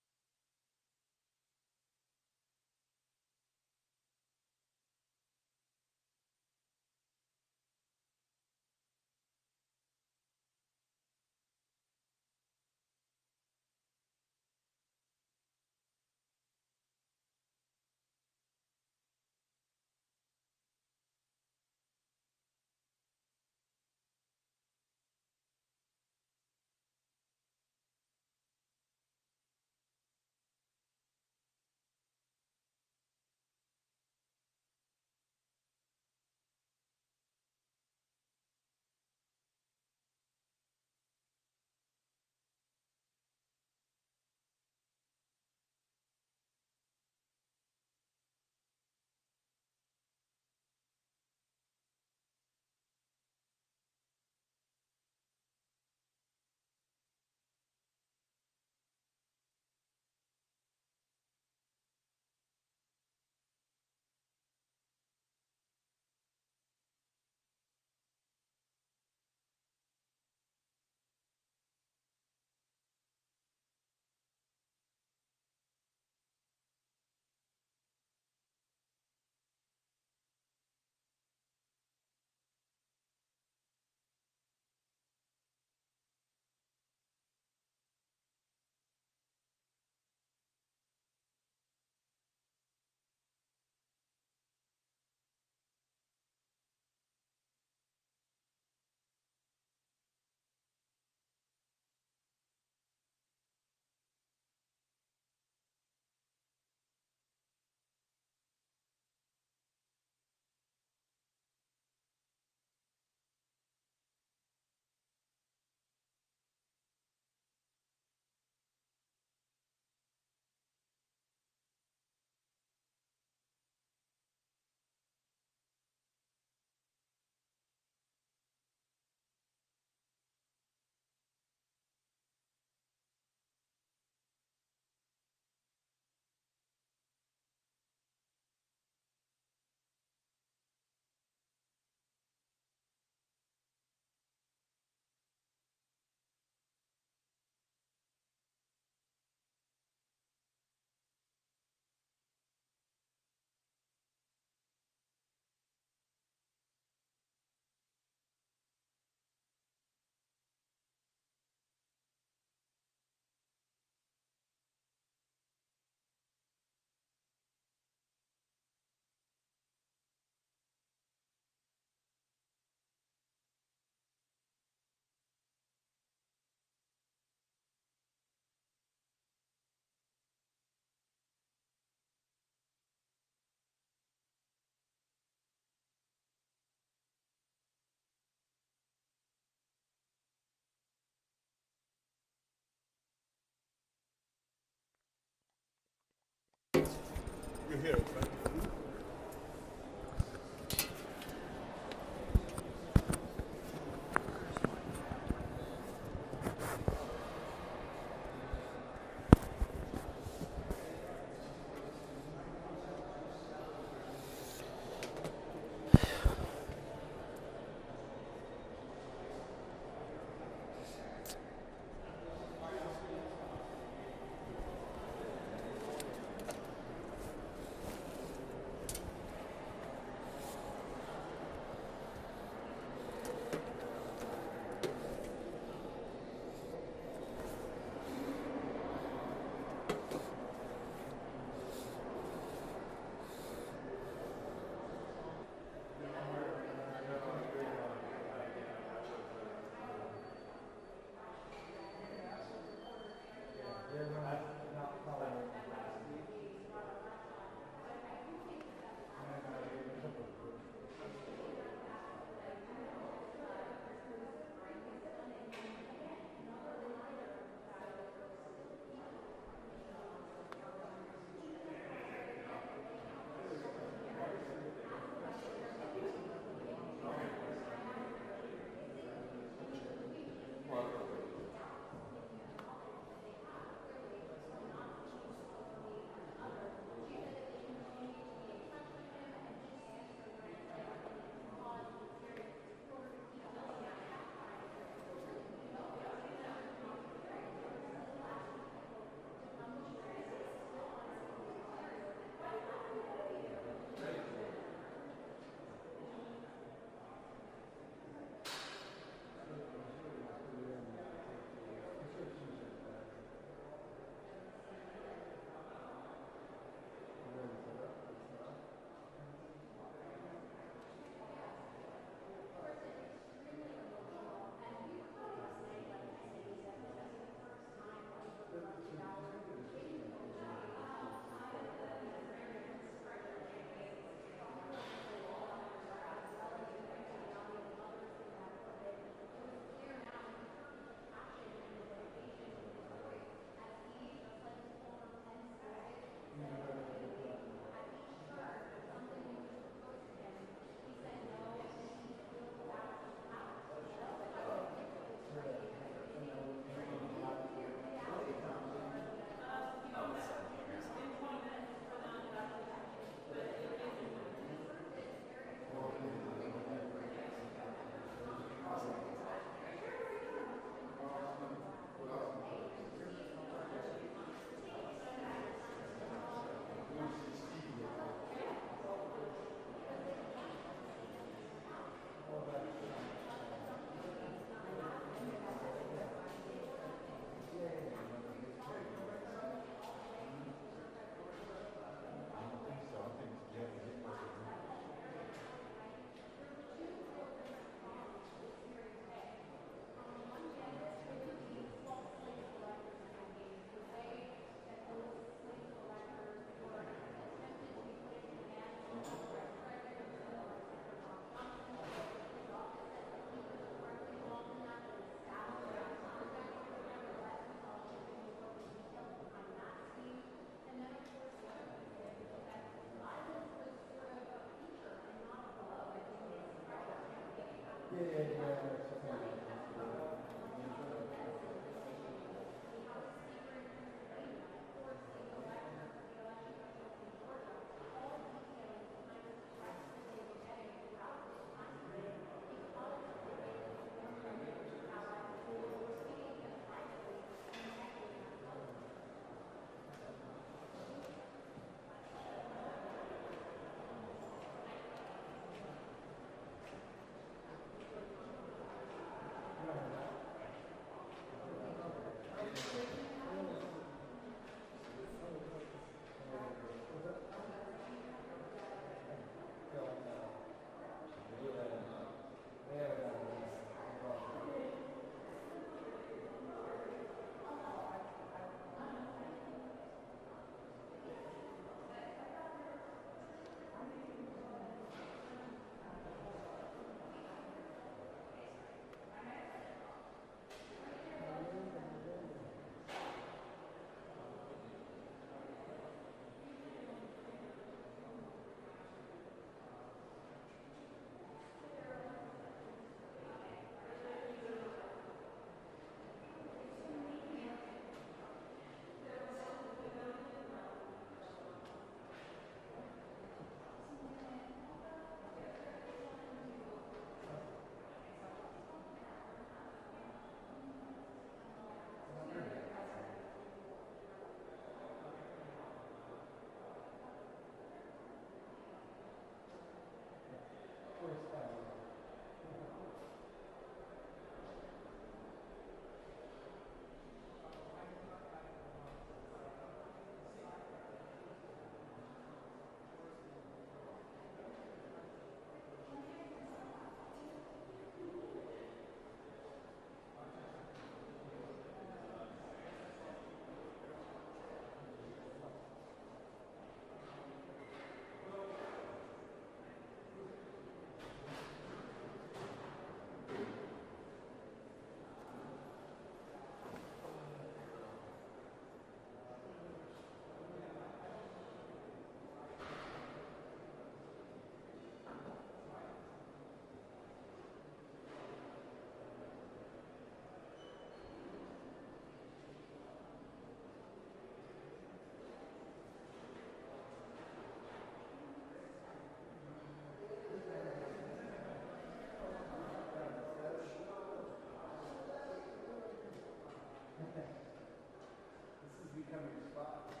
many spots.